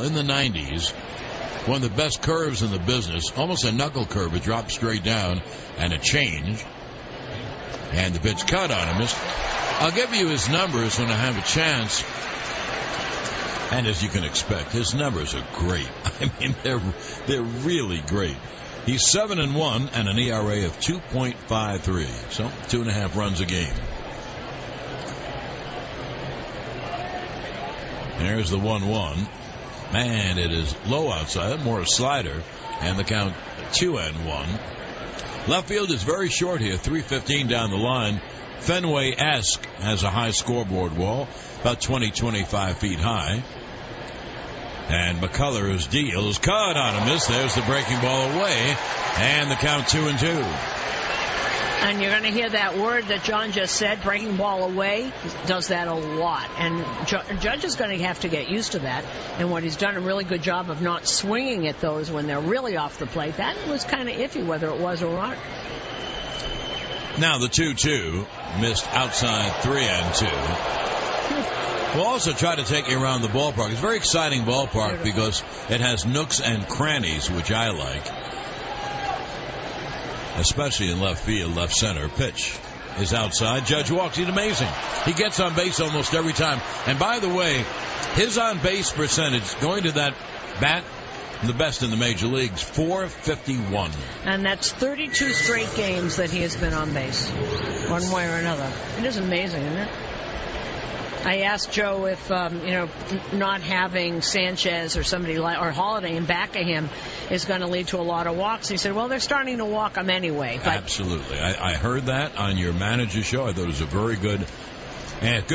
in the 90s. One of the best curves in the business. Almost a knuckle curve. It dropped straight down and a change. And the pitch cut on him. I'll give you his numbers when I have a chance. And as you can expect, his numbers are great. I mean, they're really great. He's 7-1 and an ERA of 2.53. So 2.5 runs a game. There's the 1-1. And it is low outside, more a slider. And the count 2-1. Left field is very short here, 3:15 down the line. Fenway-esque has a high scoreboard wall, about 20-25 feet high. And McCullers deals, cut on a miss. There's the breaking ball away, and the count 2-2. And you're going to hear that word that John just said, breaking ball away. He does that a lot. And Judge is going to have to get used to that. And what he's done a really good job of not swinging at those when they're really off the plate. That was kind of iffy whether it was or not. Now the 2-2, missed outside 3-2. We'll also try to take you around the ballpark. It's a very exciting ballpark because it has nooks and crannies, which I like. Especially in left field, left center. Pitch is outside. Judge walks. He's amazing. He gets on base almost every time. And by the way, his on base percentage going to that bat, the best in the major leagues, .451. And that's 32 straight games that he has been on base, one way or another. It is amazing, isn't it? I asked Joe if, not having Sanchez or somebody or Holiday in back of him is going to lead to a lot of walks. He said, well, they're starting to walk him anyway. But absolutely. I heard that on your manager show. I thought it was a very good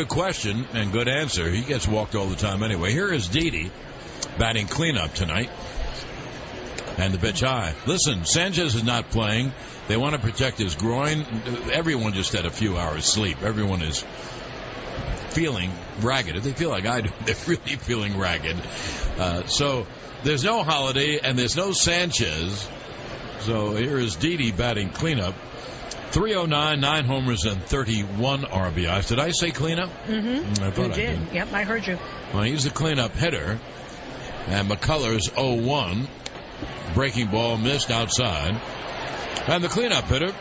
question and good answer. He gets walked all the time anyway. Here is Didi batting cleanup tonight. And the pitch high. Listen, Sanchez is not playing. They want to protect his groin. Everyone just had a few hours sleep. Everyone is feeling ragged. If they feel like I do, they're really feeling ragged. So there's no Holiday and there's no Sanchez. So here is Didi batting cleanup. 309, 9 homers and 31 RBIs. Did I say cleanup? Mm-hmm. I thought you did. Yep, I heard you. Well, he's the cleanup hitter. And McCullers 0-1. Breaking ball missed outside. And the cleanup hitter,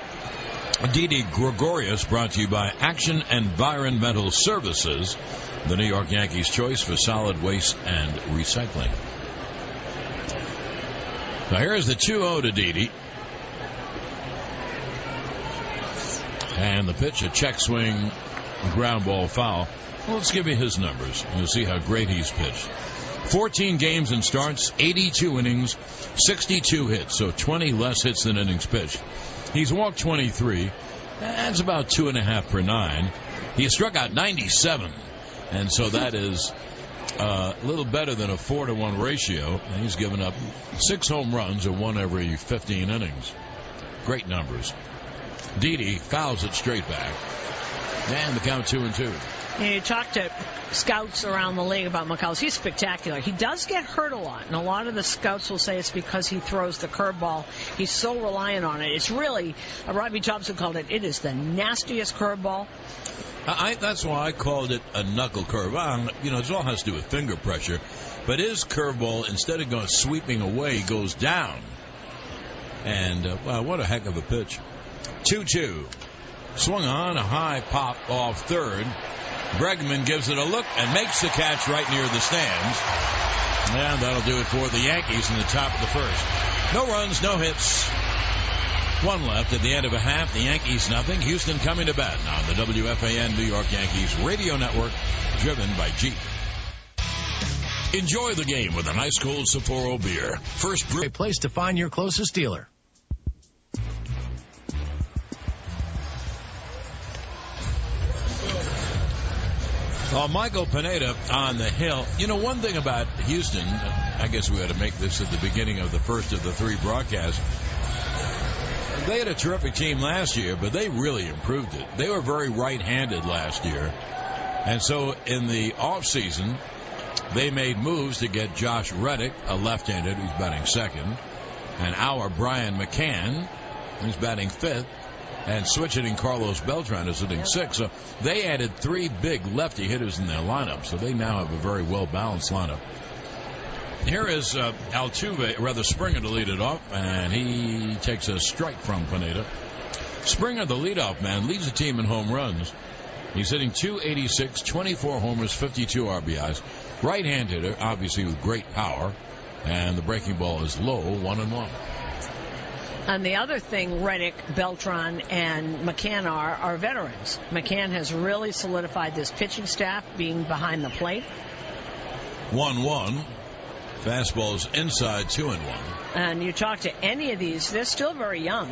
Didi Gregorius, brought to you by Action Environmental Services, the New York Yankees' choice for solid waste and recycling. Now here's the 2-0 to Didi. And the pitch, a check swing, ground ball foul. Well, let's give you his numbers. You'll see how great he's pitched. 14 games and starts, 82 innings, 62 hits, so 20 less hits than innings pitched. He's walked 23. That's about 2.5 per 9. He struck out 97, and so that is a little better than a 4-to-1 ratio. And he's given up 6 home runs or 1 every 15 innings. Great numbers. Didi fouls it straight back, and the count 2-2. You talk to scouts around the league about McCullers. He's spectacular. He does get hurt a lot, and a lot of the scouts will say it's because he throws the curveball. He's so reliant on it. It's really, Robbie Thompson called it is the nastiest curveball. That's why I called it a knuckle curve. It all has to do with finger pressure. But his curveball, instead of going sweeping away, goes down. And, what a heck of a pitch. 2-2. Swung on, a high pop off third. Bregman gives it a look and makes the catch right near the stands. And that'll do it for the Yankees in the top of the first. No runs, no hits. 1 left at the end of a half. The Yankees nothing. Houston coming to bat on the WFAN New York Yankees radio network, driven by Jeep. Enjoy the game with an ice cold Sapporo beer. First brew. A place to find your closest dealer. Michael Pineda on the hill. One thing about Houston, I guess we had to make this at the beginning of the first of the 3 broadcasts. They had a terrific team last year, but they really improved it. They were very right-handed last year. And so in the offseason, they made moves to get Josh Reddick, a left-handed who's batting second, and our Brian McCann, who's batting fifth, and switching in Carlos Beltran is hitting 6. So they added 3 big lefty hitters in their lineup. So they now have a very well-balanced lineup. Here is Altuve, rather Springer, to lead it off, and he takes a strike from Pineda. Springer, the leadoff man, leads the team in home runs. He's hitting .286, 24 homers, 52 RBIs. Right-hand hitter, obviously with great power, and the breaking ball is low, 1-1. And the other thing, Reddick, Beltran, and McCann are veterans. McCann has really solidified this pitching staff, being behind the plate. 1-1. Fastball's inside, 2-1. And you talk to any of these, they're still very young.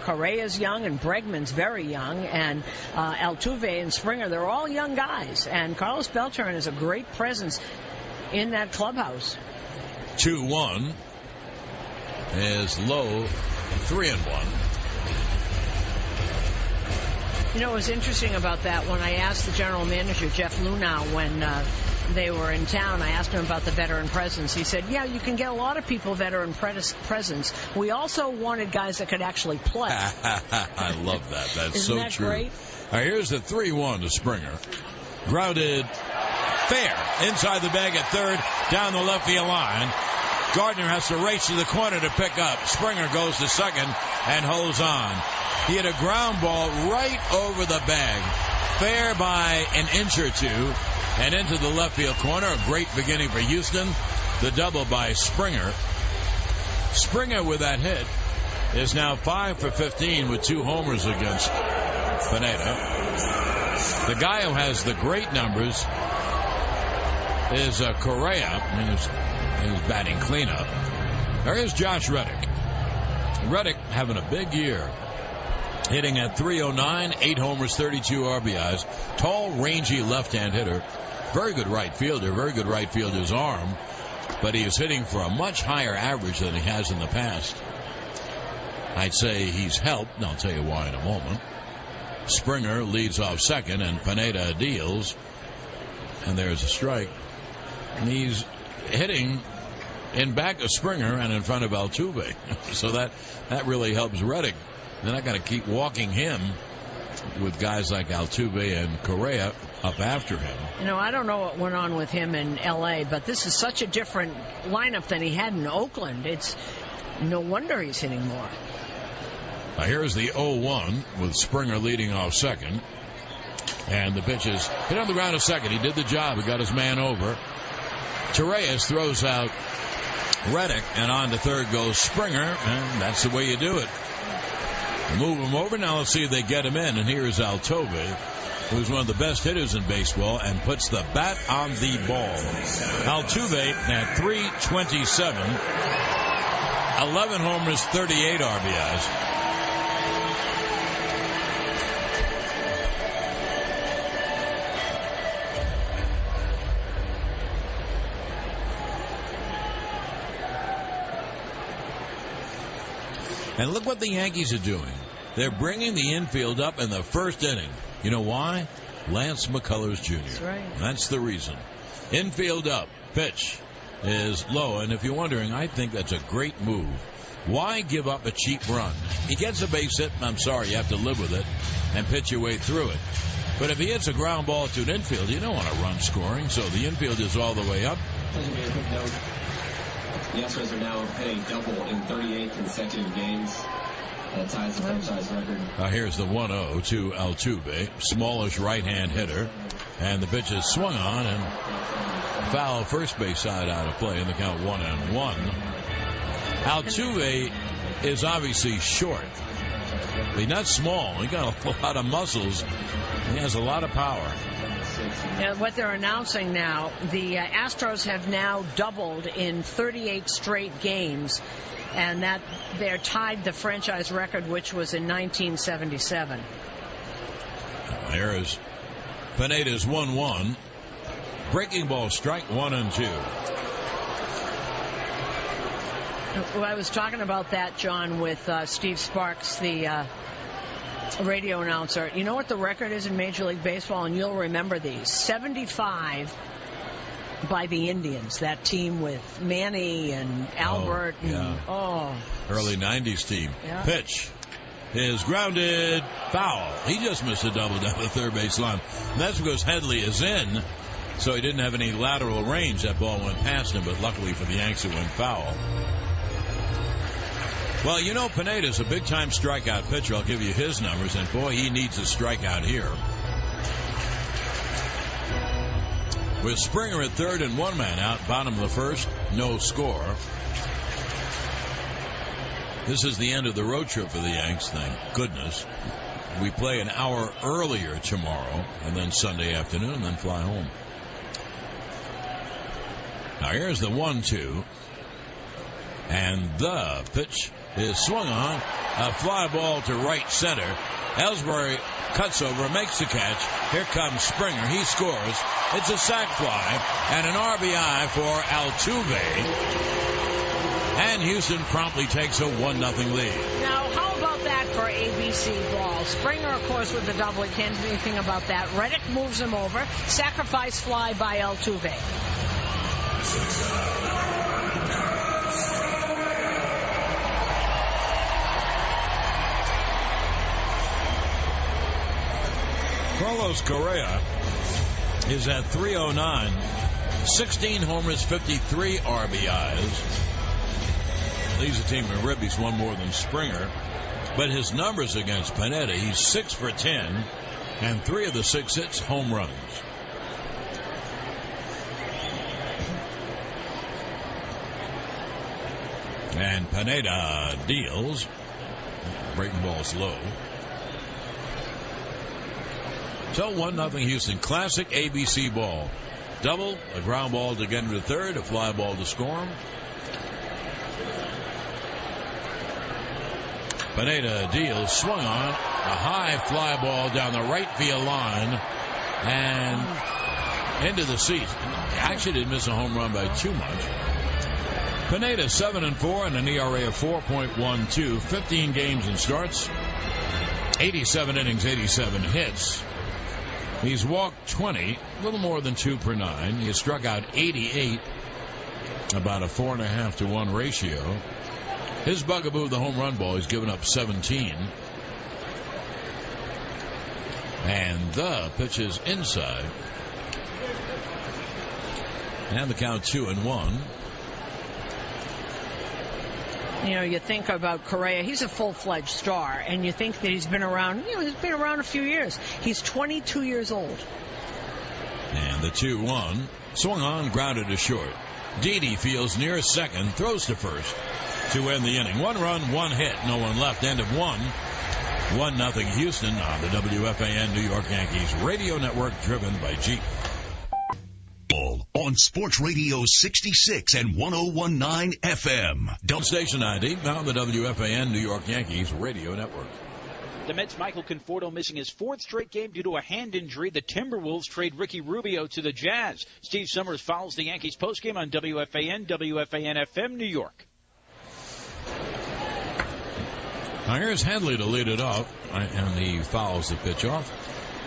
Correa's young, and Bregman's very young, and Altuve and Springer, they're all young guys. And Carlos Beltran is a great presence in that clubhouse. 2-1 is low, 3-1. You know what was interesting about that, when I asked the general manager, Jeff Lunau, when they were in town, I asked him about the veteran presence. He said, yeah, you can get a lot of people veteran presence. We also wanted guys that could actually play. I love that. That's Isn't so that true. Great? All right, here's the 3-1 to Springer. Grounded fair inside the bag at third, down the left field line. Gardner has to race to the corner to pick up. Springer goes to second and holds on. He had a ground ball right over the bag, fair by an inch or two, and into the left field corner. A great beginning for Houston. The double by Springer. Springer, with that hit, is now 5 for 15 with 2 homers against Pineda. The guy who has the great numbers is Correa, who's batting cleanup. There is Josh Reddick. Reddick having a big year. Hitting at .309, 8 homers, 32 RBIs. Tall, rangy left-hand hitter. Very good right fielder. Very good right fielder's arm. But he is hitting for a much higher average than he has in the past. I'd say he's helped, and I'll tell you why in a moment. Springer leads off second, and Pineda deals. And there's a strike. And he's hitting in back of Springer and in front of Altuve. So that really helps Reddick. They're not going to keep walking him with guys like Altuve and Correa up after him. You know, I don't know what went on with him in L.A., but this is such a different lineup than he had in Oakland. It's no wonder he's hitting more. Now here's the 0-1 with Springer leading off second. And the pitch is hit on the ground a second. He did the job. He got his man over. Torreyes throws out Reddick, and on to third goes Springer, and that's the way you do it. Move him over. Now let's see if they get him in. And here's Altuve, who's one of the best hitters in baseball, and puts the bat on the ball. Altuve at .327, 11 homers, 38 RBIs. And look what the Yankees are doing. They're bringing the infield up in the first inning. You know why? Lance McCullers Jr. That's right. That's the reason. Infield up. Pitch is low. And if you're wondering, I think that's a great move. Why give up a cheap run? He gets a base hit, and I'm sorry, you have to live with it and pitch your way through it. But if he hits a ground ball to an infield, you don't want to run scoring. So the infield is all the way up. The Astros are now hitting double in 38 consecutive games. That ties the franchise record. Here's the 1-0 to Altuve, smallish right-hand hitter. And the pitch is swung on and foul first base side out of play in the count 1-1. Altuve is obviously short. He's not small. He got a lot of muscles. He has a lot of power. What they're announcing now, the Astros have now doubled in 38 straight games, and that they're tied the franchise record, which was in 1977. There is Pineda's 1-1. Breaking ball strike 1 and 2. Well, I was talking about that, John, with Steve Sparks, the radio announcer. You know what the record is in Major League Baseball, and you'll remember these. 75 by the Indians, that team with Manny and Albert. Early 90s team. Yeah. Pitch is grounded, foul. He just missed a double down the third base line. And that's because Headley is in. so he didn't have any lateral range. That ball went past him, but luckily for the Yanks, it went foul. Well, you know, Pineda's a big-time strikeout pitcher. I'll give you his numbers, and boy, he needs a strikeout here. With Springer at third and one man out, bottom of the first, no score. This is the end of the road trip for the Yanks, thank goodness. We play an hour earlier tomorrow, and then Sunday afternoon, and then fly home. Now here's the 1-2. And the pitch is swung on. A fly ball to right center. Ellsbury cuts over, makes the catch. Here comes Springer. He scores. It's a sac fly and an RBI for Altuve. And Houston promptly takes a 1-0 lead. Now, how about that for ABC ball? Springer, of course, with the double. He can't do anything about that. Reddick moves him over. Sacrifice fly by Altuve. Carlos Correa is at 309. 16 homers, 53 RBIs. Leads the team in ribbies, one more than Springer. But his numbers against Pineda, he's 6 for 10, and 3 of the 6 hits home runs. And Pineda deals. Breaking balls low. So 1-0 Houston. Classic ABC ball. Double, a ground ball to get into third, a fly ball to score him. Pineda deals, swung on, a high fly ball down the right field line and into the seats. Actually didn't miss a home run by too much. Pineda 7-4 and an ERA of 4.12, 15 games and starts, 87 innings, 87 hits. He's walked 20, a little more than 2 per 9. He has struck out 88, about a 4.5 to 1 ratio. His bugaboo, the home run ball, he's given up 17. And the pitch is inside. And the count 2-1. You know, you think about Correa, he's a full-fledged star, and you think that he's been around, he's been around a few years. He's 22 years old. And the 2-1, swung on, grounded to short. Didi fields near second, throws to first to end the inning. 1 run, 1 hit, no one left. End of 1. 1-0 Houston on the WFAN New York Yankees radio network, driven by Jeep. On Sports Radio 66 and 101.9 FM. Don't Station ID, now the WFAN New York Yankees radio network. The Mets' Michael Conforto missing his 4th straight game due to a hand injury. The Timberwolves trade Ricky Rubio to the Jazz. Steve Summers follows the Yankees postgame on WFAN, WFAN-FM, New York. Now here's Headley to lead it off, and he fouls the pitch off.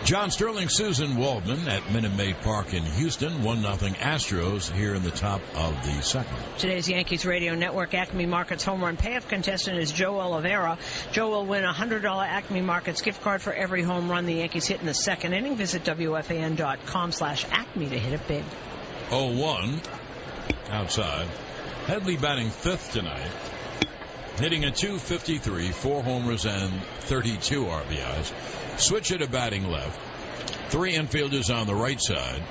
John Sterling, Susan Waldman at Minute Maid Park in Houston. 1-0 Astros here in the top of the second. Today's Yankees Radio Network Acme Markets home run payoff contestant is Joe Oliveira. Joe will win a $100 Acme Markets gift card for every home run the Yankees hit in the second inning. Visit WFAN.com/Acme to hit it big. 0-1 outside. Headley batting 5th tonight. Hitting a .253, 4 homers and 32 RBIs. Switch it to batting left. 3 infielders on the right side.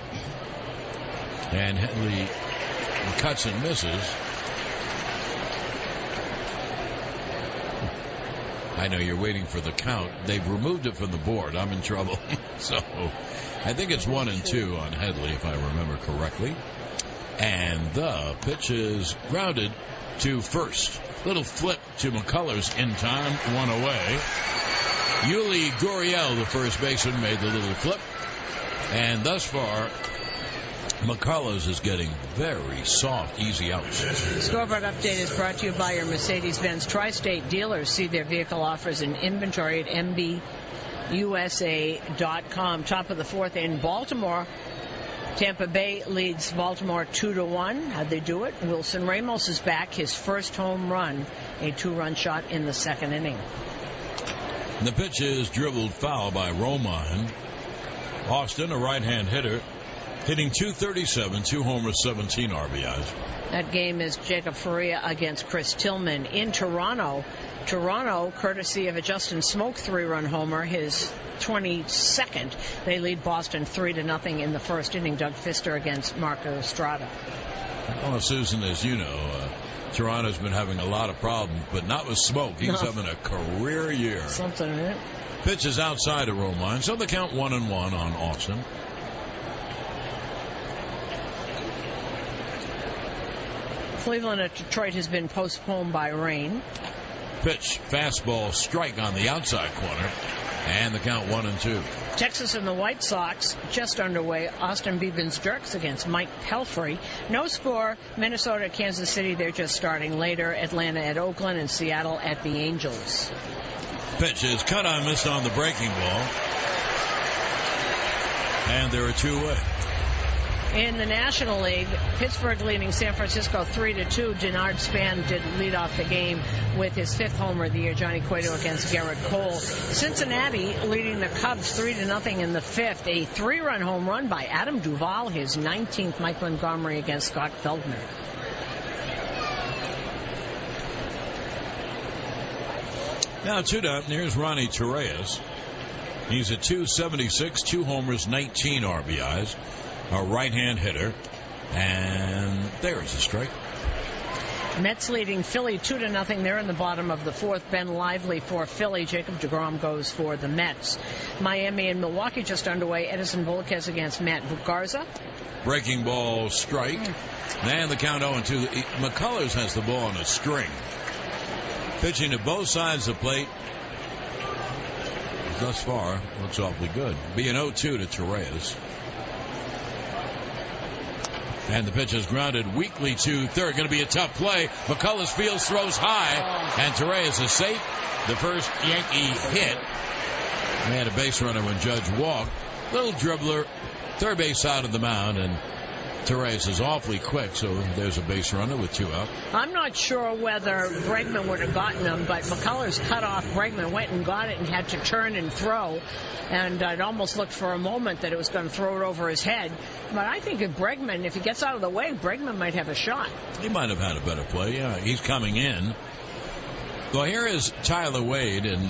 And Headley cuts and misses. I know you're waiting for the count. They've removed it from the board. I'm in trouble. So I think it's 1-2 on Headley, if I remember correctly. And the pitch is grounded to first. Little flip to McCullers in time. 1 away. Yuli Gurriel, the first baseman, made the little flip. And thus far, McCullers is getting very soft, easy outs. Scoreboard update is brought to you by your Mercedes-Benz Tri-State dealers. See their vehicle offers and inventory at MBUSA.com. Top of the 4th in Baltimore. Tampa Bay leads Baltimore 2-1. How'd they do it? Wilson Ramos is back. His first home run, a 2-run shot in the second inning. The pitch is dribbled foul by Romine. Austin, a right-hand hitter, hitting .237, 2 homers, 17 RBIs. That game is Jacob Faria against Chris Tillman in Toronto. Toronto, courtesy of a Justin Smoke 3-run homer, his 22nd. They lead Boston 3-0 in the first inning. Doug Fister against Marco Estrada. Well, Susan, as you know, Toronto's been having a lot of problems, but not with Smoke. He's having a career year. Something in it. Pitch is outside the road line, so the count 1-1 on Austin. Cleveland at Detroit has been postponed by rain. Pitch, fastball, strike on the outside corner, and the count 1-2. Texas and the White Sox just underway. Austin Beebens Jerks against Mike Pelfrey. No score. Minnesota at Kansas City. They're just starting later. Atlanta at Oakland and Seattle at the Angels. Pitch is cut on, missed on the breaking ball. And there are 2 away. In the National League, Pittsburgh leading San Francisco 3-2. Denard Span did lead off the game with his 5th homer of the year. Johnny Cueto against Garrett Cole. Cincinnati leading the Cubs 3-0 in the 5th. A 3-run home run by Adam Duvall, his 19th. Mike Montgomery against Scott Feldner. Now 2-0. Here's Ronnie Torreyes. He's at .276, 2 homers, 19 RBIs. A right-hand hitter, and there's a strike. Mets leading Philly 2-0. They're in the bottom of the 4th. Ben Lively for Philly. Jacob deGrom goes for the Mets. Miami and Milwaukee just underway. Edison Volquez against Matt Garza. Breaking ball, strike. And the count 0-2. McCullers has the ball on a string. Pitching to both sides of the plate. Thus far, looks awfully good. Be an 0-2 to Torreyes. And the pitch is grounded weakly to third. Going to be a tough play. McCullers fields, throws high, and Torreyes is safe. The first Yankee hit. They had a base runner when Judge walked. Little dribbler, third base side of the mound, and Torreyes is awfully quick, so there's a base runner with 2 out. I'm not sure whether Bregman would have gotten him, but McCullers cut off Bregman, went and got it, and had to turn and throw. And it almost looked for a moment that it was going to throw it over his head. But I think if Bregman, if he gets out of the way, Bregman might have a shot. He might have had a better play. Yeah, he's coming in. Well, here is Tyler Wade, and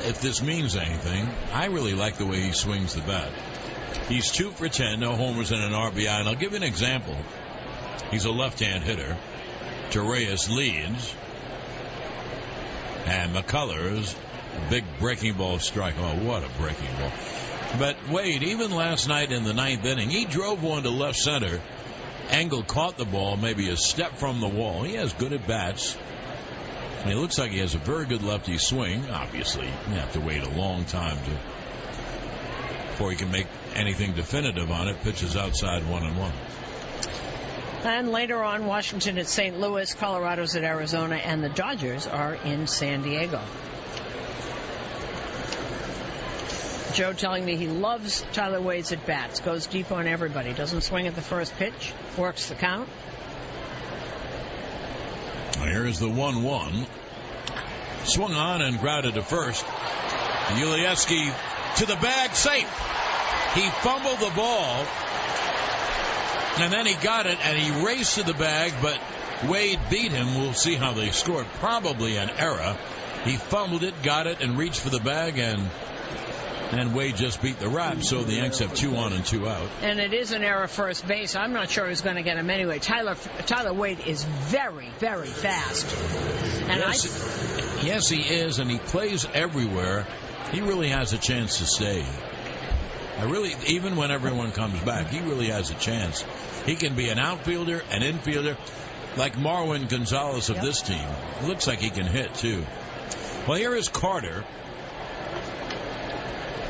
if this means anything, I really like the way he swings the bat. He's 2 for 10, no homers and an RBI. And I'll give you an example. He's a left-hand hitter. Torreyes leads. And McCullers, big breaking ball strike. Oh, what a breaking ball. But Wade, even last night in the 9th inning, he drove one to left center. Engel caught the ball, maybe a step from the wall. He has good at-bats. And it looks like he has a very good lefty swing. Obviously, you have to wait a long time before he can make anything definitive on it. Pitches outside 1-1. And later on, Washington at St. Louis, Colorado's at Arizona, and the Dodgers are in San Diego. Joe telling me he loves Tyler Wade's at bats. Goes deep on everybody. Doesn't swing at the first pitch. Works the count. Here's the 1-1. Swung on and grounded to first. Ulieski to the bag, safe. He fumbled the ball, and then he got it, and he raced to the bag, but Wade beat him. We'll see how they scored. Probably an error. He fumbled it, got it, and reached for the bag, and Wade just beat the rap, so the Yanks have 2 on and 2 out. And it is an error first base. I'm not sure who's going to get him anyway. Tyler Wade is very, very fast. And yes, he is, and he plays everywhere. He really has a chance to stay. Even when everyone comes back, he really has a chance. He can be an outfielder, an infielder, like Marwin Gonzalez of this team. It looks like he can hit, too. Well, here is Carter,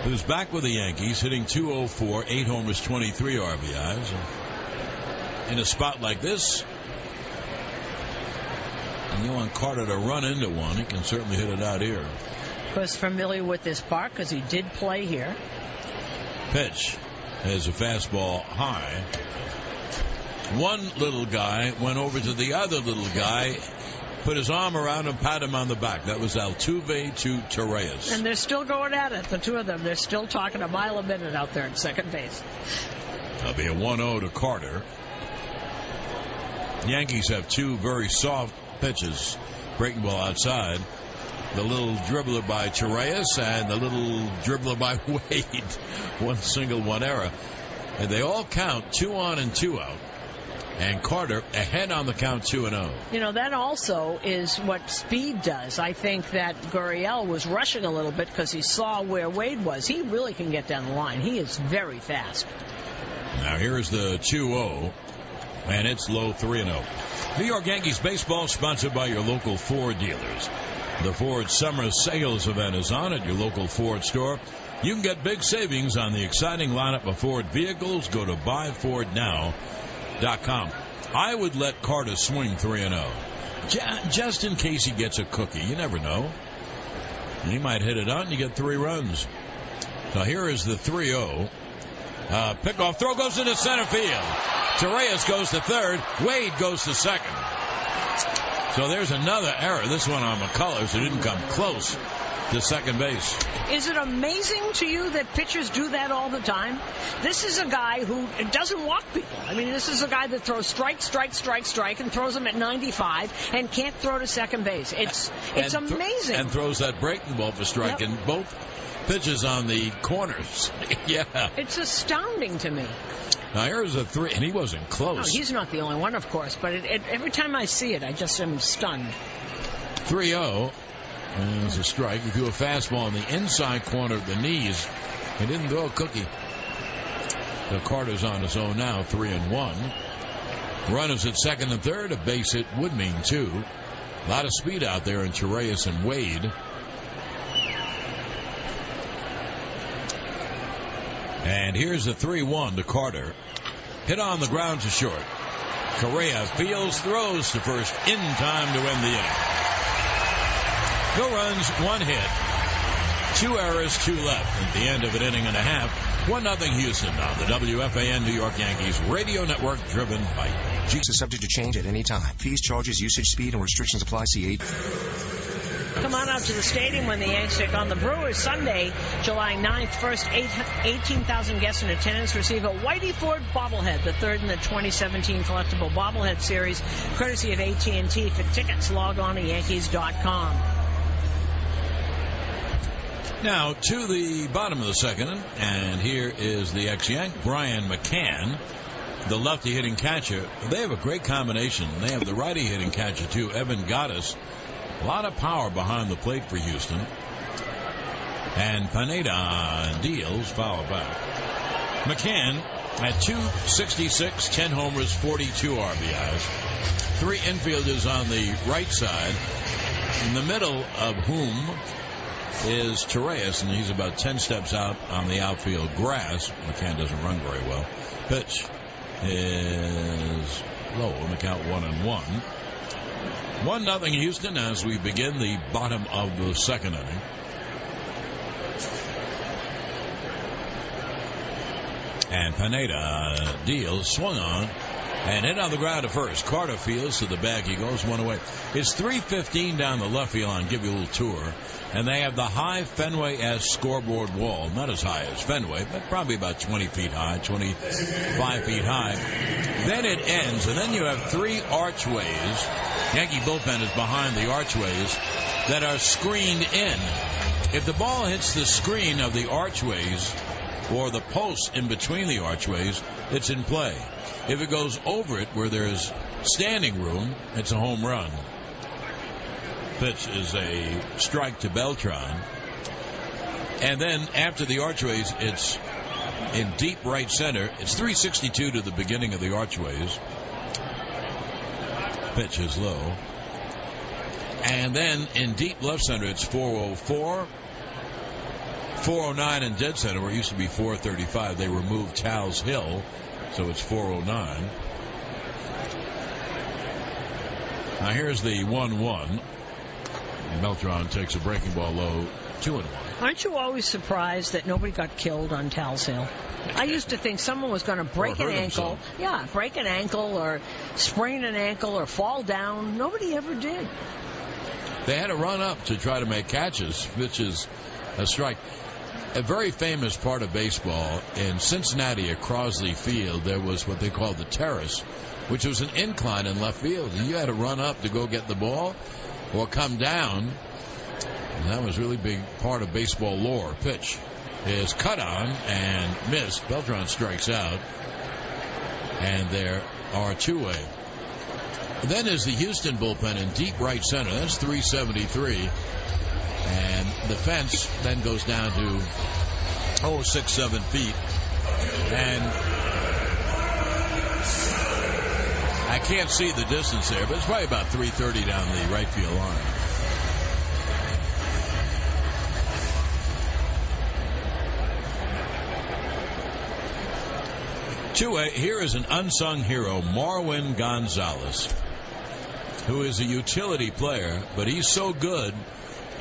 who's back with the Yankees, hitting .204, 8 homers, 23 RBIs. In a spot like this, and you want Carter to run into one, he can certainly hit it out here. Was familiar with this park because he did play here. Pitch has a fastball high. One little guy went over to the other little guy, put his arm around him, pat him on the back. That was Altuve to Torreyes. And they're still going at it, the two of them. They're still talking a mile a minute out there at second base. That'll be a 1-0 to Carter. The Yankees have two very soft pitches. Breaking ball outside. The little dribbler by Torreyes and the little dribbler by Wade. One single, one error. And they all count 2 on and 2 out. And Carter ahead on the count 2-0. You know, that also is what speed does. I think that Gurriel was rushing a little bit because he saw where Wade was. He really can get down the line. He is very fast. Now here's the 2-0. And it's low 3-0. New York Yankees baseball sponsored by your local Ford dealers. The Ford Summer Sales event is on at your local Ford store. You can get big savings on the exciting lineup of Ford vehicles. Go to buyfordnow.com. I would let Carter swing 3-0. Just in case he gets a cookie. You never know. He might hit it out and you get 3 runs. So here is the 3-0. Pickoff throw goes into center field. Torreyes goes to third. Wade goes to second. So there's another error. This one on McCullers, who didn't come close to second base. Is it amazing to you that pitchers do that all the time? This is a guy who doesn't walk people. I mean, this is a guy that throws strike, and throws them at 95 and can't throw to second base. It's amazing. And throws that breaking ball for strike in both pitches on the corners. Yeah. It's astounding to me. Now here's a 3, and he wasn't close. No, he's not the only one, of course, but every time I see it, I just am stunned. 3-0. And there's a strike. He threw a fastball in the inside corner of the knees. He didn't throw a cookie. The Carter's on his own now, 3-1. Runners at second and third. A base hit would mean 2. A lot of speed out there in Torreyes and Wade. And here's the 3-1 to Carter. Hit on the ground to short. Correa fields, throws to first in time to end the inning. No runs, 1 hit, 2 errors, 2 left at the end of an inning and a half. 1-0 Houston on the WFAN New York Yankees radio network, driven by Jeeps is subject to change at any time. Fees, charges, usage, speed, and restrictions apply. See 8. Come on out to the stadium when the Yanks take on the Brewers Sunday, July 9th. First 18,000 guests in attendance receive a Whitey Ford bobblehead, the third in the 2017 collectible bobblehead series, courtesy of AT&T. For tickets, log on to Yankees.com. Now to the bottom of the second, and here is the ex-Yank, Brian McCann, the lefty hitting catcher. They have a great combination. They have the righty hitting catcher too, Evan Gattis. A lot of power behind the plate for Houston. And Pineda deals foul back. McCann at 266, 10 homers, 42 RBIs. 3 infielders on the right side, in the middle of whom is Torreyes, and he's about 10 steps out on the outfield grass. McCann doesn't run very well. Pitch is low on the count 1-1. 1-0 Houston as we begin the bottom of the second inning. And Pineda deals, swung on, and hit on the ground to first. Carter fields to the bag. He goes 1 away. It's 3:15 down the left field line. Give you a little tour. And they have the high Fenway-esque scoreboard wall. Not as high as Fenway, but probably about 20 feet high, 25 feet high. Then it ends, and then you have 3 archways. Yankee bullpen is behind the archways that are screened in. If the ball hits the screen of the archways or the posts in between the archways, it's in play. If it goes over it where there's standing room, it's a home run. Pitch is a strike to Beltran. And then after the archways, it's in deep right center. It's 362 to the beginning of the archways. Pitch is low. And then in deep left center, it's 404. 409 in dead center, where it used to be 435. They removed Towles Hill, so it's 409. Now here's the 1-1. Beltran takes a breaking ball low, 2-1. Aren't you always surprised that nobody got killed on Towles Hill? I used to think someone was going to break an ankle. Himself. Yeah, break an ankle or sprain an ankle or fall down. Nobody ever did. They had to run up to try to make catches, which is a strike. A very famous part of baseball in Cincinnati at Crosley Field, there was what they called the terrace, which was an incline in left field. And you had to run up to go get the ball or come down. And that was really big part of baseball lore. Pitch is cut on and missed. Beltran strikes out. And there are two-way. Then is the Houston bullpen in deep right center. That's 373. And the fence then goes down to 6-7 feet. And I can't see the distance there, but it's probably about 330 down the right field line. Two-way, here is an unsung hero, Marwin Gonzalez, who is a utility player, but he's so good.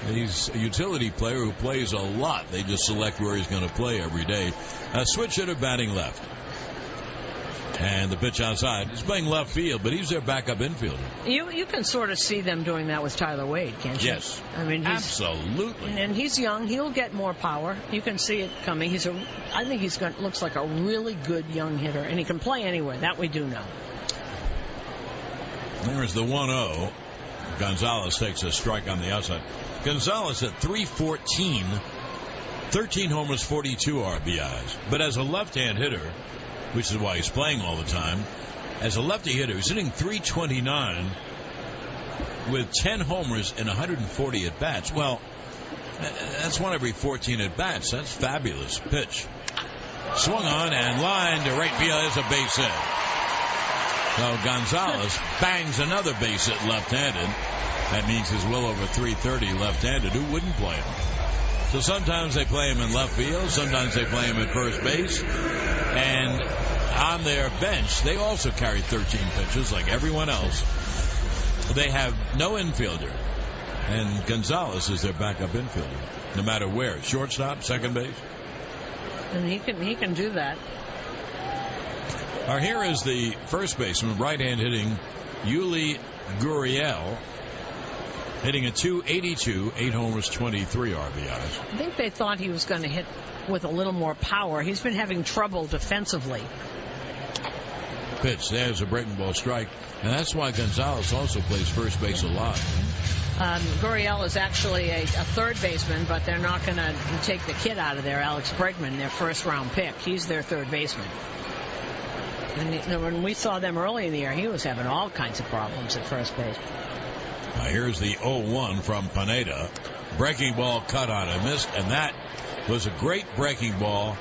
He's a utility player who plays a lot. They just select where he's going to play every day. Switch hitter batting left. And the pitch outside. He's playing left field, but he's their backup infielder. You can sort of see them doing that with Tyler Wade, can't you? Yes. I mean, absolutely. And he's young. He'll get more power. You can see it coming. I think looks like a really good young hitter, and he can play anywhere. That we do know. There's the 1-0. Gonzalez takes a strike on the outside. Gonzalez at 314, 13 homers, 42 RBIs. But as a left-hand hitter, which is why he's playing all the time, as a lefty hitter, he's hitting 329 with 10 homers and 140 at-bats. Well, that's one every 14 at-bats. That's fabulous. Pitch. Swung on and line to right field as a base hit. So Gonzalez bangs another base hit left-handed. That means he's well over 330 left-handed. Who wouldn't play him? So sometimes they play him in left field. Sometimes they play him at first base. And on their bench, they also carry 13 pitchers like everyone else. They have no infielder. And Gonzalez is their backup infielder, no matter where. Shortstop, second base. And he can do that. Here is the first baseman, right-hand hitting Yuli Gurriel, hitting a .282, 8 homers, 23 RBIs. I think they thought he was going to hit with a little more power. He's been having trouble defensively. Pitch. There's a breaking ball strike. And that's why Gonzalez also plays first base a lot. Gurriel is actually a third baseman, but they're not going to take the kid out of there, Alex Bregman, their first-round pick. He's their third baseman. And when we saw them early in the year, he was having all kinds of problems at first base. Here's the 0-1 from Pineda. Breaking ball cut on and missed, and that was a great breaking ball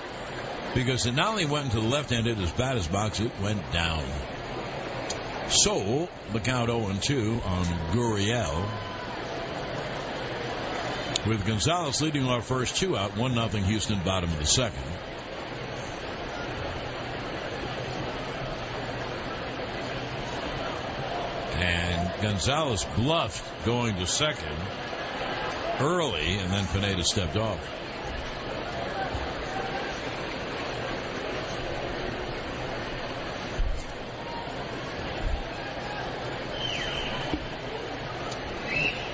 because it not only went into the left-hand hitter's batter's box, it went down. So, the count 0-2 on Gurriel. With Gonzalez leading our first two out, 1-0 Houston, bottom of the second. And Gonzalez bluffed going to second early, and then Pineda stepped off.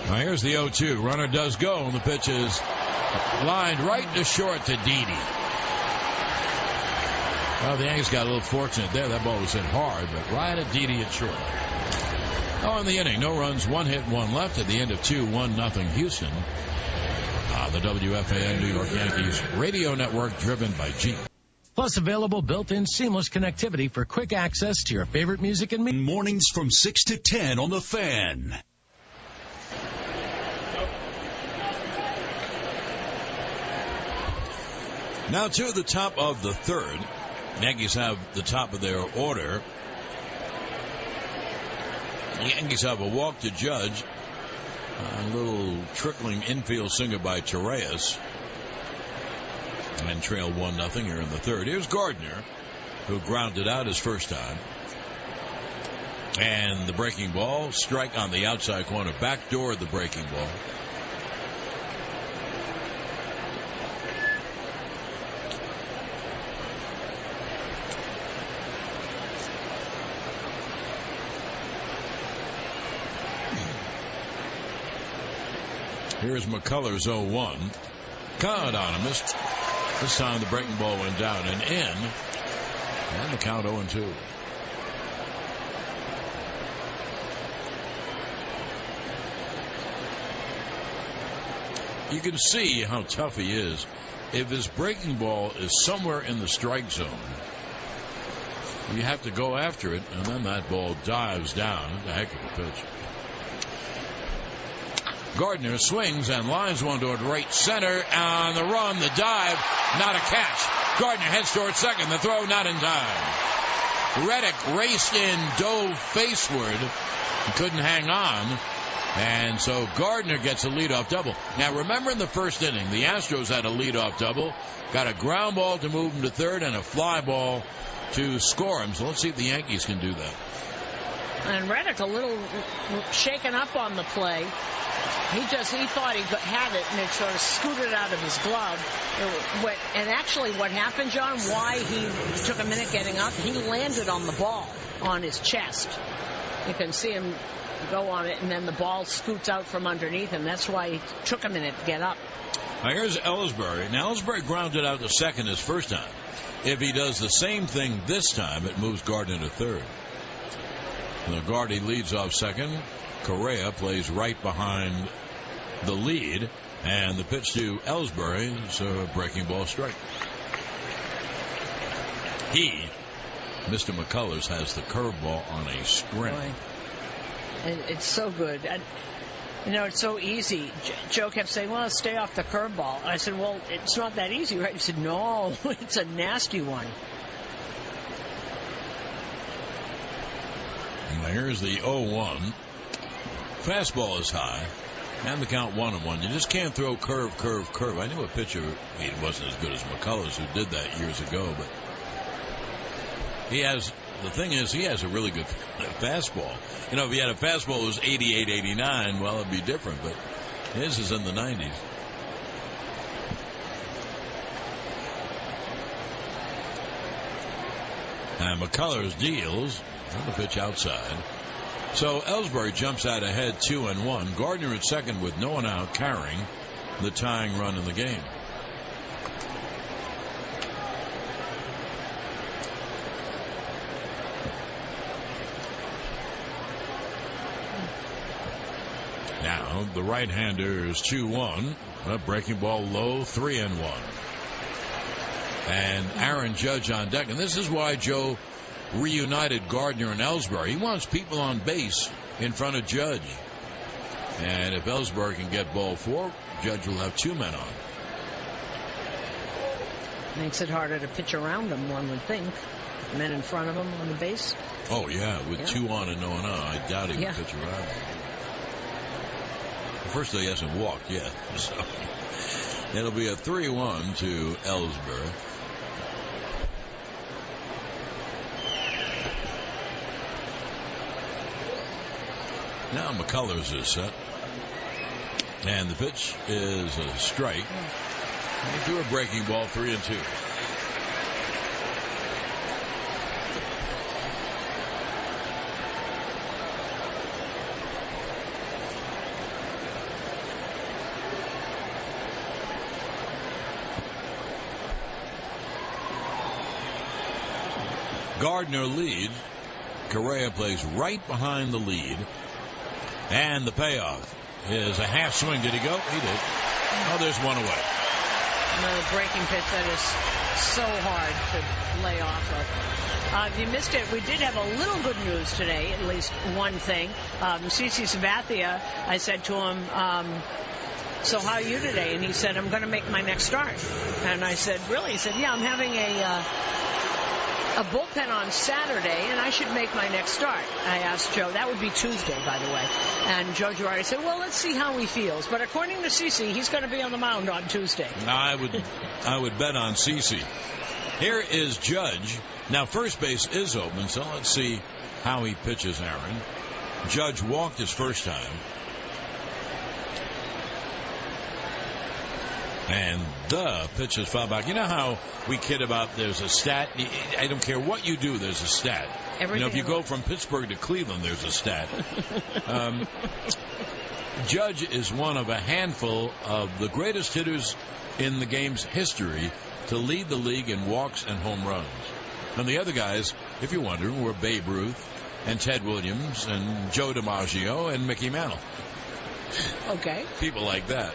Now here's the 0-2. Runner does go, and the pitch is lined right to short to Didi. Well, the Yankees got a little fortunate there. That ball was hit hard, but right at Didi at short. In the inning, no runs, 1 hit, 1 left at the end of 2, 1-0 Houston. The WFAN New York Yankees radio network driven by Jeep. Plus available built-in seamless connectivity for quick access to your favorite music and media. Mornings from 6 to 10 on the Fan. Now to the top of the third. Yankees have the top of their order. The Yankees have a walk to Judge. A little trickling infield single by Torres. And trail 1-0 here in the third. Here's Gardner, who grounded out his first time. And the breaking ball. Strike on the outside corner. Back door of the breaking ball. Here's McCullers 0-1. Caught on him. Missed. This time the breaking ball went down and in. And the count 0-2. You can see how tough he is. If his breaking ball is somewhere in the strike zone, you have to go after it, and then that ball dives down. It's a heck of a pitch. Gardner swings and lines one toward right center. On the run, the dive, not a catch. Gardner heads toward second. The throw not in time. Reddick raced in, dove faceward, couldn't hang on. And so Gardner gets a leadoff double. Now remember, in the first inning, the Astros had a leadoff double, got a ground ball to move him to third, and a fly ball to score him. So let's see if the Yankees can do that. And Reddick a little shaken up on the play. He thought he had it, and it sort of scooted out of his glove. And actually what happened, John, why he took a minute getting up, he landed on the ball on his chest. You can see him go on it, and then the ball scoots out from underneath him. That's why he took a minute to get up. Now here's Ellsbury. Now Ellsbury grounded out to second his first time. If he does the same thing this time, it moves Gardner to third. Gardy leads off second. Correa plays right behind the lead, and the pitch to Ellsbury is a breaking ball strike. Mr. McCullers, has the curveball on a string. Boy. It's so good. It's so easy. Joe kept saying, well, stay off the curveball. I said, well, it's not that easy, right? He said, no, it's a nasty one. And here's the 0-1. Fastball is high, and the count 1-1. You just can't throw curve. I knew a pitcher, he wasn't as good as McCullers, who did that years ago, but the thing is, he has a really good fastball. If he had a fastball that was 88, 89, well, it'd be different, but his is in the 90s. And McCullers deals on the pitch outside. So Ellsbury jumps out ahead 2-1. Gardner at second with no one out, carrying the tying run in the game. Now the right-hander is 2-1. A breaking ball low, 3-1. And Aaron Judge on deck. And this is why Joe reunited Gardner and Ellsbury. He wants people on base in front of Judge. And if Ellsbury can get ball 4, Judge will have 2 men on. Makes it harder to pitch around him, one would think. Men in front of him on the base. Oh, yeah, with 2 on and no one on. I doubt he would pitch around him. First, he hasn't walked yet. So it'll be a 3-1 to Ellsbury. Now McCullers is set. And the pitch is a strike. He threw a breaking ball, 3-2. Gardner leads. Correa plays right behind the lead. And the payoff is a half swing. Did he go? He did. Oh, there's one away. Another breaking pitch that is so hard to lay off of. If you missed it, we did have a little good news today, at least one thing. CC Sabathia, I said to him, so how are you today? And he said, I'm going to make my next start. And I said, really? He said, yeah, I'm having a bullpen on Saturday, and I should make my next start. I asked Joe. That would be Tuesday, by the way. And Joe Girardi said, well, let's see how he feels. But according to CeCe, he's going to be on the mound on Tuesday. I would bet on CeCe. Here is Judge. Now, first base is open, so let's see how he pitches, Aaron. Judge walked his first time. And the pitch is fouled back. You know how we kid about there's a stat? I don't care what you do, there's a stat. If you go from Pittsburgh to Cleveland, there's a stat. Judge is one of a handful of the greatest hitters in the game's history to lead the league in walks and home runs. And the other guys, if you're wondering, were Babe Ruth and Ted Williams and Joe DiMaggio and Mickey Mantle. Okay. People like that.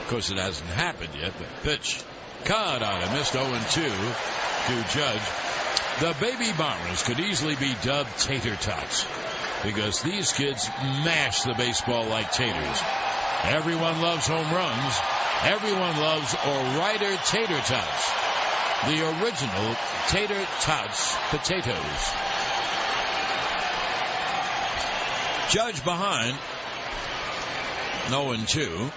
Of course, it hasn't happened yet, but pitch. Caught on a missed 0-2 to Judge. The Baby Bombers could easily be dubbed tater tots because these kids mash the baseball like taters. Everyone loves home runs. Everyone loves O'Rider tater tots. The original tater tots potatoes. Judge behind 0-2.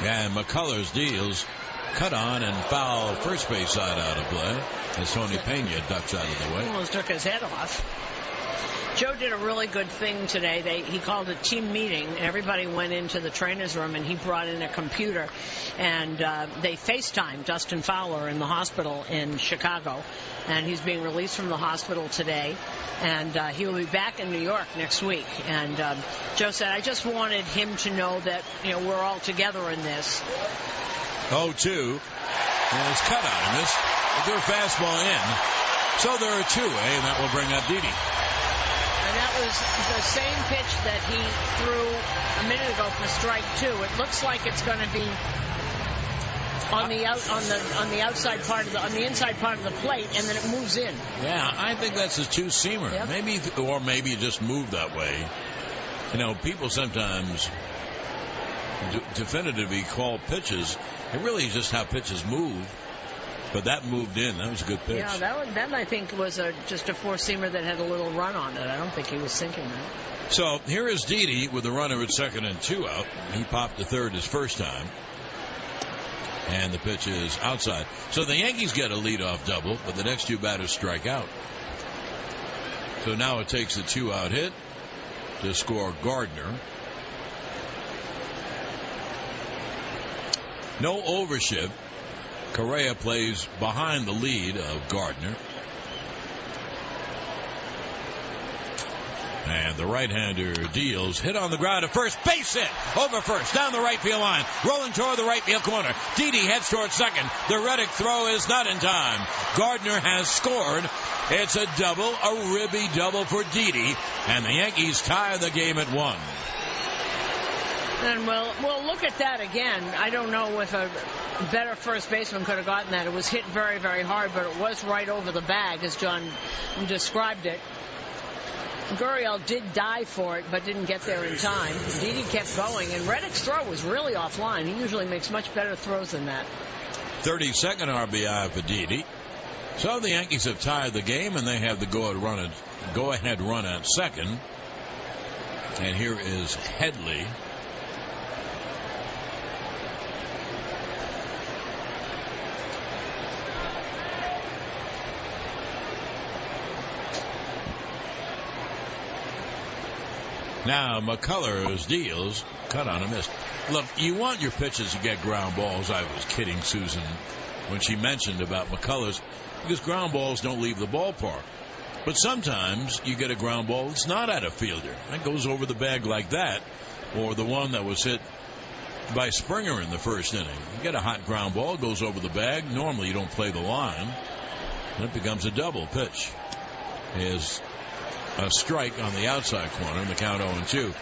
And McCullers deals cut on and foul first base side out of play as Tony Pena ducks out of the way. Almost took his head off. Joe did a really good thing today. He called a team meeting. Everybody went into the trainer's room, and he brought in a computer. And they FaceTimed Dustin Fowler in the hospital in Chicago. And he's being released from the hospital today. And he will be back in New York next week. And Joe said, I just wanted him to know that, we're all together in this. 0-2. And it's cut out of this. They're fastball in. So there are 2, and that will bring up Didi. And that was the same pitch that he threw a minute ago for strike 2. It looks like it's going to be on the inside part of the plate, and then it moves in. Yeah, I think that's a two-seamer. Yep. Maybe it just moved that way. People sometimes definitively call pitches. It really is just how pitches move. But that moved in. That was a good pitch. Yeah, that I think was just a four-seamer that had a little run on it. I don't think he was thinking that. So here is Didi with the runner at second and 2 out. He popped to third his first time. And the pitch is outside. So the Yankees get a leadoff double, but the next 2 batters strike out. So now it takes a 2-out hit to score Gardner. No overshift. Correa plays behind the lead of Gardner. And the right-hander deals. Hit on the ground at first. Base hit. Over first. Down the right field line. Rolling toward the right field corner. Didi heads towards second. The Reddick throw is not in time. Gardner has scored. It's a double. A ribby double for Didi. And the Yankees tie the game at 1. And we'll look at that again. I don't know if a better first baseman could have gotten that. It was hit very, very hard, but it was right over the bag, as John described it. Gurriel did dive for it, but didn't get there in time. Didi kept going, and Reddick's throw was really offline. He usually makes much better throws than that. 32nd RBI for Didi. So the Yankees have tied the game, and they have the go-ahead run at second. And here is Headley. Now McCullers deals. Cut on a miss. Look, you want your pitches to get ground balls. I was kidding Susan when she mentioned about McCullers, because ground balls don't leave the ballpark. But sometimes you get a ground ball that's not at a fielder. That goes over the bag like that, or the one that was hit by Springer in the first inning. You get a hot ground ball, goes over the bag. Normally you don't play the line. And it becomes a double pitch. Is a strike on the outside corner, and the count 0-2.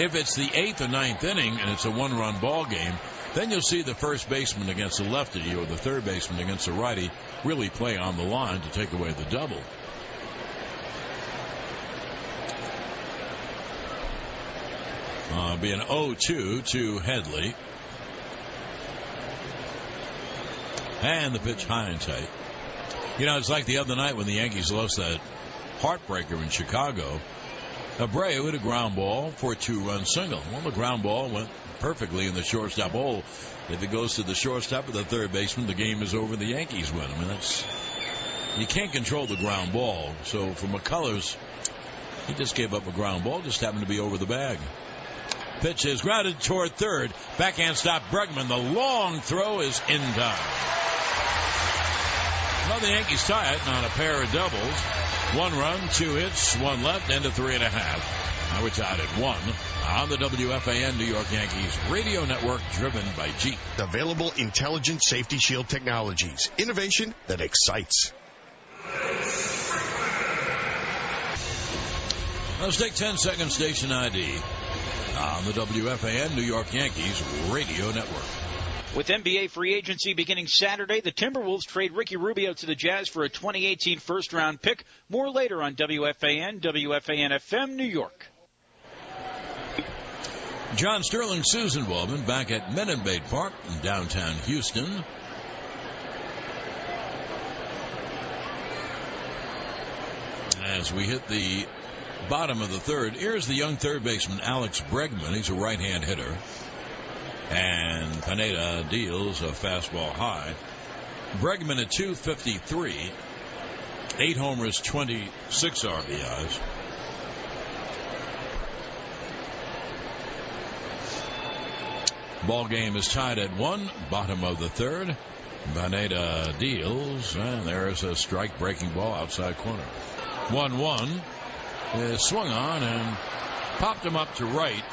If it's the 8th or 9th inning and it's a one-run ball game, then you'll see the first baseman against the lefty or the third baseman against the righty really play on the line to take away the double. Be an 0-2 to Headley. And the pitch high and tight. It's like the other night when the Yankees lost that heartbreaker in Chicago. Abreu hit a ground ball for a 2-run single. Well, the ground ball went perfectly in the shortstop hole. If it goes to the shortstop or the third baseman, the game is over. The Yankees win. You can't control the ground ball. So for McCullers, he just gave up a ground ball, just happened to be over the bag. Pitch is grounded toward third. Backhand stop Bregman. The long throw is in time. Well, the Yankees tie it on a pair of doubles. 1 run, 2 hits, 1 left, end of 3.5. Now we're tied at 1 on the WFAN New York Yankees radio network, driven by Jeep. Available Intelligent Safety Shield technologies. Innovation that excites. Let's take 10-second station ID on the WFAN New York Yankees radio network. With NBA free agency beginning Saturday, the Timberwolves trade Ricky Rubio to the Jazz for a 2018 first-round pick. More later on WFAN, WFAN-FM, New York. John Sterling, Susan Waldman back at Men in Bay Park in downtown Houston. As we hit the bottom of the third, here's the young third baseman Alex Bregman. He's a right-hand hitter. And Pineda deals a fastball high. Bregman at 253, 8 homers, 26 RBIs. Ball game is tied at 1, bottom of the third. Pineda deals, and there's a strike breaking ball outside corner. 1-1 is swung on and popped him up to right.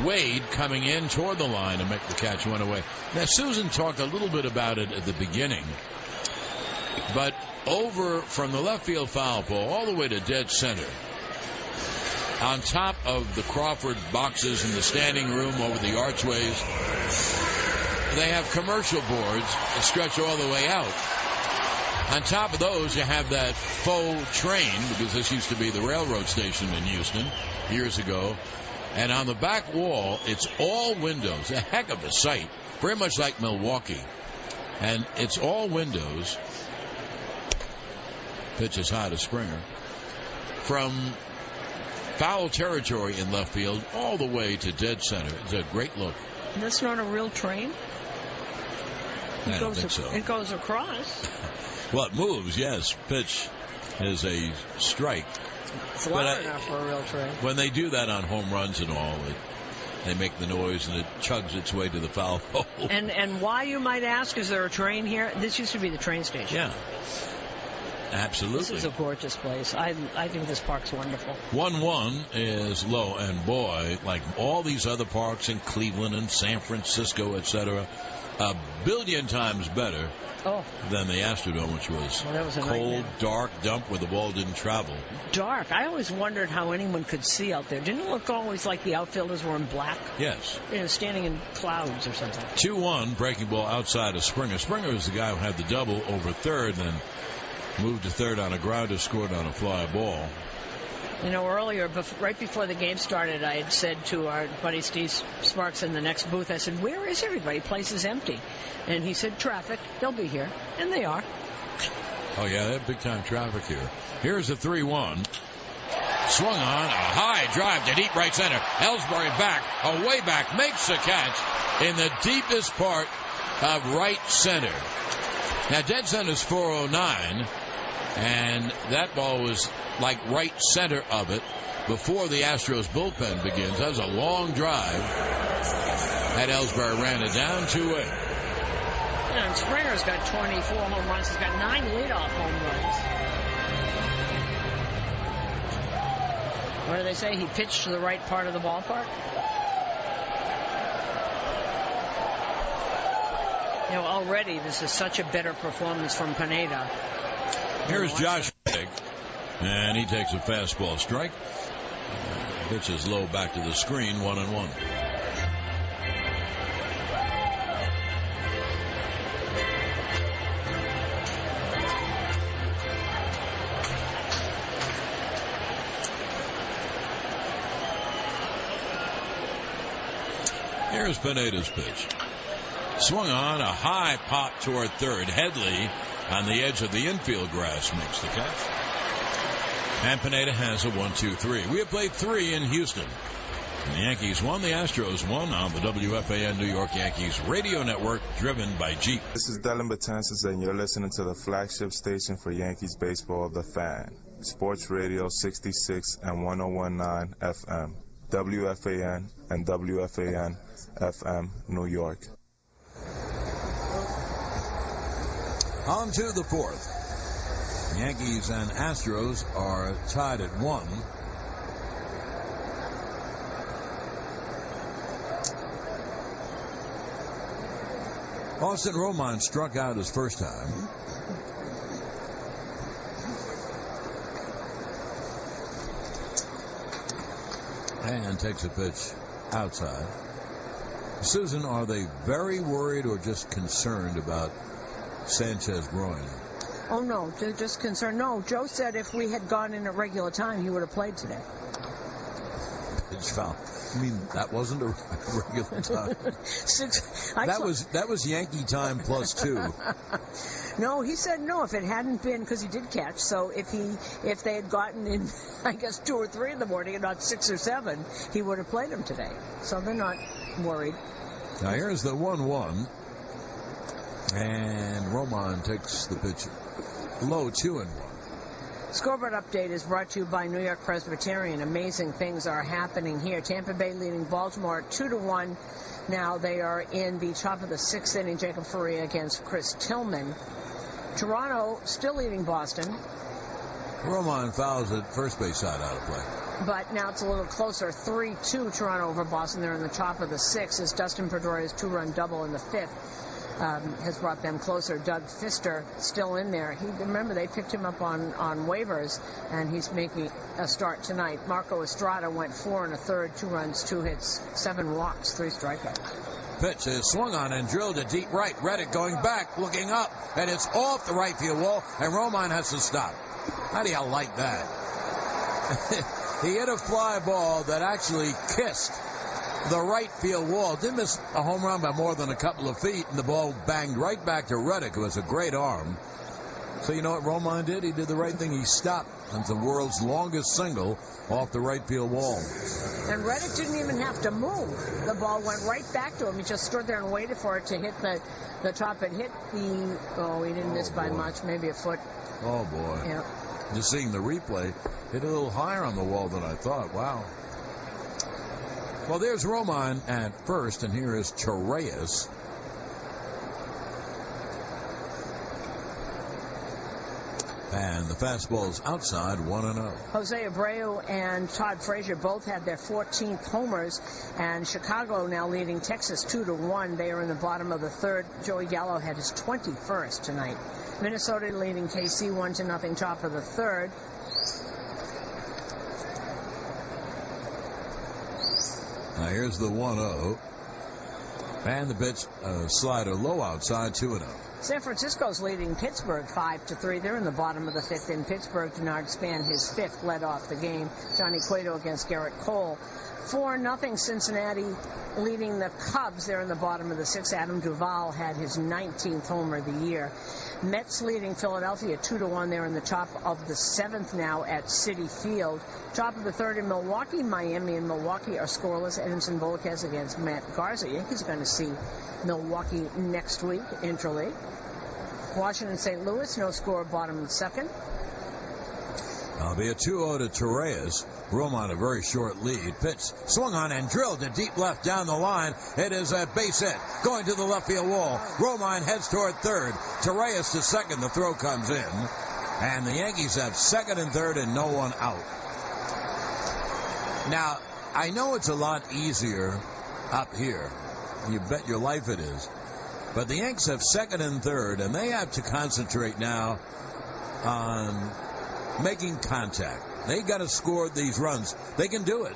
Wade coming in toward the line to make the catch, one away. Now, Susan talked a little bit about it at the beginning, but over from the left field foul pole all the way to dead center, on top of the Crawford boxes in the standing room over the archways, they have commercial boards that stretch all the way out. On top of those, you have that faux train, because this used to be the railroad station in Houston years ago. And on the back wall, it's all windows. A heck of a sight. Very much like Milwaukee. And it's all windows. Pitch is high to Springer. From foul territory in left field all the way to dead center. It's a great look. That's not a real train? I don't think so. It goes across. Well, it moves, yes. Pitch is a strike. It's loud enough for a real train. When they do that on home runs and all, they make the noise and it chugs its way to the foul pole. And why, you might ask, is there a train here? This used to be the train station. Yeah. Absolutely. This is a gorgeous place. I think this park's wonderful. 1-1 is low, and boy, like all these other parks in Cleveland and San Francisco, etc., a billion times better than the Astrodome, which was a cold, nightmare. dark dump where the ball didn't travel. Dark. I always wondered how anyone could see out there. Didn't it look always like the outfielders were in black? Yes. Standing in clouds or something. 2-1, breaking ball outside of Springer. Springer was the guy who had the double over third, then moved to third on a grounder, scored on a fly ball. You know, earlier, right before the game started, I had said to our buddy Steve Sparks in the next booth, I said, where is everybody? Place is empty. And he said, traffic. They'll be here. And they are. Oh, yeah, they have big-time traffic here. Here's the 3-1. Swung on, a high drive to deep right center. Ellsbury back, away back, makes the catch in the deepest part of right center. Now, dead center's 409, and that ball was like right center of it before the Astros bullpen begins. That was a long drive. That Ellsbury ran it down 2-way. And Springer's got 24 home runs. He's got 9 leadoff home runs. What do they say? He pitched to the right part of the ballpark? You know, already this is such a better performance from Pineda. Here's Josh Reddick, and he takes a fastball strike. Pitches low back to the screen, 1-1. Here's Pineda's pitch. Swung on, a high pop toward third. Headley on the edge of the infield grass makes the catch. And Pineda has a 1-2-3. We have played 3 in Houston. And the Yankees won, the Astros won on the WFAN New York Yankees radio network, driven by Jeep. This is Dylan Betances, and you're listening to the flagship station for Yankees baseball, The Fan. Sports Radio 66 and 1019 FM. WFAN and WFAN FM, New York. On to the fourth. Yankees and Astros are tied at 1. Austin Romine struck out his first time. And takes a pitch outside. Susan, are they very worried or just concerned about Sanchez groin? Oh, no, they're just concerned. No, Joe said if we had gone in at regular time, he would have played today. Pitch foul. I mean, that wasn't a regular time. That was Yankee time plus 2. No, he said no. If it hadn't been, because he did catch, so if they had gotten in, I guess 2 or 3 in the morning and not 6 or 7, he would have played him today. So they're not worried. Now here's the 1-1, and Romine takes the pitch low 2-1. Scoreboard update is brought to you by New York Presbyterian. Amazing things are happening here. Tampa Bay leading Baltimore 2-1. Now they are in the top of the 6th inning. Jacob FRI against Chris Tillman. Toronto still leading Boston. Romine fouls at first base side out of play. But now it's a little closer. 3-2 Toronto over Boston. They're in the top of the 6th as Dustin Pedroia's 2-run double in the 5th. Has brought them closer. Doug Fister still in there. Remember, they picked him up on waivers, and he's making a start tonight. Marco Estrada went 4 1/3, 2 runs, 2 hits, 7 walks, 3 strikeouts. Pitch is swung on and drilled to deep right. Reddick going back, looking up, and it's off the right field wall, and Romine has to stop. How do you like that? He hit a fly ball that actually kissed the right field wall. Didn't miss a home run by more than a couple of feet, and the ball banged right back to Reddick, who has a great arm. So you know what Romine did? He did the right thing. He stopped. That's the world's longest single off the right field wall. And Reddick didn't even have to move. The ball went right back to him. He just stood there and waited for it to hit the top. It hit the... Oh, he didn't miss by much. Maybe a foot. Oh, boy. Yeah. Just seeing the replay, hit a little higher on the wall than I thought. Wow. Well, there's Romine at first, and here is Torreyes. And the fastball's outside, 1-0. Jose Abreu and Todd Frazier both had their 14th homers, and Chicago now leading Texas 2-1. They are in the bottom of the 3rd. Joey Gallo had his 21st tonight. Minnesota leading KC 1-0, top of the 3rd. Now here's the 1-0. And the pitch slider low outside, 2-0. San Francisco's leading Pittsburgh 5-3. They're in the bottom of the 5th in Pittsburgh. Denard Span, his 5th, led off the game. Johnny Cueto against Garrett Cole. 4-0 Cincinnati leading the Cubs. They're in the bottom of the 6th. Adam Duvall had his 19th homer of the year. Mets leading Philadelphia 2-1. They're in the top of the 7th now at Citi Field. Top of the 3rd in Milwaukee. Miami and Milwaukee are scoreless. Edinson Volquez against Matt Garza. Yankees are going to see Milwaukee next week, interleague. Washington, St. Louis, no score, bottom of the 2nd. That'll be a 2-0 to Torreyes. Romine a very short lead. Pitch swung on and drilled to deep left down the line. It is a base hit going to the left field wall. Romine heads toward 3rd. Torreyes to 2nd. The throw comes in. And the Yankees have 2nd and 3rd and no one out. Now, I know it's a lot easier up here. You bet your life it is. But the Yanks have 2nd and 3rd, and they have to concentrate now on making contact. They got to score these runs. They can do it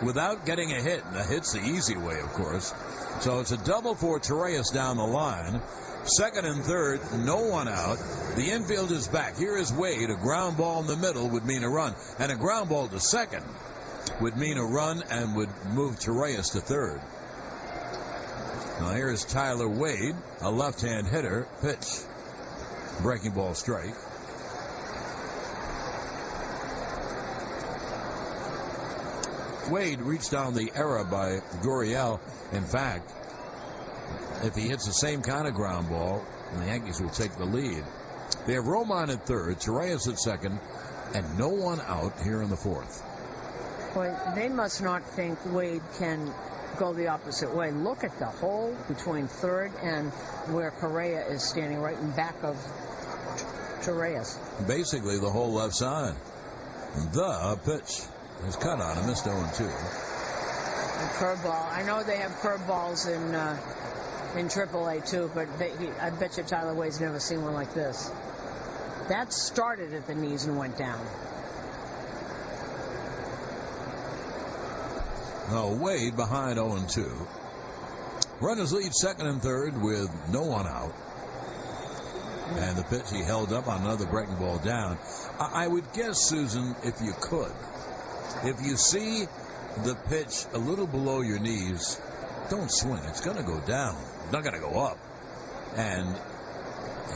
without getting a hit. And a hit's the easy way, of course. So it's a double for Torreyes down the line. 2nd and 3rd, no one out. The infield is back. Here is Wade. A ground ball in the middle would mean a run. And a ground ball to 2nd would mean a run and would move Torreyes to 3rd. Now here's Tyler Wade, a left-hand hitter. Pitch. Breaking ball strike. Wade reached down the error by Gurriel. In fact, if he hits the same kind of ground ball, the Yankees will take the lead. They have Romine at 3rd, Torreyes at 2nd, and no one out here in the 4th. Boy, they must not think Wade can go the opposite way. Look at the hole between 3rd and where Correa is standing, right in back of to Reyes. Basically the whole left side. The pitch is cut on and missed 0-2. Curveball. I know they have curveballs in AAA too, but I bet you Tyler Wade's never seen one like this. That started at the knees and went down. Now Wade behind 0-2. Runners lead second and third with no one out. And the pitch he held up on another breaking ball down. I would guess, Susan, if you could, if you see the pitch a little below your knees, don't swing. It's going to go down. It's not going to go up. And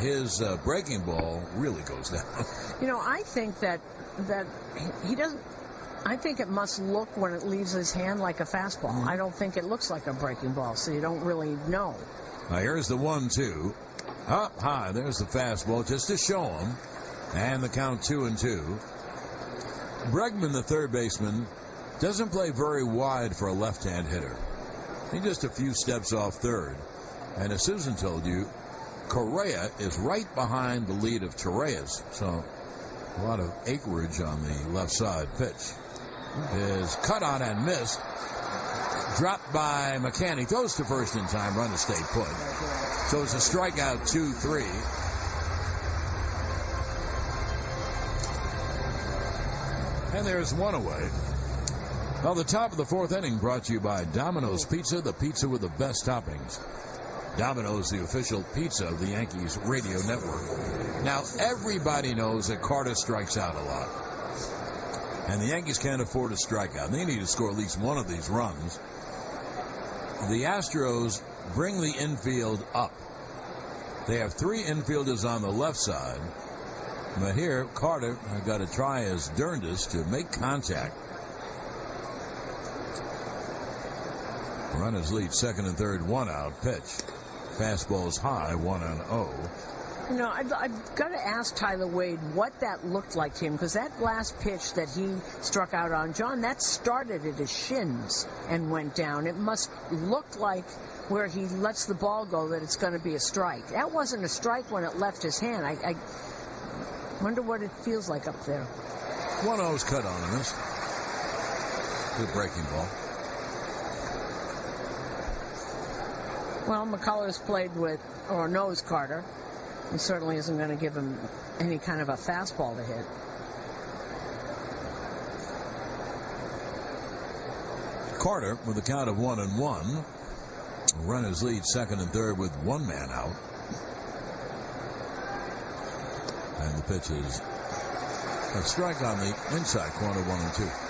his breaking ball really goes down. You know, I think that he doesn't. I think it must look when it leaves his hand like a fastball. I don't think it looks like a breaking ball, so you don't really know. Now here's the 1-2. Up high. There's the fastball just to show him. And the count 2-2. Bregman, the third baseman, doesn't play very wide for a left-hand hitter. He's just a few steps off third. And as Susan told you, Correa is right behind the lead of Torreyes. So a lot of acreage on the left side. Pitch is cut on and missed. Dropped by McCann. He throws to first in time. Runner stayed put. So it's a strikeout 2-3. And there's one away. Well, the top of the fourth inning brought to you by Domino's Pizza, the pizza with the best toppings. Domino's, the official pizza of the Yankees radio network. Now, everybody knows that Carter strikes out a lot. And the Yankees can't afford a strikeout. They need to score at least one of these runs. The Astros bring the infield up. They have three infielders on the left side. But here, Carter has got to try his darndest to make contact. Runners lead second and third, one out. Pitch. Fastball's high, 1-0. You know, I've got to ask Tyler Wade what that looked like to him, because that last pitch that he struck out on, John, that started at his shins and went down. It must look like where he lets the ball go that it's going to be a strike. That wasn't a strike when it left his hand. I wonder what it feels like up there. 1-0's cut on this. Good breaking ball. Well, McCullers played with, or knows Carter. He certainly isn't going to give him any kind of a fastball to hit. Carter with a count of 1-1. Runners lead second and third with one man out. And the pitch is a strike on the inside corner, 1-2.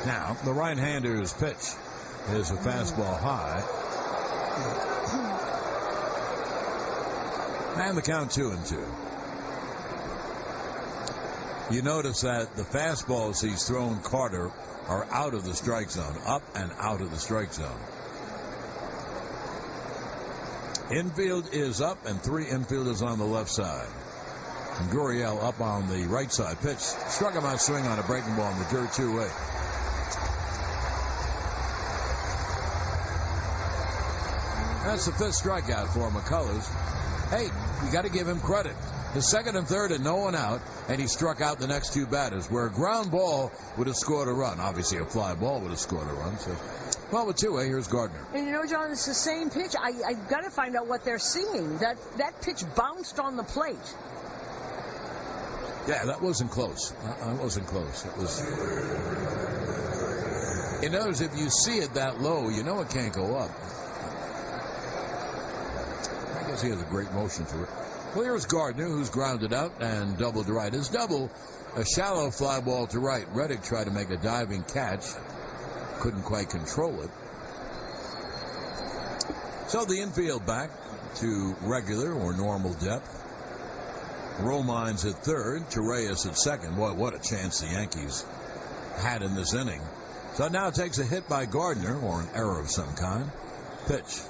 Now, the right-hander's pitch is a fastball high. And the count 2-2. You notice that the fastballs he's thrown Carter are out of the strike zone, up and out of the strike zone. Infield is up and three infielders on the left side. And Gurriel up on the right side. Pitch struck him out swing on a breaking ball in the dirt 2-way. That's the fifth strikeout for McCullers. Hey, you got to give him credit. His second and third and no one out, and he struck out the next two batters, where a ground ball would have scored a run. Obviously, a fly ball would have scored a run. So, well, with 2-way, here's Gardner. And you know, John, it's the same pitch. I got to find out what they're singing. That pitch bounced on the plate. Yeah, that wasn't close. That wasn't close. It was. In other words, if you see it that low, you know it can't go up. I guess he has a great motion for it. Well, here's Gardner, who's grounded out and doubled to right. His double, a shallow fly ball to right. Reddick tried to make a diving catch. Couldn't quite control it. So the infield back to regular or normal depth. Romines at third, Torreyes at second. Boy, what a chance the Yankees had in this inning. So now it takes a hit by Gardner, or an error of some kind. Pitch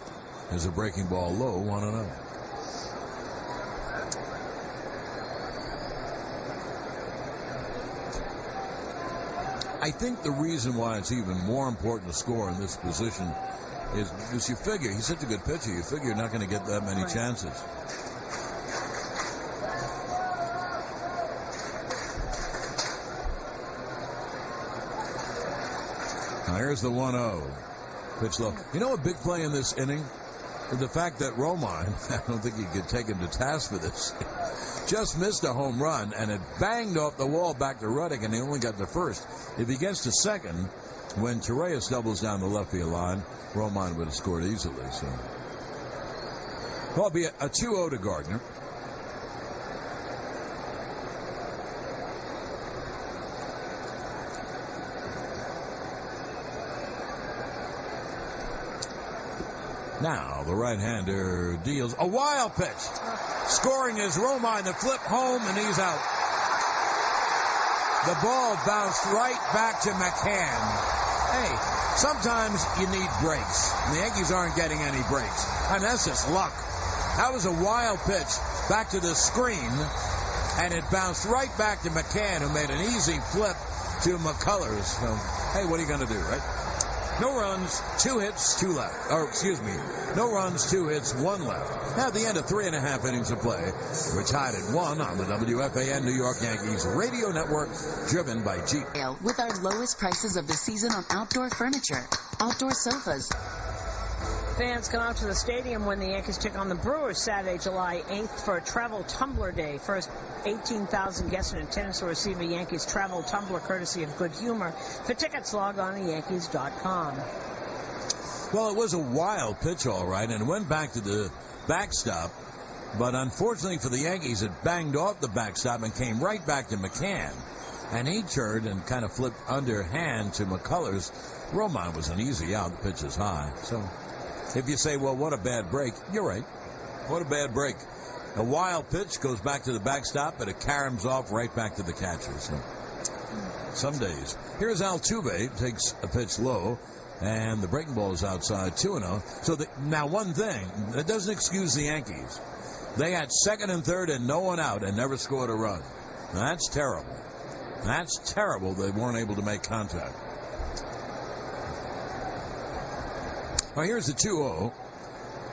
is a breaking ball low, 1-0. I think the reason why it's even more important to score in this position is because you figure he's such a good pitcher. You figure you're not going to get that many chances. Now here's the 1-0. Pitch low. You know a big play in this inning? The fact that Romine, I don't think you could take him to task for this, just missed a home run, and it banged off the wall back to Ruddick, and he only got to first. If he gets to second, when Torreyes doubles down the left field line, Romine would have scored easily. So, well, it'll be a 2-0 to Gardner. Now the right-hander deals a wild pitch. Scoring is Romine. The flip home, and he's out. The ball bounced right back to McCann. Hey, sometimes you need breaks. The Yankees aren't getting any breaks. And that's just luck. That was a wild pitch back to the screen, and it bounced right back to McCann, who made an easy flip to McCullers. So, hey, what are you going to do, right? No runs, 2 hits, 2 left. Or, excuse me, no runs, 2 hits, 1 left. At the end of 3.5 innings of play, we're tied at 1 on the WFAN New York Yankees radio network, driven by Jeep. With our lowest prices of the season on outdoor furniture, outdoor sofas. Fans come out to the stadium when the Yankees take on the Brewers Saturday, July 8th for a travel tumbler day. First 18,000 guests in attendance will receive a Yankees travel tumbler courtesy of Good Humor. For tickets, log on to Yankees.com. Well, it was a wild pitch, all right, and it went back to the backstop. But unfortunately for the Yankees, it banged off the backstop and came right back to McCann. And he turned and kind of flipped underhand to McCullers. Romine was an easy out. The pitch is high. So if you say, well, what a bad break, you're right. What a bad break. A wild pitch goes back to the backstop, but it caroms off right back to the catcher. So some days. Here's Altuve, takes a pitch low, and the breaking ball is outside, 2-0. So now one thing, that doesn't excuse the Yankees. They had second and third and no one out and never scored a run. Now, that's terrible. That's terrible they weren't able to make contact. Well, here's the 2-0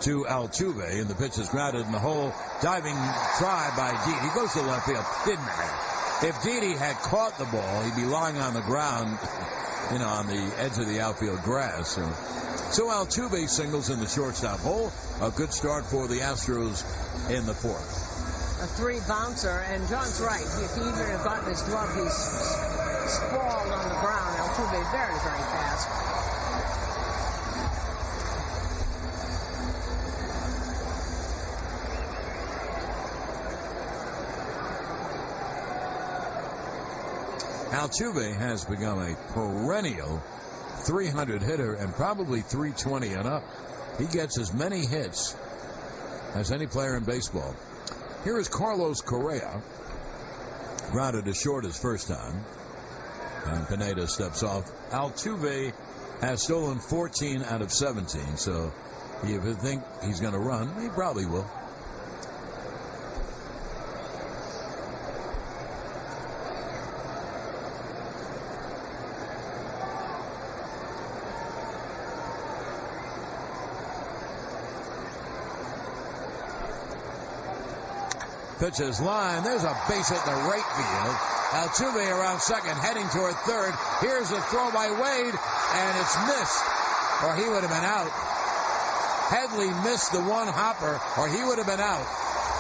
to Altuve, and the pitch is grounded in the hole. Diving try by Didi. He goes to left field. Didn't matter. If Didi had caught the ball, he'd be lying on the ground, on the edge of the outfield grass. So Altuve singles in the shortstop hole. A good start for the Astros in the fourth. A 3 bouncer, and John's right. If he even had gotten his glove, he's sprawled on the ground. Altuve very, very fast. Altuve has become a perennial 300 hitter and probably 320 and up. He gets as many hits as any player in baseball. Here is Carlos Correa. Grounded to short his first time. And Pineda steps off. Altuve has stolen 14 out of 17. So if you think he's going to run, he probably will. Pitch is line. There's a base hit to right field. Altuve around second, heading toward third. Here's a throw by Wade, and it's missed, or he would have been out. Headley missed the one hopper, or he would have been out.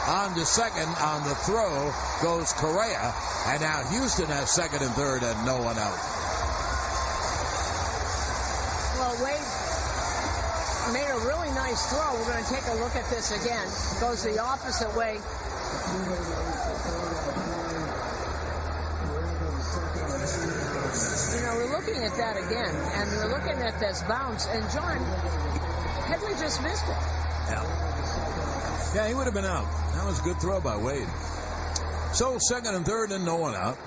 On to second, on the throw goes Correa, and now Houston has second and third, and no one out. Well, Wade made a really nice throw. We're going to take a look at this again. Goes the opposite way. We're looking at that again, and we're looking at this bounce, and John, Headley just missed it. Yeah, he would have been out. That was a good throw by Wade. So second and third and no one out,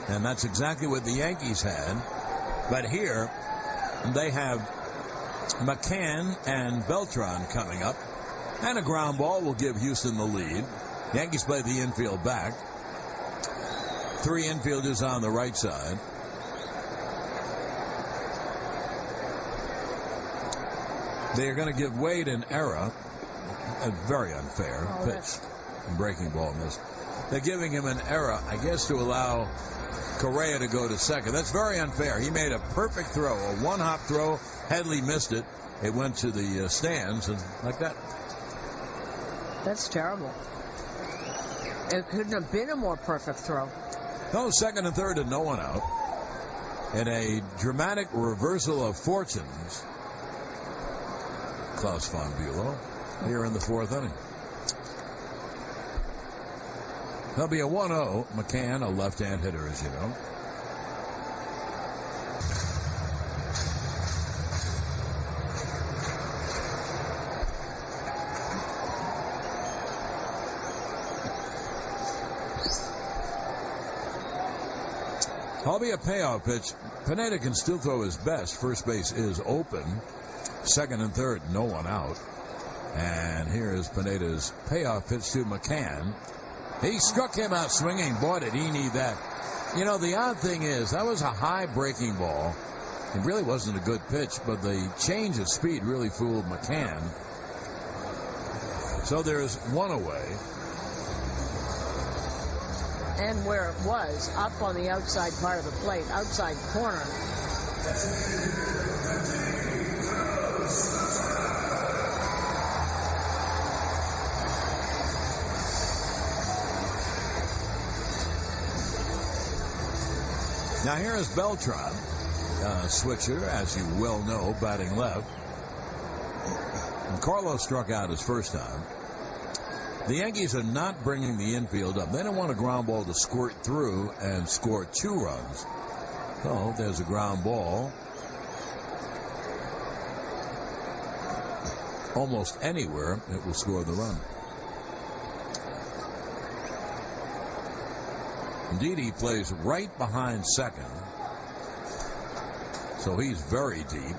and that's exactly what the Yankees had. But here, they have McCann and Beltran coming up, and a ground ball will give Houston the lead. Yankees play the infield back. 3 infielders on the right side. They're going to give Wade an error. A very unfair pitch. Breaking ball missed. They're giving him an error, I guess, to allow Correa to go to second. That's very unfair. He made a perfect throw, a one-hop throw. Headley missed it. It went to the stands, and like that. That's terrible. It couldn't have been a more perfect throw. No, second and third and no one out. In a dramatic reversal of fortunes, Klaus von Bülow here in the fourth inning. There'll be a 1-0. McCann, a left-hand hitter, as you know. I'll be a payoff pitch. Pineda can still throw his best. First base is open. Second and third, no one out. And here is Pineda's payoff pitch to McCann. He struck him out swinging. Boy, did he need that. You know, the odd thing is, that was a high breaking ball. It really wasn't a good pitch, but the change of speed really fooled McCann. So there's one away. And where it was, up on the outside part of the plate, outside corner. Now here is Beltran, switcher, as you well know, batting left. And Carlos struck out his first time. The Yankees are not bringing the infield up. They don't want a ground ball to squirt through and score 2 runs. So there's a ground ball. Almost anywhere it will score the run. Indeed, he plays right behind second. So he's very deep.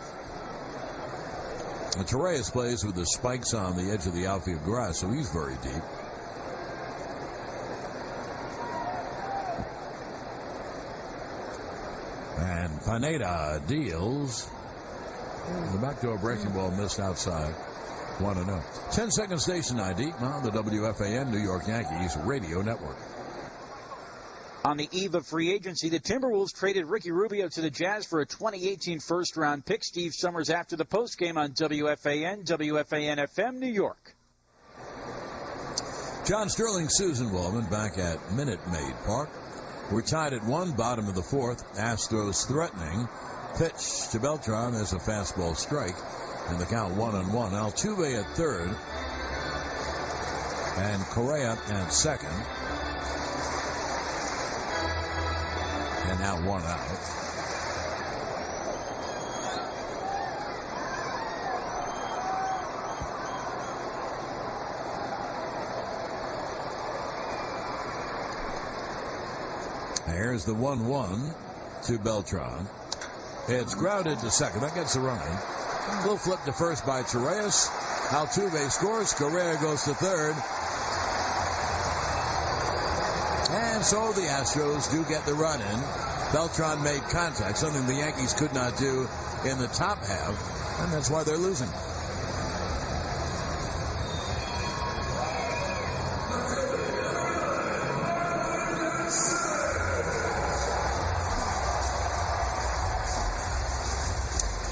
And Torreyes plays with the spikes on the edge of the outfield grass, so he's very deep. And Pineda deals. The backdoor breaking ball missed outside. 1-0. 10-second station ID on the WFAN New York Yankees radio network. On the eve of free agency, the Timberwolves traded Ricky Rubio to the Jazz for a 2018 first-round pick. Steve Summers after the postgame on WFAN, WFAN-FM, New York. John Sterling, Susan Wellman back at Minute Maid Park. We're tied at 1, bottom of the fourth. Astros threatening. Pitch to Beltran. There's a fastball strike. And the count 1-1. Altuve at third. And Correa at second. And now 1 out. Here's the 1-1 to Beltran. It's grounded to second. That gets the run in. Little flip to first by Torreyes. Altuve scores. Correa goes to third. And so the Astros do get the run in. Beltran made contact, something the Yankees could not do in the top half, and that's why they're losing.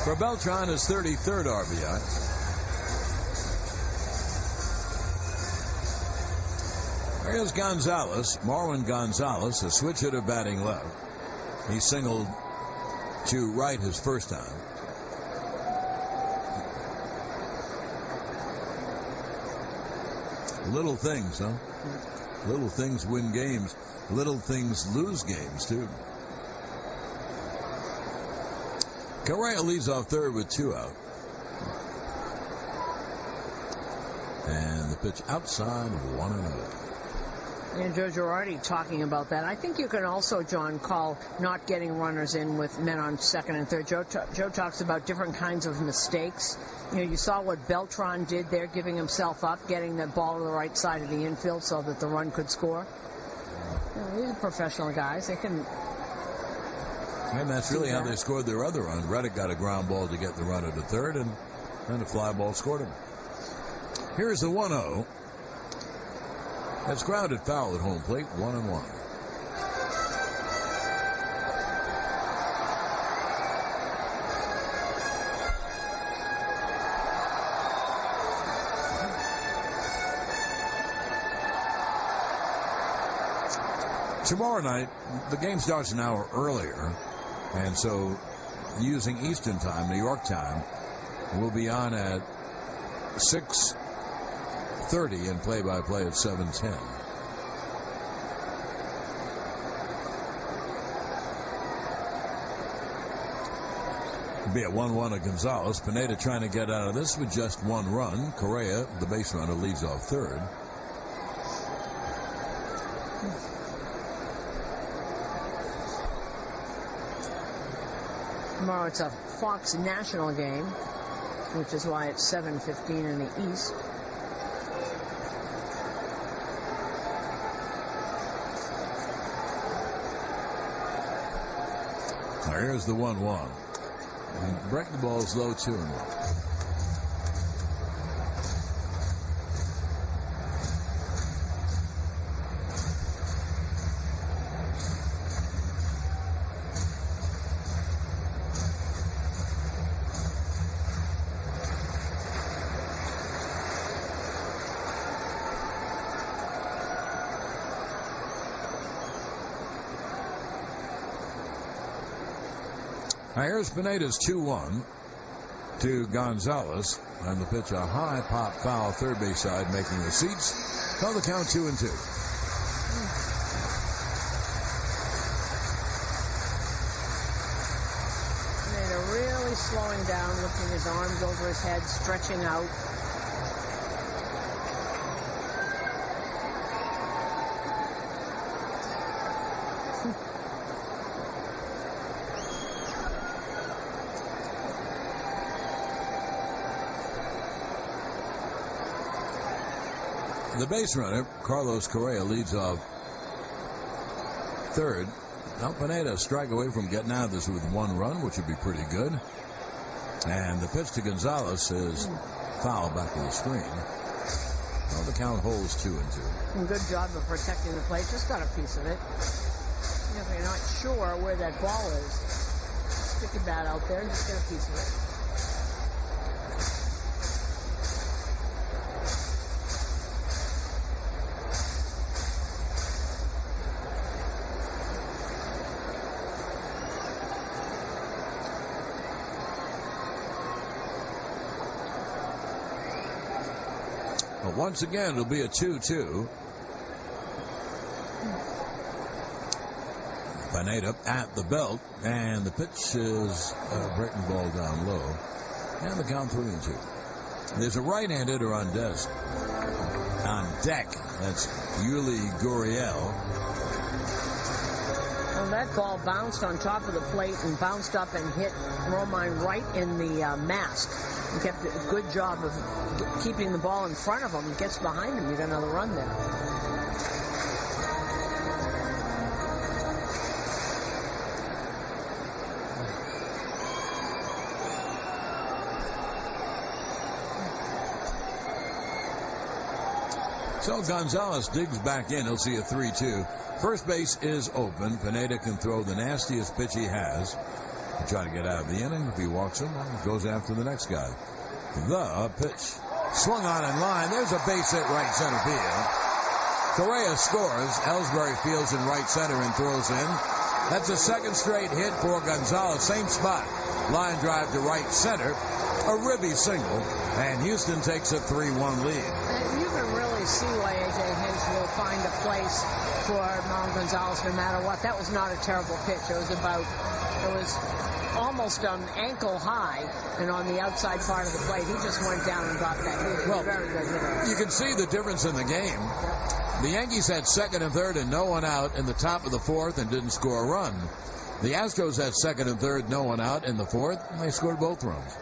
For Beltran, his 33rd RBI. Here's Gonzalez, Marwin Gonzalez, a switch hitter batting left. He singled to right his first time. Little things, huh? Little things win games. Little things lose games, too. Correa leads off third with 2 out. And the pitch outside, 1-0. And Joe Girardi talking about that. I think you can also, John, call not getting runners in with men on second and third. Joe talks about different kinds of mistakes. You know, you saw what Beltran did there, giving himself up, getting the ball to the right side of the infield so that the run could score. You know, these are professional guys. They can. And that's really how they scored their other run. Reddick got a ground ball to get the runner to third, and And the fly ball scored him. Here's the 1-0. That's grounded foul at home plate, 1-1. Tomorrow night, the game starts an hour earlier, and so using Eastern time, New York time, we'll be on at 6:30 and play-by-play at 7:10. It'll be at 1-1 at Gonzalez. Pineda trying to get out of this with just one run. Correa, the base runner, leads off third. Tomorrow it's a Fox National game, which is why it's 7:15 in the East. Now here's the 1-1. Breaking the ball is low, 2-1. Now here's Pineda's 2-1 to Gonzalez, and the pitch a high pop foul third base side, making the seats. Call the count 2-2. Pineda really slowing down, lifting his arms over his head, stretching out. The base runner, Carlos Correa, leads off third. Now Pineda a strike away from getting out of this with one run, which would be pretty good. And the pitch to Gonzalez is foul back to the screen. Well, the count holds 2-2. Good job of protecting the plate. Just got a piece of it. If you're not sure where that ball is, stick your bat out there and just get a piece of it. But once again, it'll be a 2-2. Pineda at the belt, and the pitch is breaking ball down low. And the count 3-2. There's a right-hand hitter on deck. That's Yuli Gurriel. Well, that ball bounced on top of the plate and bounced up and hit Romine right in the mask. He kept a good job of keeping the ball in front of him. He gets behind him. You got another run there. So Gonzalez digs back in. He'll see a 3-2. First base is open. Pineda can throw the nastiest pitch he has to try to get out of the inning. If he walks him, he goes after the next guy. The pitch swung on in line. There's a base hit right center field. Correa scores. Ellsbury fields in right center and throws in. That's a second straight hit for Gonzalez. Same spot. Line drive to right center. A ribby single. And Houston takes a 3-1 lead. You can really see why A.J. Hinch will find a place for Mount Gonzalez no matter what. That was not a terrible pitch. It was almost ankle high and on the outside part of the plate. He just went down and got that. He was very good hitter. You can see the difference in the game. The Yankees had second and third and no one out in the top of the fourth and didn't score a run. The Astros had second and third, no one out in the fourth, and they scored both runs.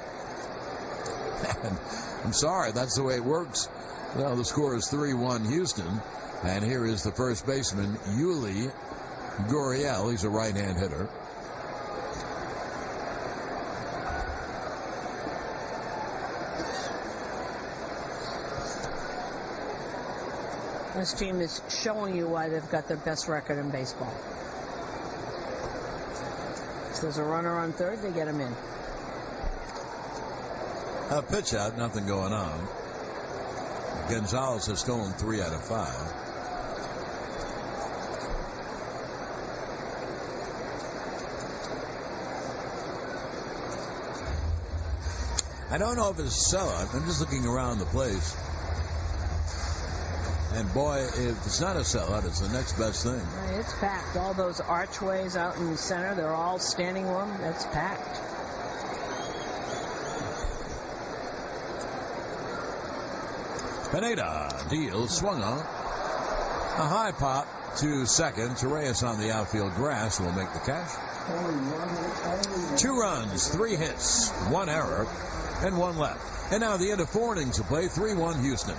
And I'm sorry, that's the way it works. Well, the score is 3-1 Houston, and here is the first baseman, Yuli Gurriel. He's a right-hand hitter. This team is showing you why they've got their best record in baseball. If there's a runner on third, they get him in. A pitch out, nothing going on. Gonzalez has stolen 3 out of 5. I don't know if it's a sellout. I'm just looking around the place. And boy, if it's not a sellout, it's the next best thing. It's packed. All those archways out in the center, they're all standing room. That's packed. Pineda deals, swung on. A high pop to second. Torres on the outfield grass will make the catch. 2 runs, 3 hits, 1 error, and 1 left. And now the end of 4 innings of play, 3-1 Houston.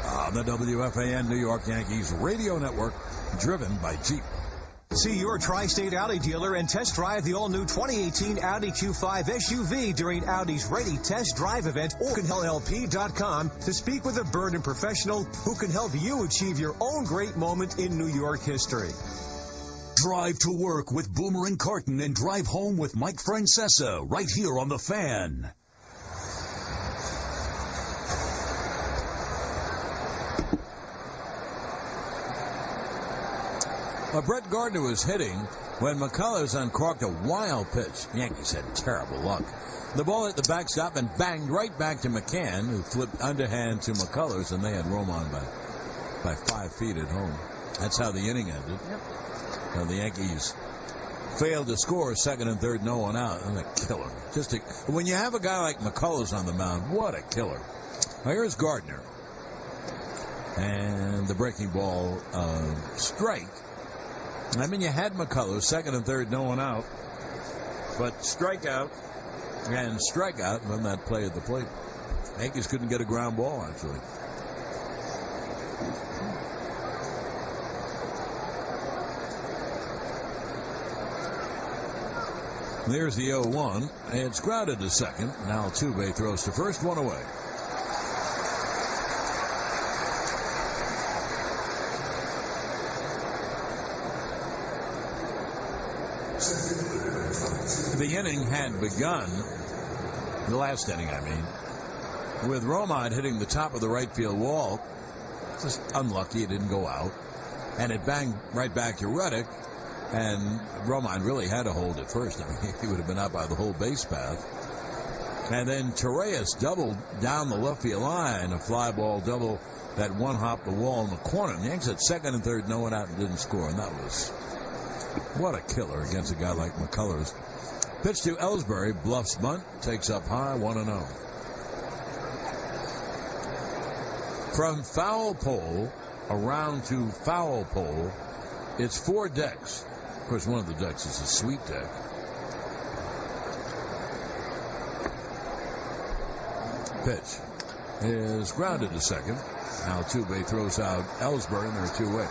On the WFAN New York Yankees radio network, driven by Jeep. See your Tri-State Audi dealer and test drive the all-new 2018 Audi Q5 SUV during Audi's Ready Test Drive event or whocanhelp.com to speak with a Burden professional who can help you achieve your own great moment in New York history. Drive to work with Boomer and Carton and drive home with Mike Francesa right here on The Fan. Brett Gardner was hitting when McCullers uncorked a wild pitch. Yankees had terrible luck. The ball hit the backstop and banged right back to McCann, who flipped underhand to McCullers, and they had Roman by 5 feet at home. That's how the inning ended. Yep. So the Yankees failed to score, 2nd and 3rd, no one out. And a killer. When you have a guy like McCullers on the mound, what a killer. Now here's Gardner. And the breaking ball strike. I mean, you had McCullers, 2nd and 3rd, no one out. But strikeout and strikeout on that play at the plate. Yankees couldn't get a ground ball, actually. There's the 0-1. It's grounded to second. Now Altuve throws to first, 1 away. The inning had begun, the last inning, I mean, with Romine hitting the top of the right field wall. Just unlucky it didn't go out. And it banged right back to Reddick, and Romine really had to hold it first. I mean, he would have been out by the whole base path. And then Torres doubled down the left field line, a fly ball double that one hopped the wall in the corner. And the Yankees had 2nd and 3rd, no one out, and didn't score. And that was, what a killer against a guy like McCullers. Pitch to Ellsbury, bluffs bunt, takes up high, 1-0. From foul pole around to foul pole, it's 4 decks. Of course, one of the decks is a sweet deck. Pitch is grounded to second. Altuve throws out Ellsbury, and they're 2 away.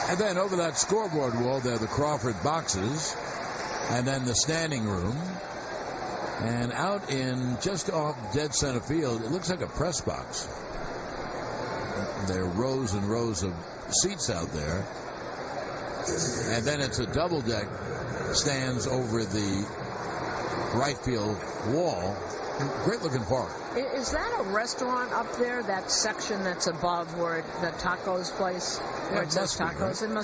And then over that scoreboard wall, there are the Crawford boxes. And then the standing room. And out in just off dead center field, it looks like a press box. There are rows and rows of seats out there. And then it's a double deck, stands over the right field wall. Great looking park. Is that a restaurant up there, that section that's above where the tacos place? Where it says tacos? Right? It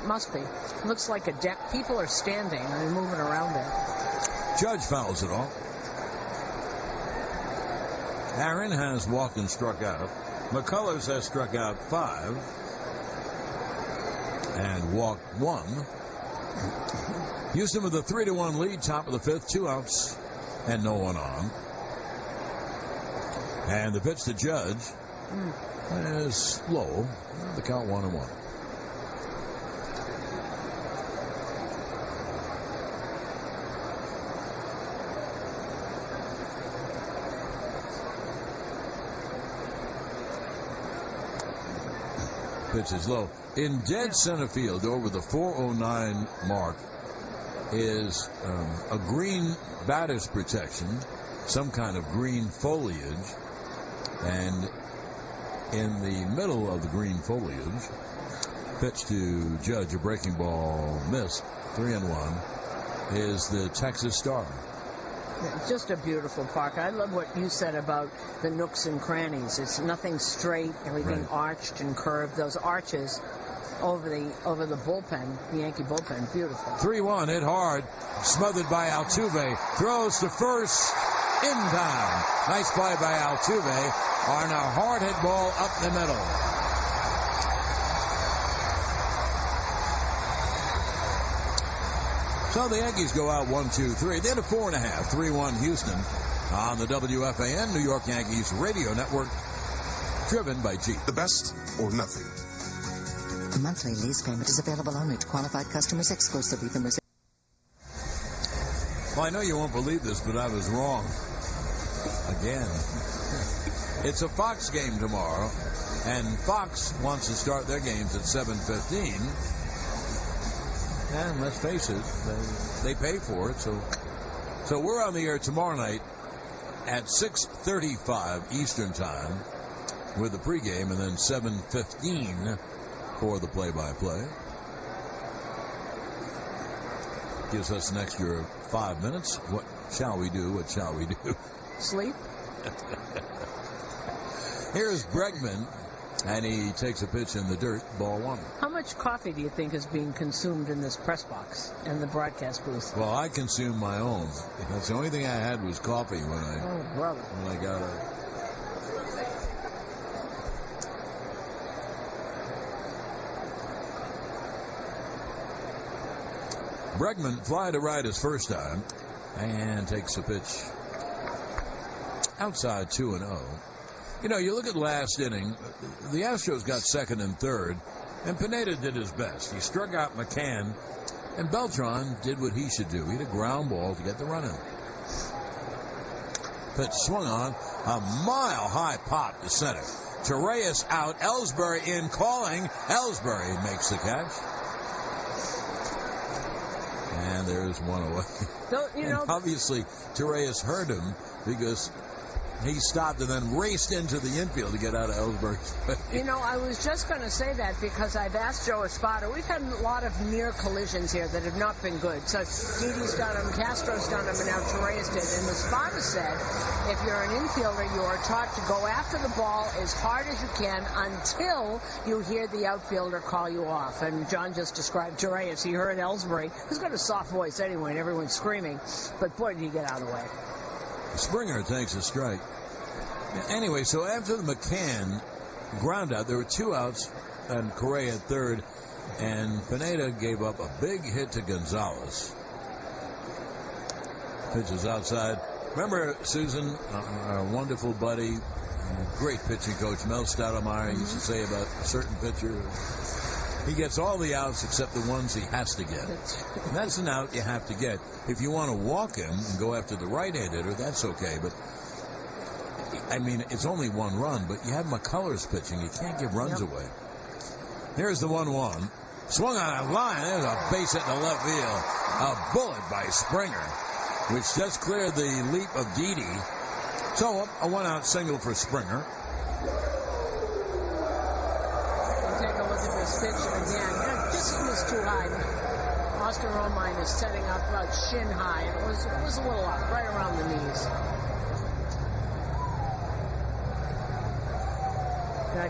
must be. It looks like a deck. People are standing and moving around there. Judge fouls it off. Aaron has walked and struck out. McCullers has struck out 5 and walked 1. Houston with a 3-1 lead, top of the 5th, 2 outs and no one on. And the pitch to Judge is low. The count 1-1. Pitch is low. In dead center field over the 409 mark is a green batter's protection, some kind of green foliage. And in the middle of the green foliage. Pitch to Judge, a breaking ball miss. 3-1 is the Texas Star. It's just a beautiful park. I love what you said about the nooks and crannies. It's nothing straight, everything arched and curved. Those arches over the bullpen, the Yankee bullpen, beautiful. 3-1, hit hard, smothered by Altuve. Throws to first in time. Nice play by Altuve on a hard hit ball up the middle. So the Yankees go out 1-2-3. They had a 4.5, 3-1 Houston on the WFAN New York Yankees radio network, driven by G. The best or nothing. The monthly lease payment is available only to qualified customers exclusively from Mercedes. Well, I know you won't believe this, but I was wrong. Again. It's a Fox game tomorrow, and Fox wants to start their games at 7:15. And let's face it, they pay for it. So we're on the air tomorrow night at 6:35 Eastern Time with the pregame, and then 7:15 for the play-by-play. Gives us an extra 5 minutes. What shall we do? What shall we do? Sleep. Here's Bregman, and he takes a pitch in the dirt, ball one. How much coffee do you think is being consumed in this press box and the broadcast booth? Well, I consume my own. That's the only thing I had was coffee when I got it. Bregman fly to right his first time and takes a pitch outside 2-0. You know, you look at last inning, the Astros got second and third, and Pineda did his best. He struck out McCann, and Beltran did what he should do. He had a ground ball to get the run in. Pitch swung on, a mile-high pop to center. Torreyes out, Ellsbury in calling. Ellsbury makes the catch. And there's one away. So, and obviously, Torreyes hurt him because he stopped and then raced into the infield to get out of Ellsbury's way. You know, I was just going to say that because I've asked Joe Espada. We've had a lot of near collisions here that have not been good. So Didi's got him, Castro's done him, and now Torreyes did. And Espada said, if you're an infielder, you are taught to go after the ball as hard as you can until you hear the outfielder call you off. And John just described Torreyes. He heard Ellsbury, who's got a soft voice anyway, and everyone's screaming. But boy, did he get out of the way. Springer takes a strike. Anyway, so after the McCann ground out, there were 2 outs and Correa at third, and Pineda gave up a big hit to Gonzalez. Pitches outside. Remember, Susan, our wonderful buddy, great pitching coach, Mel Stoudemire, used to say about a certain pitcher, he gets all the outs except the ones he has to get. And that's an out you have to get. If you want to walk him and go after the right-hand hitter, that's okay. But, I mean, it's only 1 run, but you have McCullers pitching. You can't give runs away. Here's the 1-1. Swung on a line. There's a base hit in the left field. A bullet by Springer, which just cleared the leap of Didi. So, a 1-out single for Springer. Pitch again. Just was too high. Oscar Romine is setting up about shin high. It was a little up, right around the knees. And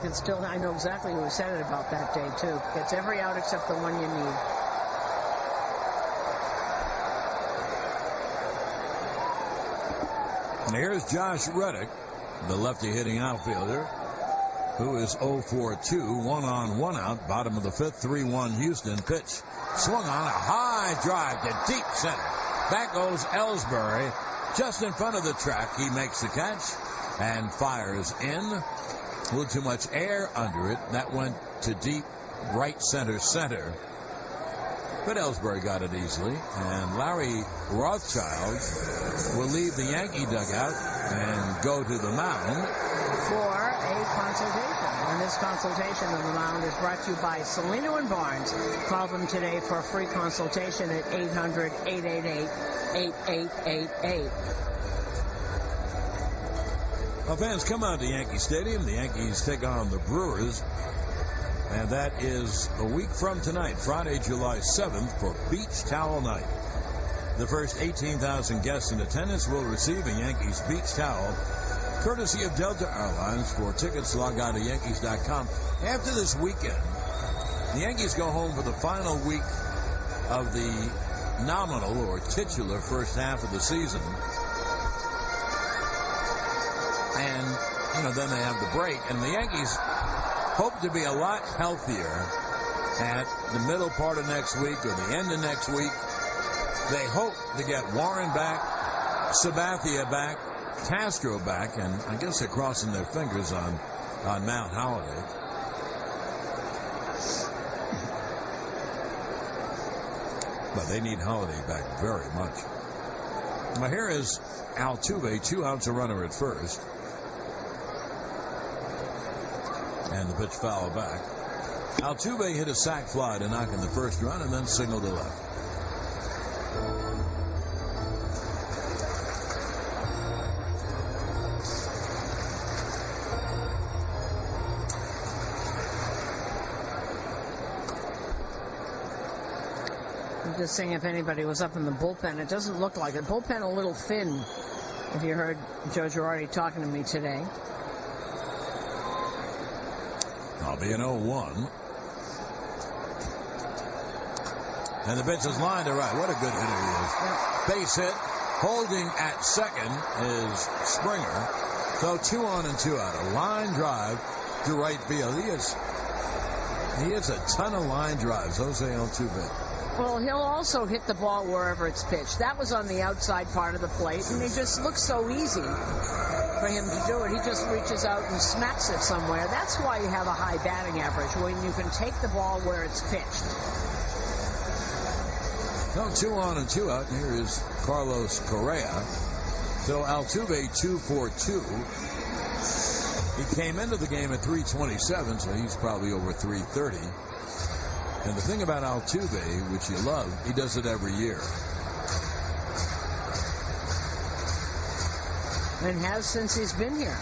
I know exactly who said it about that day too. Gets every out except the one you need. And here's Josh Reddick, the lefty hitting outfielder, who is 0-for-2, 1 on, 1 out, bottom of the 5th, 3-1 Houston. Pitch swung on, a high drive to deep center. Back goes Ellsbury, just in front of the track. He makes the catch and fires in. A little too much air under it. That went to deep right center. But Ellsbury got it easily, and Larry Rothschild will leave the Yankee dugout and go to the mound for a consultation. And this consultation on the mound is brought to you by Salino and Barnes. Call them today for a free consultation at 800-888-8888. Well, fans, come out to Yankee Stadium. The Yankees take on the Brewers. And that is a week from tonight, Friday, July 7th, for Beach Towel Night. The first 18,000 guests in attendance will receive a Yankees beach towel, courtesy of Delta Airlines. For tickets, log on to Yankees.com. After this weekend, the Yankees go home for the final week of the nominal or titular first half of the season. And, then they have the break. And the Yankees hope to be a lot healthier at the middle part of next week or the end of next week. They hope to get Warren back, Sabathia back, Castro back, and I guess they're crossing their fingers on Mount Holiday. But they need Holiday back very much. Now here is Altuve, 2 outs, a runner at first. And the pitch foul back. Altuve hit a sac fly to knock in the first run and then signaled to left. I'm just saying if anybody was up in the bullpen, it doesn't look like it. Bullpen a little thin, if you heard Joe Girardi talking to me today. I'll be an 0-1. And the pitch is lined to right. What a good hitter he is. Yeah. Base hit. Holding at second is Springer. So 2 on and 2 out. A line drive to right field. He hits a ton of line drives. Jose Altuve. Well, he'll also hit the ball wherever it's pitched. That was on the outside part of the plate, and it just looks so easy for him to do it. He just reaches out and smacks it somewhere. That's why you have a high batting average, when you can take the ball where it's pitched. No, 2 on and 2 out. And here is Carlos Correa. So Altuve 2 for 2. He came into the game at 327, so he's probably over 330. And the thing about Altuve, which you love, he does it every year. And has since he's been here.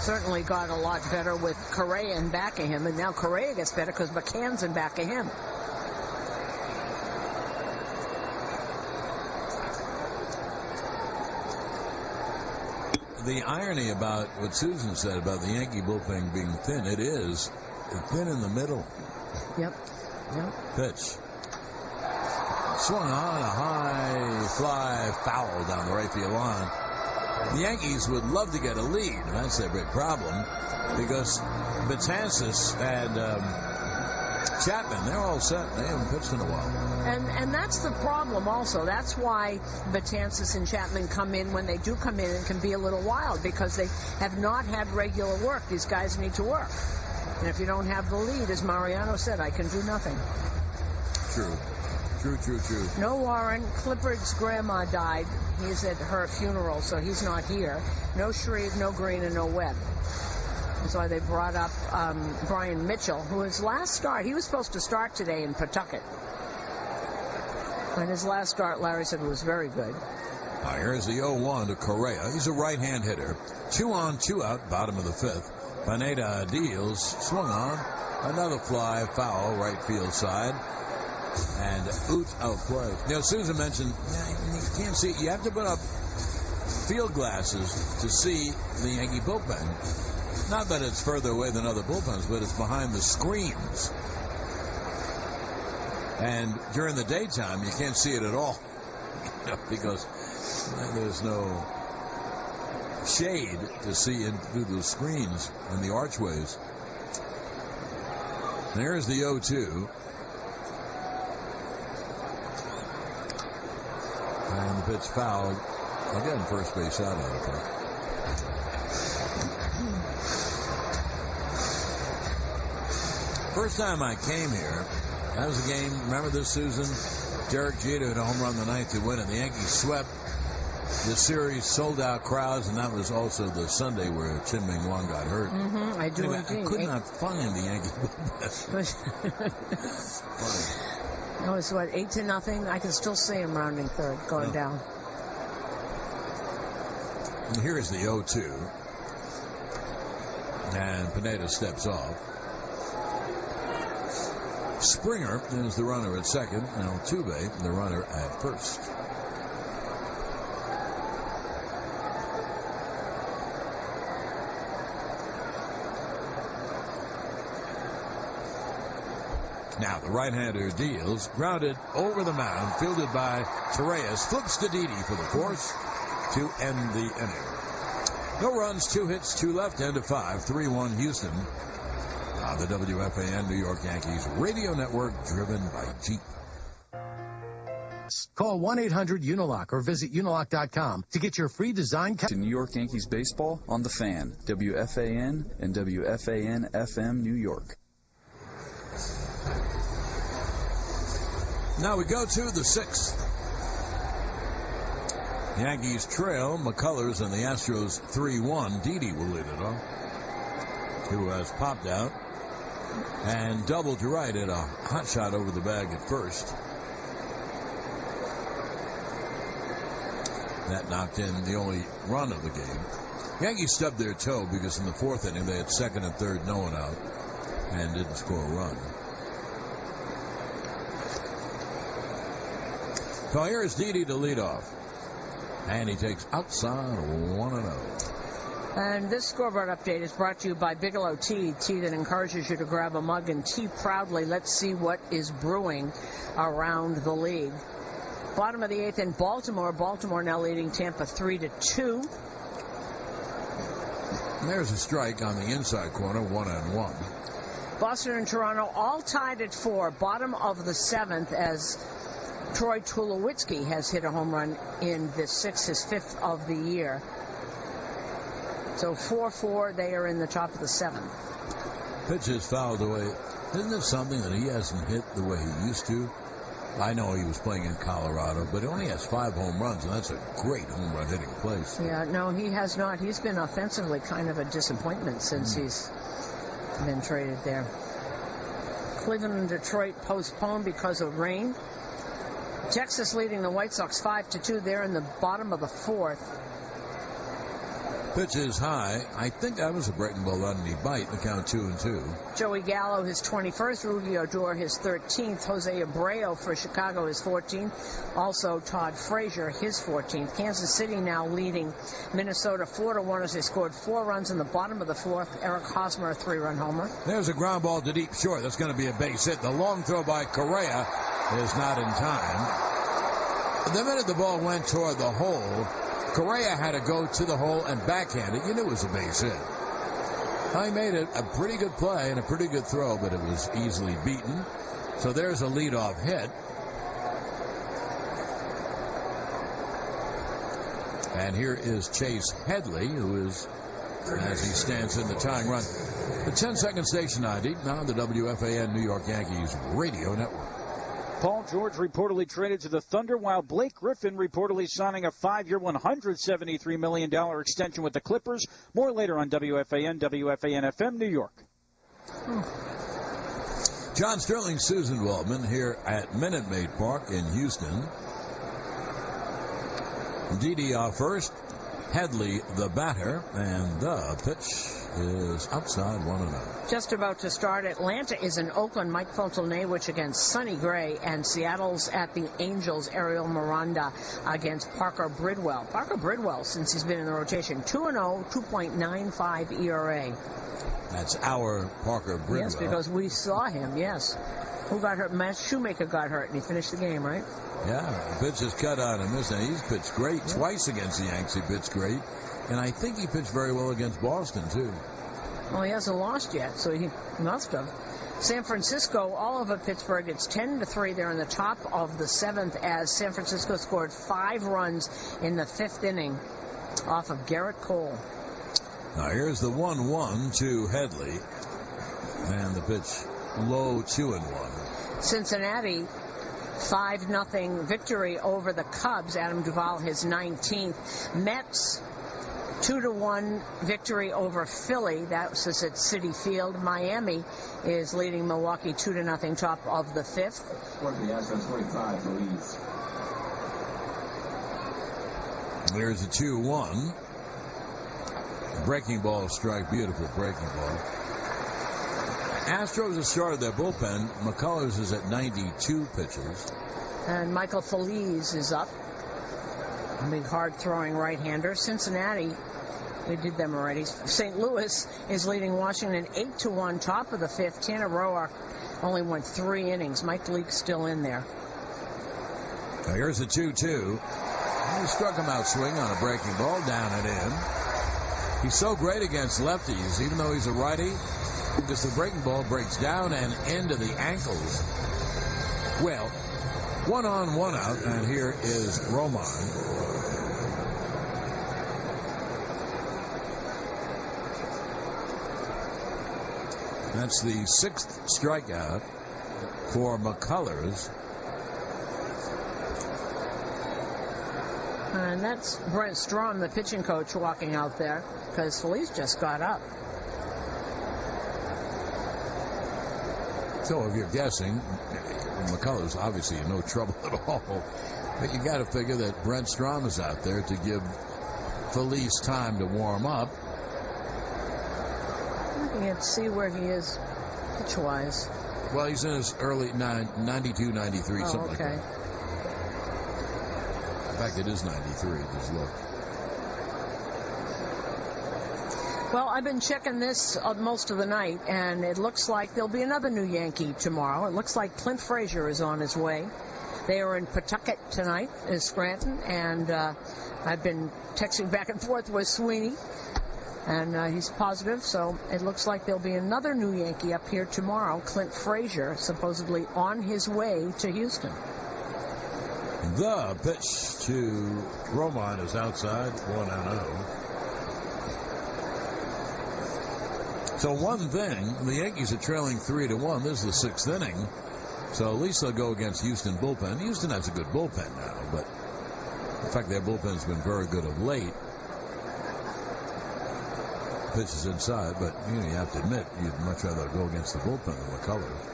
Certainly got a lot better with Correa in back of him, and now Correa gets better because McCann's in back of him. The irony about what Susan said about the Yankee bullpen being thin, it is thin in the middle. Yep. Pitch. Swung on, a high fly foul down the right field line. The Yankees would love to get a lead. That's their big problem because Betances had Chapman. They're all set. They haven't pitched in a while. And that's the problem also. That's why Betances and Chapman come in when they do come in and can be a little wild, because they have not had regular work. These guys need to work. And if you don't have the lead, as Mariano said, I can do nothing. True. No Warren. Clifford's grandma died. He's at her funeral, so he's not here. No Shreve, no Green, and no Webb. That's why they brought up Brian Mitchell, who his last start, he was supposed to start today in Pawtucket. And his last start, Larry said, was very good. Here's the 0-1 to Correa. He's a right-hand hitter. 2 on, 2 out, bottom of the 5th. Pineda deals, swung on, another fly, foul, right field side, and out of play. Susan mentioned, you can't see, you have to put up field glasses to see the Yankee bullpen. Not that it's further away than other bullpens, but it's behind the screens. And during the daytime, you can't see it at all, because there's no shade to see in through the screens and the archways. There's the 0-2. And the pitch fouled. Again, first base out of it. First time I came here, that was a game, remember this, Susan? Derek Jeter had a home run the ninth to win, and the Yankees swept the series, sold out crowds, and that was also the Sunday where Chin Ming Wang got hurt. I do indeed. I could not find the Yankee It was, 8-0? I can still see him rounding third, going down. And here's the 0-2. And Pineda steps off. Springer is the runner at second. Altuve, the runner at first. Now the right-hander deals, grounded over the mound, fielded by Torreyes, flips to Didi for the force to end the inning. No runs, 2 hits, 2 left, end of 5, 3-1 Houston. On the WFAN New York Yankees radio network, driven by Jeep. Call 1-800-UNILOCK or visit unilock.com to get your free design. To New York Yankees baseball on the Fan, WFAN and WFAN FM New York. Now we go to the 6th. Yankees trail McCullers and the Astros 3-1. Didi will lead it off, who has popped out and doubled to right at a hot shot over the bag at first. That knocked in the only run of the game. Yankees stubbed their toe because in the 4th inning they had 2nd and 3rd, no one out, and didn't score a run. So here is Didi to lead off. And he takes outside 1-0. And this scoreboard update is brought to you by Bigelow Tea that encourages you to grab a mug and tea proudly. Let's see what is brewing around the league. Bottom of the 8th in Baltimore. Baltimore now leading Tampa 3-2. There's a strike on the inside corner, 1-1. Boston and Toronto all tied at 4. Bottom of the 7th as Troy Tulowitzki has hit a home run in the 6th, his 5th of the year. So 4-4, they are in the top of the 7th. Pitch is fouled away. Isn't it something that he hasn't hit the way he used to? I know he was playing in Colorado, but he only has 5 home runs, and that's a great home run hitting place. Yeah, no, he has not. He's been offensively kind of a disappointment since he's been traded there. Cleveland and Detroit postponed because of rain. Texas leading the White Sox 5-2. They're in the bottom of the 4th. Pitch is high. I think that was a breaking ball run, and he bite. The count 2-2. Joey Gallo his 21st. Rudy Odor his 13th. Jose Abreu for Chicago his 14th. Also Todd Frazier his 14th. Kansas City now leading Minnesota 4-1 as they scored 4 runs in the bottom of the 4th. Eric Hosmer a 3-run homer. There's a ground ball to deep short. That's going to be a base hit. The long throw by Correa is not in time. The minute the ball went toward the hole, Correa had to go to the hole and backhand it. You knew it was a base hit. He made it a pretty good play and a pretty good throw, but it was easily beaten. So there's a leadoff hit. And here is Chase Headley, who is, as he stands in the tying run. The 10-second station ID, now on the WFAN New York Yankees radio network. Paul George reportedly traded to the Thunder, while Blake Griffin reportedly signing a 5-year, $173 million extension with the Clippers. More later on WFAN, WFAN FM, New York. John Sterling, Susan Waldman here at Minute Maid Park in Houston. Didi first, Headley the batter, and the pitch is outside 1-0. Just about to start. Atlanta is in Oakland. Mike Fontenay against Sonny Gray, and Seattle's at the Angels. Ariel Miranda against Parker Bridwell. Parker Bridwell, since he's been in the rotation, 2-0, 2.95 ERA. That's our Parker Bridwell. Yes, because we saw him, yes. Who got hurt? Matt Shoemaker got hurt, and he finished the game, right? Yeah, the pitch is cut on him. He's pitched great. Yeah. Twice against the Yanks he pitched great. And I think he pitched very well against Boston, too. Well, he hasn't lost yet, so he must have. San Francisco, all over Pittsburgh. It's 10-3. They're in the top of the 7th as San Francisco scored 5 runs in the 5th inning off of Garrett Cole. Now here's the 1-1 to Headley. And the pitch low 2-1. Cincinnati, 5-0 victory over the Cubs. Adam Duvall his 19th. Mets, 2-1 victory over Philly. That was at Citi Field. Miami is leading Milwaukee 2-0, top of the 5th. There's a 2-1. Breaking ball strike. Beautiful breaking ball. Astros have started their bullpen. McCullers is at 92 pitches. And Michael Feliz is up. A big hard-throwing right-hander. Cincinnati, we did them already. St. Louis is leading Washington 8-1, top of the fifth. Tanner Roark only went 3 innings. Mike Leake's still in there. Now here's the 2-2. He struck him out swing on a breaking ball, down and in. He's so great against lefties, even though he's a righty, because the breaking ball breaks down and into the ankles. Well, 1 on, 1 out, and here is Roman. That's the 6th strikeout for McCullers. And that's Brent Strom, the pitching coach, walking out there, because Feliz just got up. So if you're guessing, McCullers obviously in no trouble at all. But you got to figure that Brent Strom is out there to give Feliz time to warm up. Looking at see where he is pitch-wise. Well, he's in his early 92, 93, something like that. In fact, it is 93. Just look. Well, I've been checking this most of the night, and it looks like there'll be another new Yankee tomorrow. It looks like Clint Frazier is on his way. They are in Pawtucket tonight in Scranton, and I've been texting back and forth with Sweeney, and he's positive, so it looks like there'll be another new Yankee up here tomorrow, Clint Frazier, supposedly on his way to Houston. The pitch to Roman is outside, 1-0. So one thing, the Yankees are trailing 3-1. This is the 6th inning. So at least they'll go against Houston bullpen. Houston has a good bullpen now, but in fact their bullpen's been very good of late. Pitch is inside, but you have to admit you'd much rather go against the bullpen than McCullers.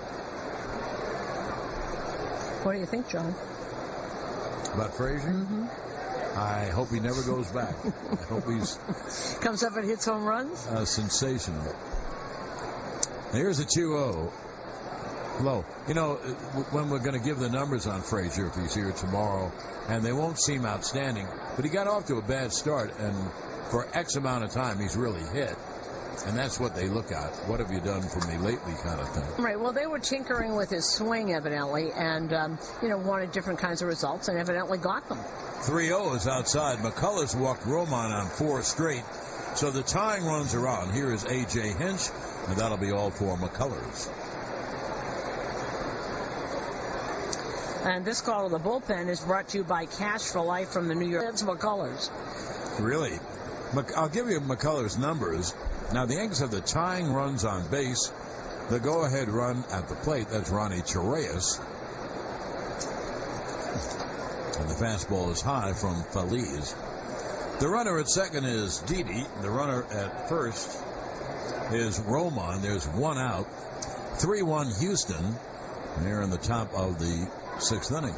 What do you think, John? About Frazier? Mm-hmm. I hope he never goes back. I hope he's comes up and hits home runs. Sensational. Here's a 2-0. Low. You know, when we're going to give the numbers on Frazier if he's here tomorrow, and they won't seem outstanding, but he got off to a bad start, and for X amount of time he's really hit. And that's what they look at. What have you done for me lately kind of thing. Right. Well, they were tinkering with his swing, evidently, and, wanted different kinds of results, and evidently got them. 3-0 is outside. McCullers walked Roman on 4 straight. So the tying runs are on. Here is A.J. Hinch, and that'll be all for McCullers. And this call of the bullpen is brought to you by Cash for Life from the New York Mets. McCullers. Really? I'll give you McCullers' numbers. Now, the Yankees have the tying runs on base. The go-ahead run at the plate, that's Ronnie Chirias. And the fastball is high from Feliz. The runner at second is Didi. The runner at first is Roman. There's 1 out. 3-1 Houston. They're in the top of the 6th inning.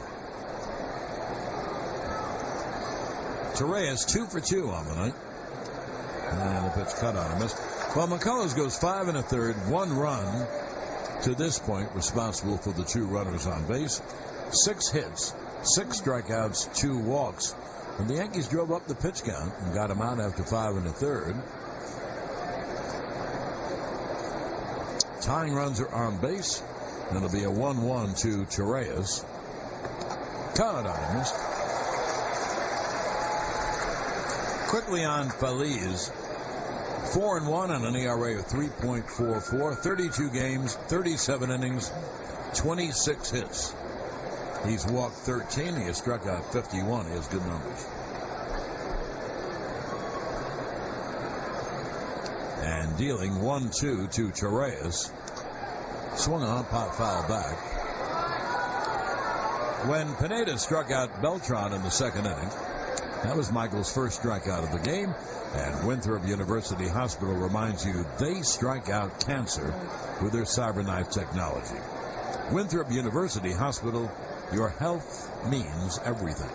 Chirias 2 for 2 on the night. And the pitch cut on him. Well, McCullers goes 5 1/3, 1 run to this point, responsible for the 2 runners on base. 6 hits, 6 strikeouts, 2 walks. And the Yankees drove up the pitch count and got him out after 5 1/3. Tying runs are on base. And it'll be a 1-1 to Chirias. Count on him. Quickly on Feliz. 4-1 on an ERA of 3.44. 32 games, 37 innings, 26 hits. He's walked 13. He has struck out 51. He has good numbers. And dealing 1-2 to Chirias. Swung on, pop foul back. When Pineda struck out Beltran in the 2nd inning, that was Michael's first strikeout of the game. And Winthrop University Hospital reminds you they strike out cancer with their CyberKnife technology. Winthrop University Hospital, your health means everything.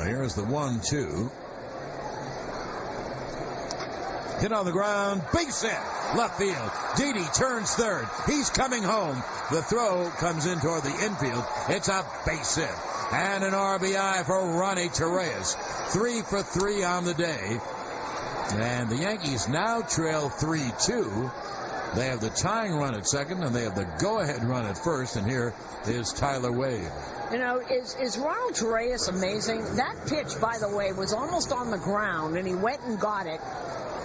Here's the 1-2. Hit on the ground, base hit, left field. Didi turns third. He's coming home. The throw comes in toward the infield. It's a base hit. And an RBI for Ronnie Torreyes. 3 for 3 on the day. And the Yankees now trail 3-2. They have the tying run at second, and they have the go-ahead run at first. And here is Tyler Wade. You know, is Ronald Torreyes amazing? That pitch, by the way, was almost on the ground, and he went and got it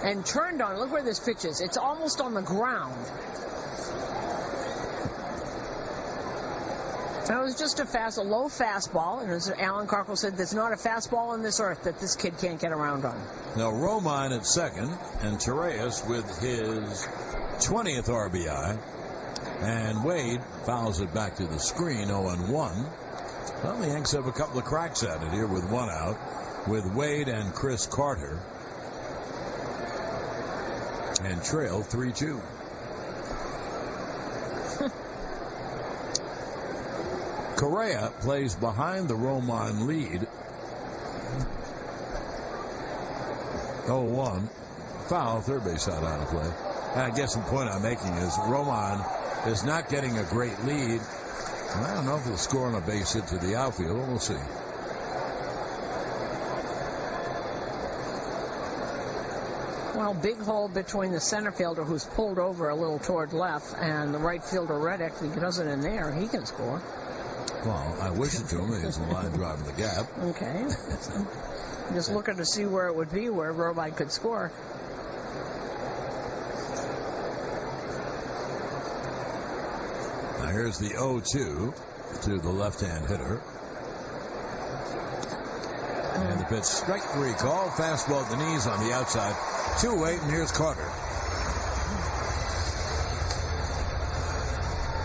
and turned on it. Look where this pitch is. It's almost on the ground. That was just a low fastball, and as Alan Carkle said, there's not a fastball on this earth that this kid can't get around on. Now Romine at second, and Torreyes with his 20th RBI, and Wade fouls it back to the screen, 0-1. Well, the Yanks have a couple of cracks at it here with one out, with Wade and Chris Carter, and trail 3-2. Correa plays behind the Romine lead. 0-1. Foul, third base side on the play. And I guess the point I'm making is Romine is not getting a great lead. I don't know if he'll score on a base hit to the outfield. We'll see. Well, big hole between the center fielder, who's pulled over a little toward left, and the right fielder, Reddick. If he does it in there, he can score. Well, I wish it to him. He's a line drive in the gap. Okay. Just looking to see where it would be where Robide could score. Now here's the 0-2 to the left-hand hitter. And the pitch, strike 3 call. Fastball at the knees on the outside. 2-8, and here's Carter.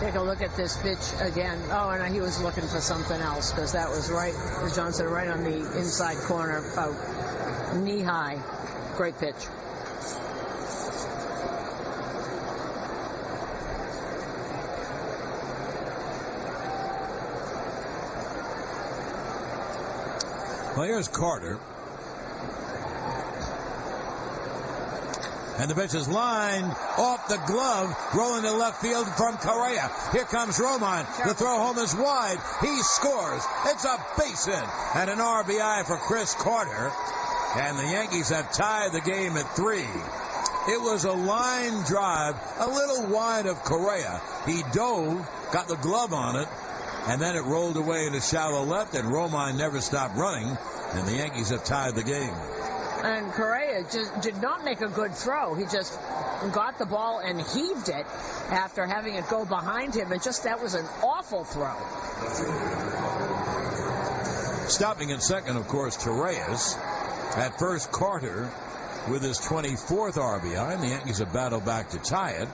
Take a look at this pitch again. Oh, and he was looking for something else, because that was right, as John said, right on the inside corner, about knee high. Great pitch. Well, here's Carter. And the pitch is lined off the glove, rolling to left field from Correa. Here comes Romine. The throw home is wide. He scores. It's a base hit and an RBI for Chris Carter. And the Yankees have tied the game at 3. It was a line drive, a little wide of Correa. He dove, got the glove on it, and then it rolled away into shallow left, and Romine never stopped running, and the Yankees have tied the game. And Correa just did not make a good throw. He just got the ball and heaved it after having it go behind him. And just that was an awful throw. Stopping at second, of course, Torreyes. At first, Carter with his 24th RBI. And the Yankees have battled back to tie it.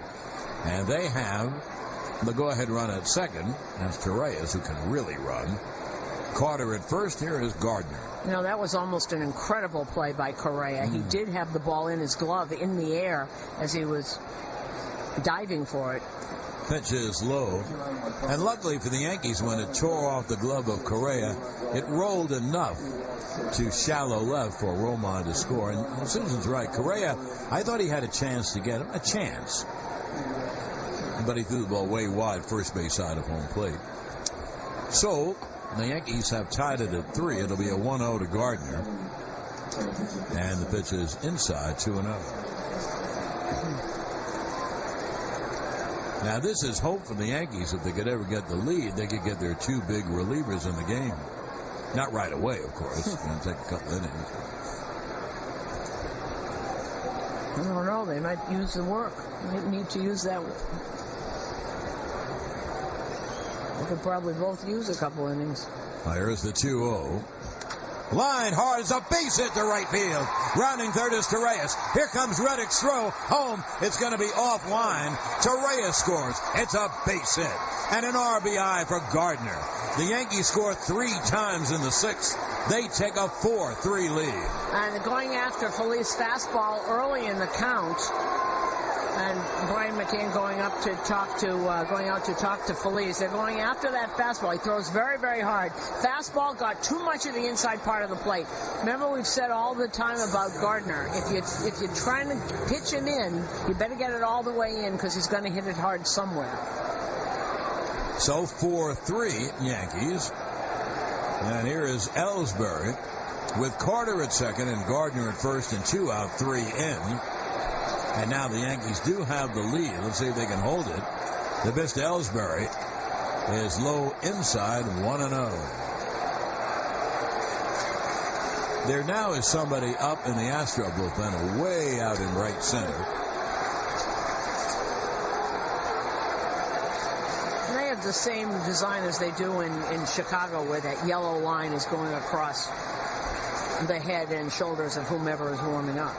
And they have the go-ahead run at second. That's Torreyes, who can really run. Carter at first. Here is Gardner. You know, that was almost an incredible play by Correa. He did have the ball in his glove in the air as he was diving for it. Pitch is low. And luckily for the Yankees, when it tore off the glove of Correa, it rolled enough to shallow left for Romine to score. And Susan's right. Correa, I thought he had a chance to get him. A chance. But he threw the ball way wide, first base side of home plate. So the Yankees have tied it at 3. It'll be a 1-0 to Gardner. And the pitch is inside, 2-0. Now, this is hope for the Yankees. If they could ever get the lead, they could get their 2 big relievers in the game. Not right away, of course. It's going to take a couple innings. I don't know. They might use the work. They need to use that. They could probably both use a couple innings. Here's the 2-0. Line hard is a base hit to right field. Rounding third is Torreyes. Here comes Reddick's throw. Home. It's going to be offline. Torreyes scores. It's a base hit. And an RBI for Gardner. The Yankees score 3 times in the 6th. They take a 4-3 lead. And going after Felice's fastball early in the count. And Brian McCann going out to talk to Feliz. They're going after that fastball. He throws very, very hard. Fastball got too much of the inside part of the plate. Remember, we've said all the time about Gardner. If you're trying to pitch him in, you better get it all the way in because he's going to hit it hard somewhere. So 4-3 Yankees. And here is Ellsbury with Carter at second and Gardner at first and 2 out, 3 in. And now the Yankees do have the lead. Let's see if they can hold it. The pitch to Ellsbury is low inside, 1-0. There now is somebody up in the Astro bullpen, way out in right center. They have the same design as they do in Chicago, where that yellow line is going across the head and shoulders of whomever is warming up.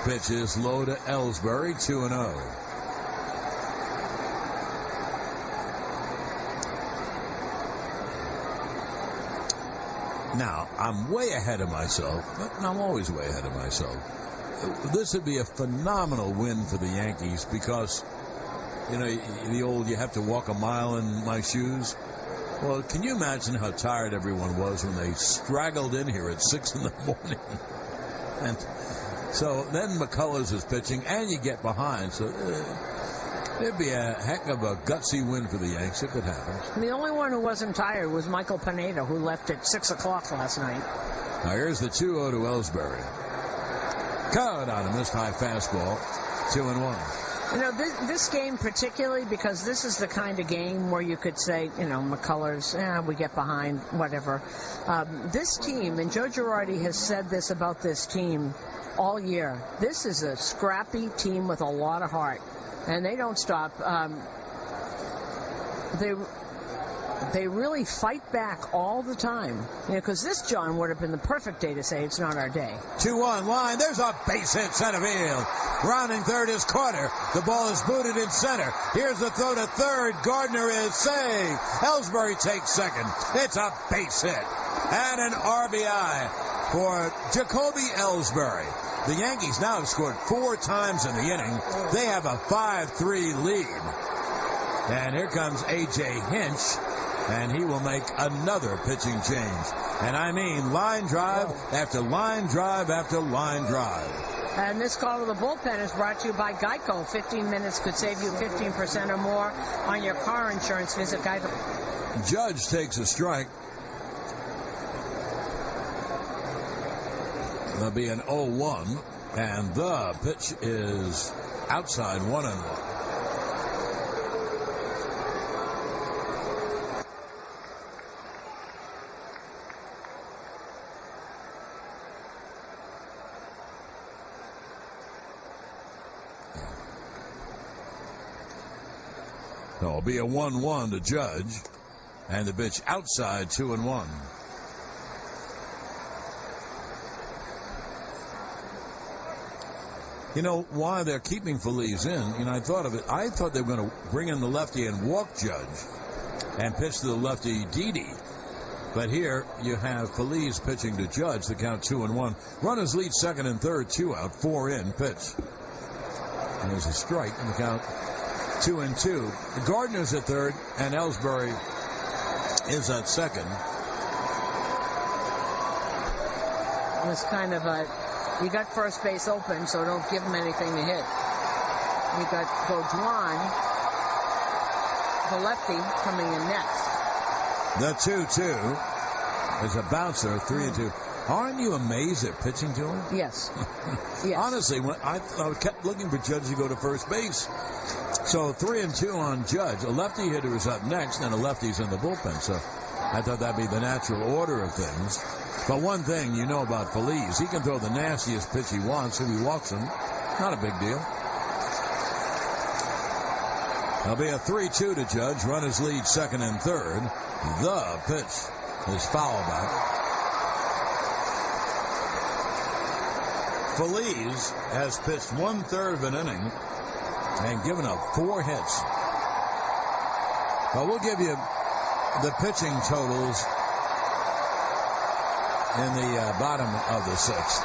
Pitch is low to Ellsbury, 2-0. Now, I'm way ahead of myself, but I'm always way ahead of myself. This would be a phenomenal win for the Yankees because, you know, you have to walk a mile in my shoes. Well, can you imagine how tired everyone was when they straggled in here at 6 in the morning? And so then McCullers is pitching, and you get behind. So it'd be a heck of a gutsy win for the Yanks if it happens. The only one who wasn't tired was Michael Pineda, who left at 6 o'clock last night. Now here's the 2-0 to Ellsbury. Cut on a missed high fastball, 2-1. You know, this game particularly, because this is the kind of game where you could say, you know, McCullers, we get behind, whatever. This team, and Joe Girardi has said this about this team all year, this is a scrappy team with a lot of heart, and they don't stop. They really fight back all the time. You know, because this, John, would have been the perfect day to say it's not our day. 2-1 line. There's a base hit center field. Rounding third is Carter. The ball is booted in center. Here's the throw to third. Gardner is safe. Ellsbury takes second. It's a base hit. And an RBI for Jacoby Ellsbury. The Yankees now have scored 4 times in the inning. They have a 5-3 lead. And here comes A.J. Hinch. And he will make another pitching change. And I mean line drive after line drive after line drive. And this call to the bullpen is brought to you by Geico. 15 minutes could save you 15% or more on your car insurance. Visit Geico. Judge takes a strike. There'll be an 0-1. And the pitch is outside, 1-1. It'll be a 1-1 to Judge, and the pitch outside, 2-1. You know why they're keeping Feliz in? You know, I thought of it. I thought they were going to bring in the lefty and walk Judge, and pitch to the lefty Didi. But here you have Feliz pitching to Judge. The count 2-1. Runners lead second and third, 2 out, 4 in. Pitch. And there's a strike in the count. 2-2. Gardner's at third, and Ellsbury is at second. It was kind of you got first base open, so don't give him anything to hit. You got Baudouin, the lefty, coming in next. The 2-2 is a bouncer, 3-2. Aren't you amazed at pitching to him? Yes. Yes. Honestly, when I kept looking for Judge to go to first base. So 3-2 on Judge. A lefty hitter is up next, and a lefty's in the bullpen. So I thought that'd be the natural order of things. But one thing you know about Feliz, he can throw the nastiest pitch he wants if he walks him. Not a big deal. There'll be a 3-2 to Judge. Runners lead second and third. The pitch is foul back. Feliz has pitched 1/3 of an inning and given up 4 hits. Well, we'll give you the pitching totals in the bottom of the 6th.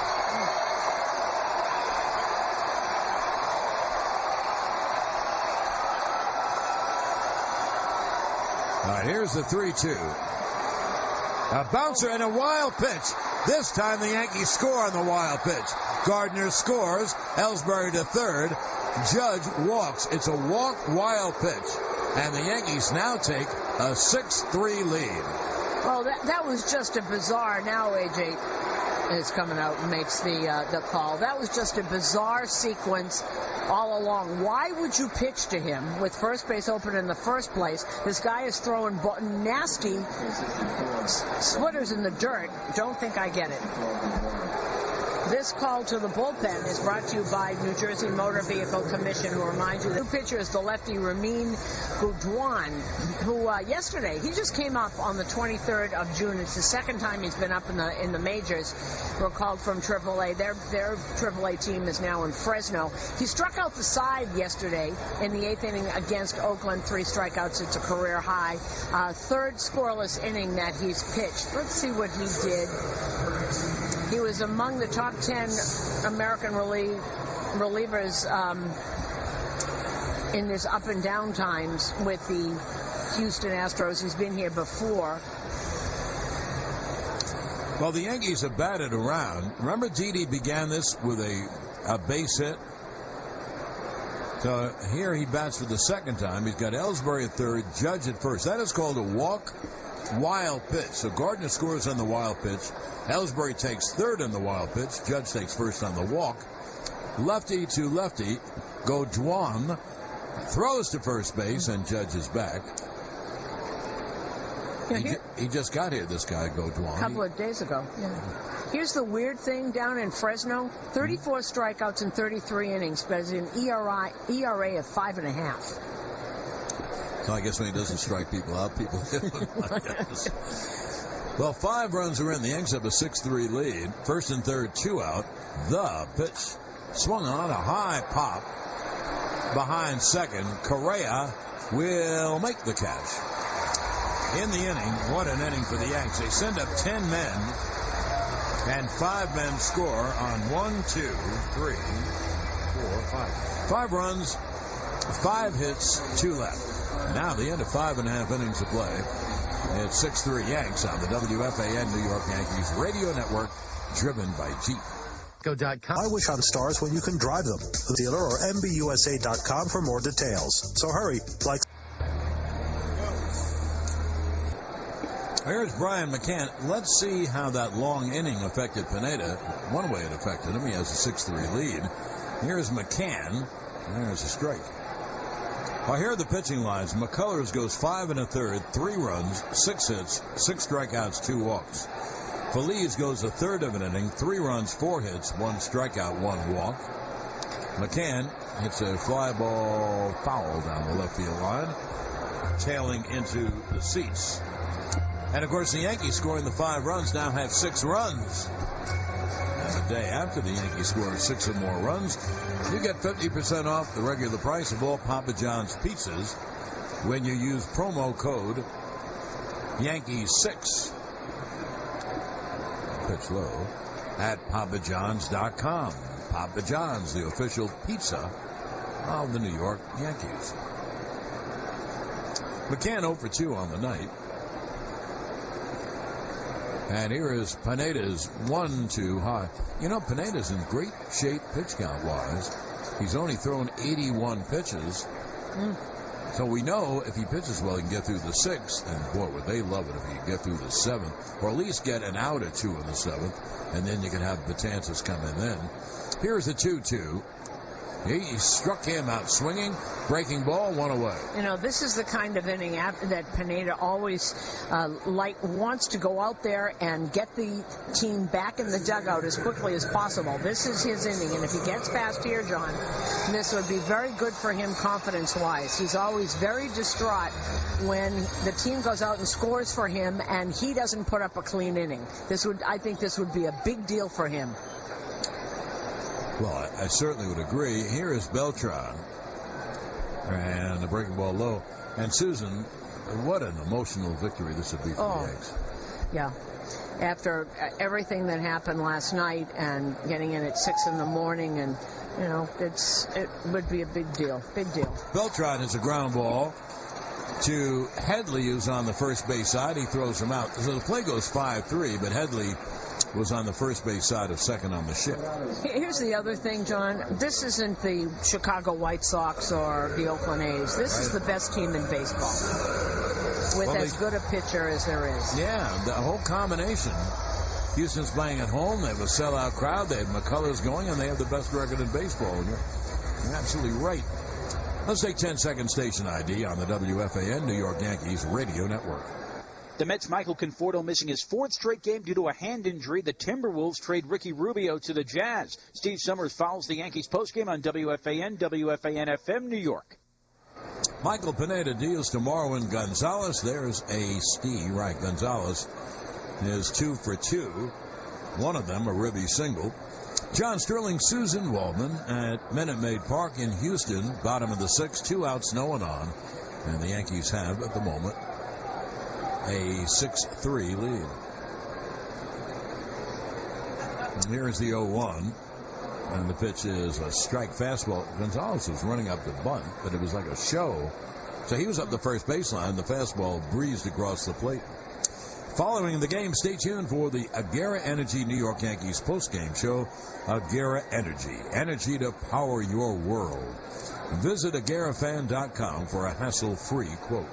right, here's the 3-2. A bouncer and a wild pitch. This time the Yankees score on the wild pitch. Gardner scores. Ellsbury to third. Judge walks. It's a walk wild pitch. And the Yankees now take a 6-3 lead. Oh, that was just a bizarre. Now AJ is coming out and makes the call. That was just a bizarre sequence all along. Why would you pitch to him with first base open in the first place? This guy is throwing nasty splitters in the dirt. Don't think I get it. This call to the bullpen is brought to you by New Jersey Motor Vehicle Commission, who reminds you the new pitcher is the lefty Ramin Gudwan, who yesterday, he just came up on the 23rd of June. It's the second time he's been up in the majors. We're called from AAA. Their AAA team is now in Fresno. He struck out the side yesterday in the 8th inning against Oakland. 3 strikeouts. It's a career high. Third scoreless inning that he's pitched. Let's see what he did. He was among the top 10 American relievers in his up and down times with the Houston Astros. He's been here before. Well, the Yankees have batted around. Remember Didi began this with a base hit? So here he bats for the second time. He's got Ellsbury at third, Judge at first. That is called a walk wild pitch. So Gardner scores on the wild pitch. Ellsbury takes third on the wild pitch. Judge takes first on the walk. Lefty to lefty. Gudwan throws to first base, and Judge is back. Yeah, he just got here, this guy, Gudwan. A couple of days ago. Yeah. Here's the weird thing down in Fresno. 34 strikeouts in 33 innings, but it's an ERA of 5.5. So I guess when he doesn't strike people out, people hit him. Well, 5 runs are in. The Yankees have a 6-3 lead. First and third, 2 out. The pitch swung on, a high pop behind second. Correa will make the catch. In the inning, what an inning for the Yanks. They send up 10 men, and 5 men score on 1, 2, 3, 4, 5. 5 runs, 5 hits, 2 left. Now the end of 5.5 innings of play. It's 6-3 Yanks on the WFAN New York Yankees radio network, driven by Jeep. I wish on stars when you can drive them. The dealer or MBUSA.com for more details. So hurry, like. Here's Brian McCann. Let's see how that long inning affected Pineda. One way it affected him, he has a 6-3 lead. Here's McCann. There's a strike. Well, here are the pitching lines. McCullers goes 5 1/3, 3 runs, 6 hits, 6 strikeouts, 2 walks. Feliz goes a third of an inning, 3 runs, 4 hits, 1 strikeout, 1 walk. McCann hits a fly ball foul down the left field line, tailing into the seats. And, of course, the Yankees scoring the 5 runs now have 6 runs. And the day after the Yankees score 6 or more runs, you get 50% off the regular price of all Papa John's pizzas when you use promo code Yankees6. Pitch low at PapaJohns.com. Papa John's, the official pizza of the New York Yankees. McCann 0 for 2 on the night. And here is Pineda's 1-2 high. You know, Pineda's in great shape pitch count-wise. He's only thrown 81 pitches. So we know if he pitches well, he can get through the 6th. And, boy, would they love it if he could get through the 7th. Or at least get an out or 2 in the 7th. And then you can have Betances come in then. Here's the 2-2. He struck him out swinging, breaking ball, 1 away. You know, this is the kind of inning that Pineda always wants to go out there and get the team back in the dugout as quickly as possible. This is his inning, and if he gets past here, John, this would be very good for him confidence-wise. He's always very distraught when the team goes out and scores for him and he doesn't put up a clean inning. I think this would be a big deal for him. Well, I certainly would agree. Here is Beltran. And the breaking ball low. And Susan, what an emotional victory this would be for the Yanks. Yeah. After everything that happened last night and getting in at 6 in the morning, and, you know, it would be a big deal. Big deal. Beltran is a ground ball. to Headley, who's on the first base side. He throws him out. So the play goes 5-3, but Headley was on the first base side of second on the ship. Here's the other thing, John. This isn't the Chicago White Sox or the Oakland A's. This is the best team in baseball with as good a pitcher as there is. Yeah, the whole combination. Houston's playing at home. They have a sellout crowd. They have McCullers going, and they have the best record in baseball. You're absolutely right. Let's take 10-second station ID on the WFAN New York Yankees radio network. The Mets' Michael Conforto missing his 4th straight game due to a hand injury. The Timberwolves trade Ricky Rubio to the Jazz. Steve Summers follows the Yankees postgame on WFAN, WFAN-FM, New York. Michael Pineda deals to Marwin Gonzalez. There's a Steve. Right, Gonzalez is 2 for 2. One of them a ribby single. John Sterling, Susan Waldman at Minute Maid Park in Houston. Bottom of the 6th, 2 outs, no one on. And the Yankees have, at the moment, a 6-3 lead. And here's the 0-1. And the pitch is a strike fastball. Gonzalez was running up the bunt, but it was like a show. So he was up the first baseline. The fastball breezed across the plate. Following the game, stay tuned for the Agera Energy New York Yankees postgame show. Agera Energy. Energy to power your world. Visit agerafan.com for a hassle-free quote.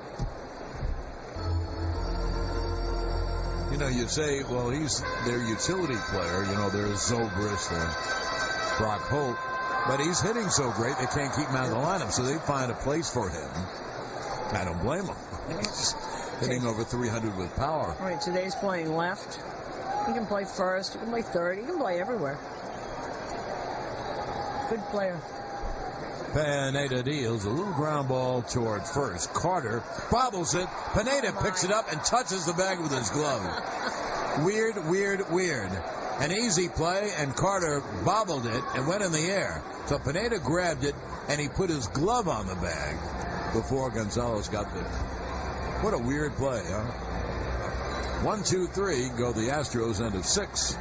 You know, you'd say, well, he's their utility player. You know, there's Zobrist and Brock Holt. But he's hitting so great, they can't keep him out of the lineup, so they find a place for him. I don't blame him. He's hitting over 300 with power. All right, today's playing left. He can play first. He can play third. He can play everywhere. Good player. Pineda deals a little ground ball toward first. Carter bobbles it. Pineda picks it up and touches the bag with his glove. Weird. An easy play, and Carter bobbled it and went in the air. So Pineda grabbed it, and he put his glove on the bag before Gonzalez got there. What a weird play, huh? 1, 2, 3 go the Astros, end of 6.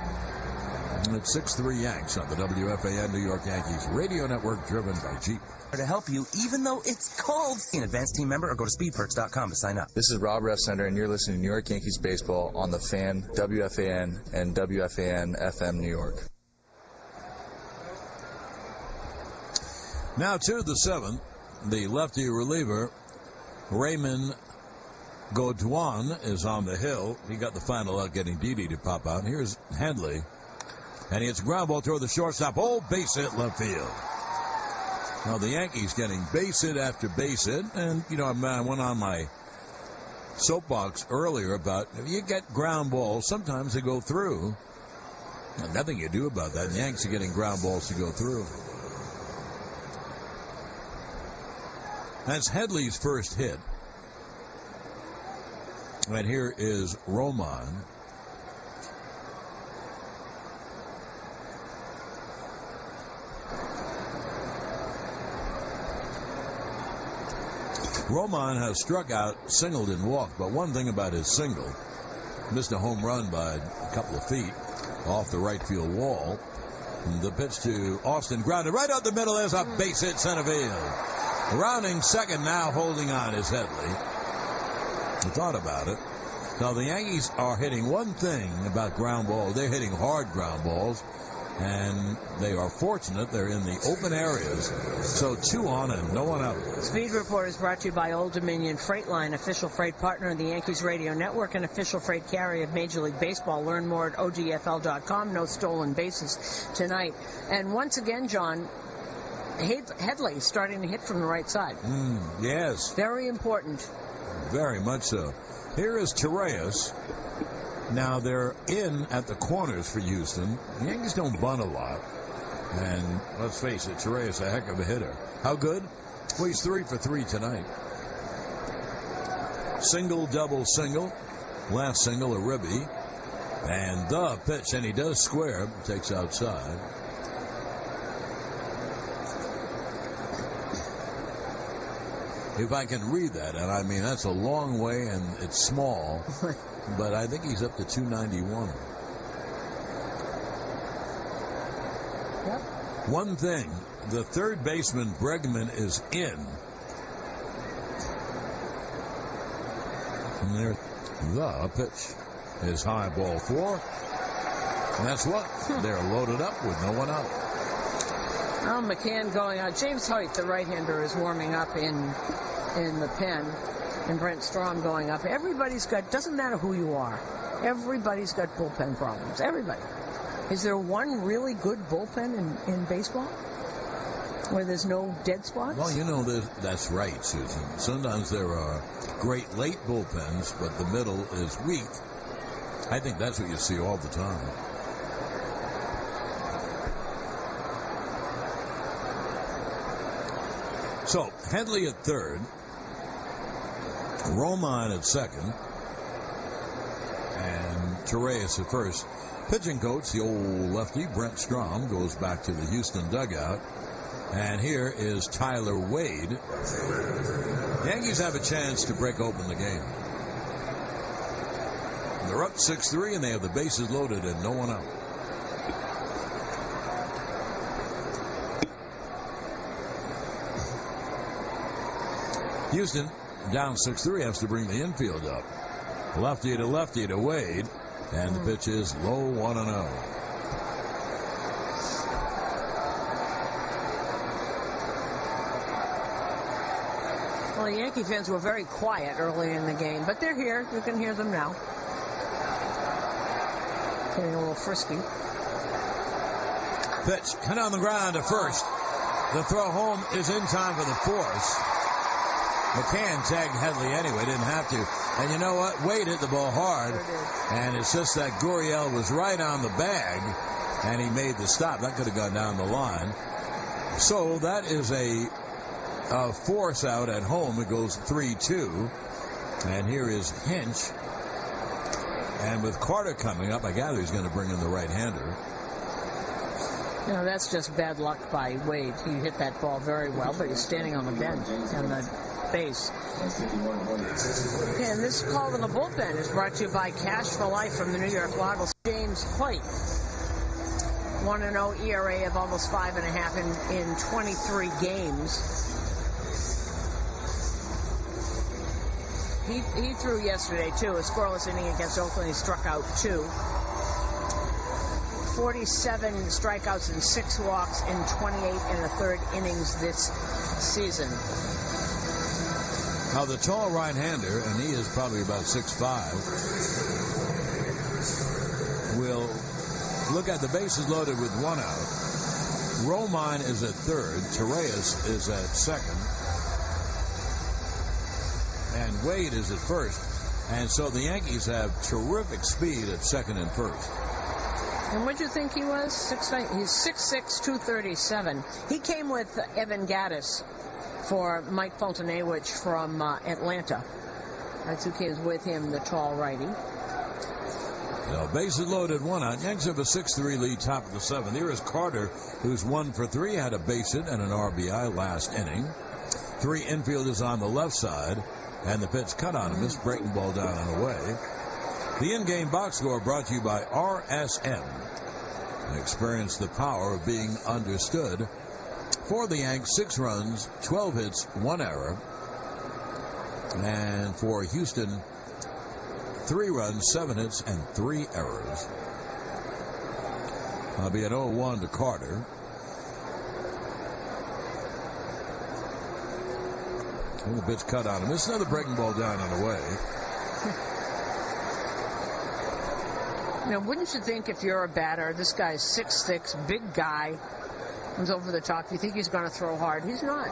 And it's 6-3 Yanks on the WFAN New York Yankees radio network, driven by Jeep. To help you, even though it's cold. Be an advanced team member or go to speedperks.com to sign up. This is Rob Refsender, and you're listening to New York Yankees baseball on the Fan, WFAN, and WFAN-FM New York. Now to the 7th, the lefty reliever, Raymond Gaudouin, is on the hill. He got the final out getting Didi to pop out. Here's Headley. And he hits ground ball toward the shortstop. Oh, base hit left field. Now the Yankees getting base hit after base hit. And, you know, I went on my soapbox earlier about if you get ground balls, sometimes they go through. And nothing you do about that. The Yankees are getting ground balls to go through. That's Headley's first hit. And here is Roman. Roman has struck out, singled, and walked. But one thing about his single, missed a home run by a couple of feet off the right field wall. And the pitch to Austin, grounded right out the middle. There's a base hit center field. Rounding second, now holding on is Headley. I thought about it. So the Yankees are hitting one thing about ground balls. They're hitting hard ground balls. And they are fortunate they're in the open areas. So 2 on and no one out. Speed Report is brought to you by Old Dominion Freight Line, official freight partner of the Yankees radio network and official freight carrier of Major League Baseball. Learn more at odfl.com. No stolen bases tonight. And once again, John, Headley starting to hit from the right side. Yes. Very important. Very much so. Here is Torreyes. Now, they're in at the corners for Houston. The Yankees don't bunt a lot. And let's face it, Torreyes a heck of a hitter. How good? Well, he's 3 for 3 tonight. Single, double, single. Last single, a ribby. And the pitch, and he does square. Takes outside. If I can read that, and I mean, that's a long way, and it's small. But I think he's up to 291. Yep. One thing, the third baseman, Bregman, is in. And there, the pitch is high, ball 4. And that's what? They're loaded up with no one out. Oh, McCann going out. James Hoyt, the right-hander, is warming up in the pen. And Brent Strom going up. Everybody's got, doesn't matter who you are, everybody's got bullpen problems. Everybody. Is there one really good bullpen in baseball where there's no dead spots? Well, you know, that's right, Susan. Sometimes there are great late bullpens, but the middle is weak. I think that's what you see all the time. So, Headley at third, Romine at second, and Torres at first. Pitching coach, the old lefty, Brent Strom, goes back to the Houston dugout. And here is Tyler Wade. The Yankees have a chance to break open the game. They're up 6-3, and they have the bases loaded and no one out. Houston, down 6-3, has to bring the infield up. Lefty to Wade, and the pitch is low, 1-0. Well, the Yankee fans were very quiet early in the game, but they're here. You can hear them now. Getting a little frisky. Pitch, hit on the ground to first. The throw home is in time for the force. McCann tagged Headley anyway, didn't have to. And you know what? Wade hit the ball hard. And it's just that Gurriel was right on the bag, and he made the stop. That could have gone down the line. So that is a force out at home. It goes 3-2. And here is Hinch. And with Carter coming up, I gather he's going to bring in the right-hander. No, that's just bad luck by Wade. He hit that ball very well, but he's standing on the bench, on the base. Okay, and this call to the bullpen is brought to you by Cash for Life from the New York Loggles. James Hoyt, 1-0 ERA of almost 5.5 in 23 games. He threw yesterday, too, a scoreless inning against Oakland. He struck out 2. 47 strikeouts and 6 walks in 28 1/3 innings this season. Now, the tall right-hander, and he is probably about 6'5", will look at the bases loaded with 1 out. Romine is at third. Torres is at second. And Wade is at first. And so the Yankees have terrific speed at second and first. And what do you think he was? 6'9". He's 6'6", 237. He came with Evan Gaddis for Mike Fulton-Awich from Atlanta. That's who came with him, the tall righty. Now, bases loaded, 1 out. Yanks have a 6-3 lead, top of the 7th. Here is Carter, who's 1 for 3, had a base hit and an RBI last inning. 3 infielders on the left side, and the pitch cut on him. Missed breaking ball down and away. The in-game box score brought to you by RSM. Experience the power of being understood. For the Yanks, 6 runs, 12 hits, 1 error. And for Houston, 3 runs, 7 hits, and 3 errors. That'll be an 0-1 to Carter. And the pitch cut on him. It's another breaking ball down and away. Now, wouldn't you think if you're a batter, this guy's 6'6", big guy, comes over the top, you think he's going to throw hard? He's not.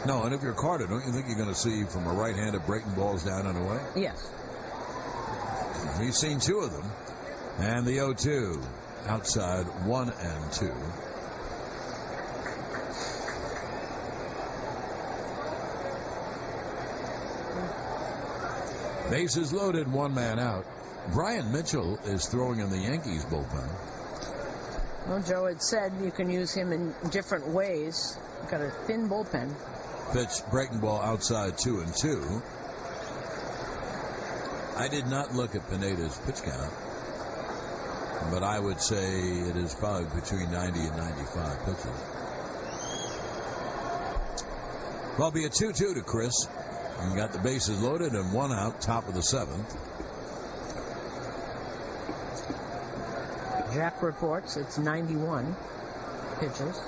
No, and if you're Carter, don't you think you're going to see from a right-hander breaking balls down and away? Yes. He's seen 2 of them. And the 0-2, outside 1 and 2. Bases loaded, 1 man out. Brian Mitchell is throwing in the Yankees bullpen. Well, Joe had said you can use him in different ways. You've got a thin bullpen. Pitch, breaking ball outside 2 and 2. I did not look at Pineda's pitch count, but I would say it is probably between 90 and 95 pitches. Well, it'll be a 2-2 to Chris. And got the bases loaded and 1 out, top of the 7th. Jack reports it's 91 pitches.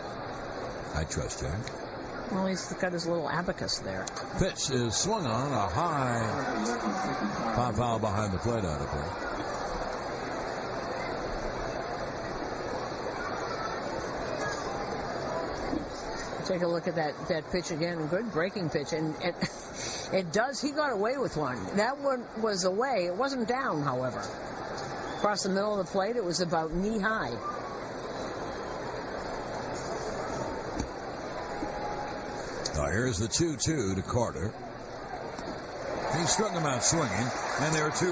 I trust Jack. Well, he's got his little abacus there. Pitch is swung on, a high pop foul behind the plate out of play. Take a look at that pitch again. Good breaking pitch. And it does. He got away with one. That one was away. It wasn't down, however. Across the middle of the plate, it was about knee high. Here's the 2-2 to Carter. He struck him out swinging, and there are 2.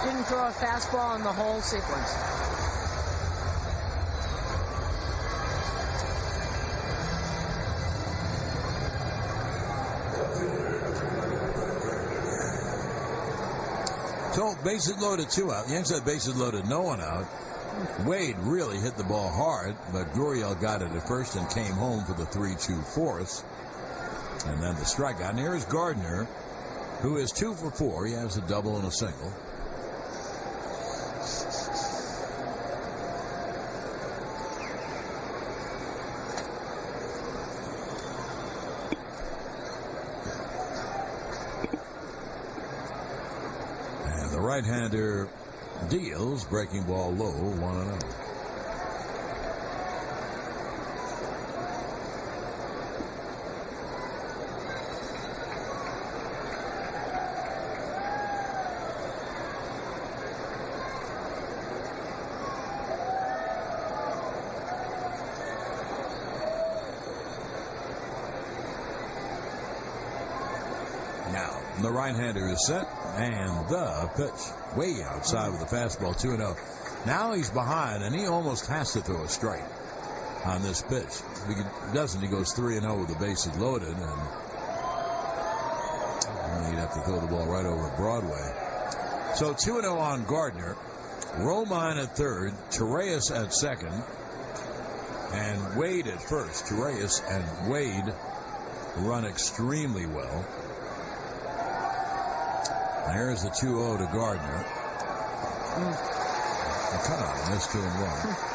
Didn't throw a fastball in the whole sequence. So bases loaded, 2 out. The Yankees had bases loaded, no one out. Wade really hit the ball hard, but Gurriel got it at first and came home for the 3-2 force. And then the strikeout. And here's Gardner, who is 2 for 4. He has a double and a single. And the right-hander deals, breaking ball low, 1-0. The right-hander is set, and the pitch way outside with the fastball, 2-0. Now he's behind, and he almost has to throw a strike on this pitch. If he doesn't, he goes 3-0 with the bases loaded, and he'd have to throw the ball right over Broadway. So 2-0 on Gardner. Romine at third, Torreyes at second, and Wade at first. Torreyes and Wade run extremely well. There's the 2-0 to Gardner. The cutout, missed 2-1.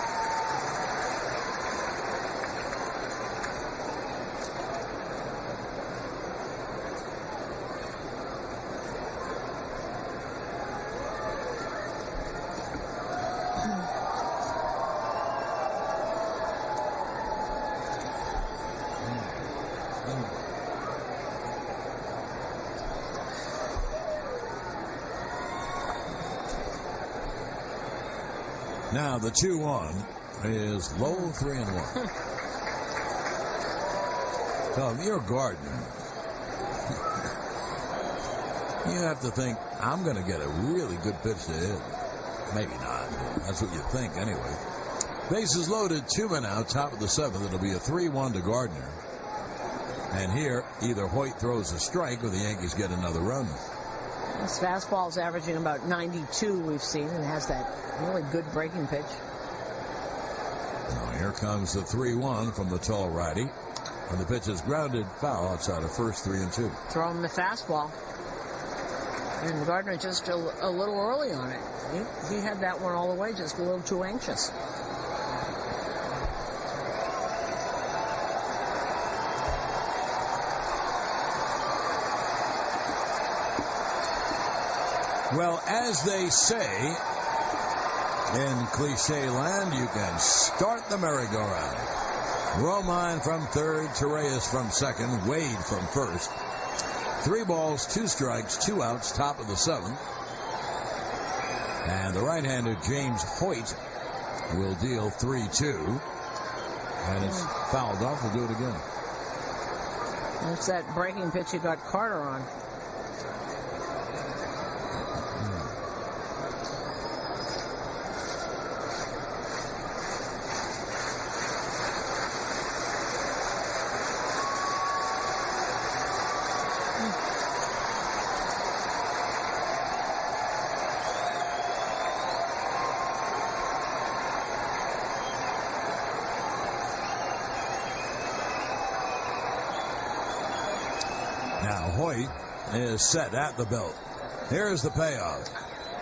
Now the 2-1 is low, 3-1. So if you're Gardner, you have to think, I'm going to get a really good pitch to hit. Maybe not. That's what you think anyway. Bases loaded, 2 men out, top of the 7th. It'll be a 3-1 to Gardner. And here, either Hoyt throws a strike or the Yankees get another run. This fastball's averaging about 92, we've seen, and has that really good breaking pitch. Now here comes the 3-1 from the tall righty. And the pitch is grounded foul outside of first, 3-2. Throw him the fastball. And Gardner just a little early on it. He had that one all the way, just a little too anxious. Well, as they say in cliche land, you can start the merry-go-round. Romine from third, Torreyes from second, Wade from first. 3 balls, 2 strikes, 2 outs, top of the 7th. And the right-hander James Hoyt will deal 3-2. And it's fouled off. We'll do it again. That's that breaking pitch he got Carter on. Now Hoyt is set at the belt. Here's the payoff.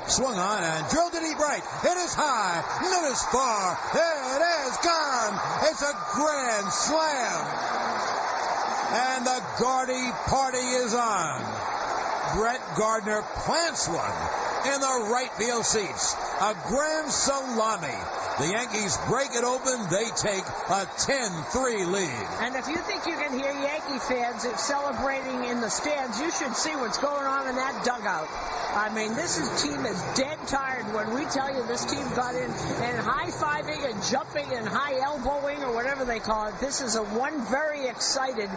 Swung on and drilled to deep right. It is high. It is far. It is gone. It's a grand slam. And the Gardy party is on. Brett Gardner plants one in the right field seats. A grand salami. The Yankees break it open. They take a 10-3 lead. And if you think you can hear Yankee fans celebrating in the stands, you should see what's going on in that dugout. I mean, team is dead tired when we tell you this team got in and high-fiving and jumping and high-elbowing or whatever they call it. This is one very excited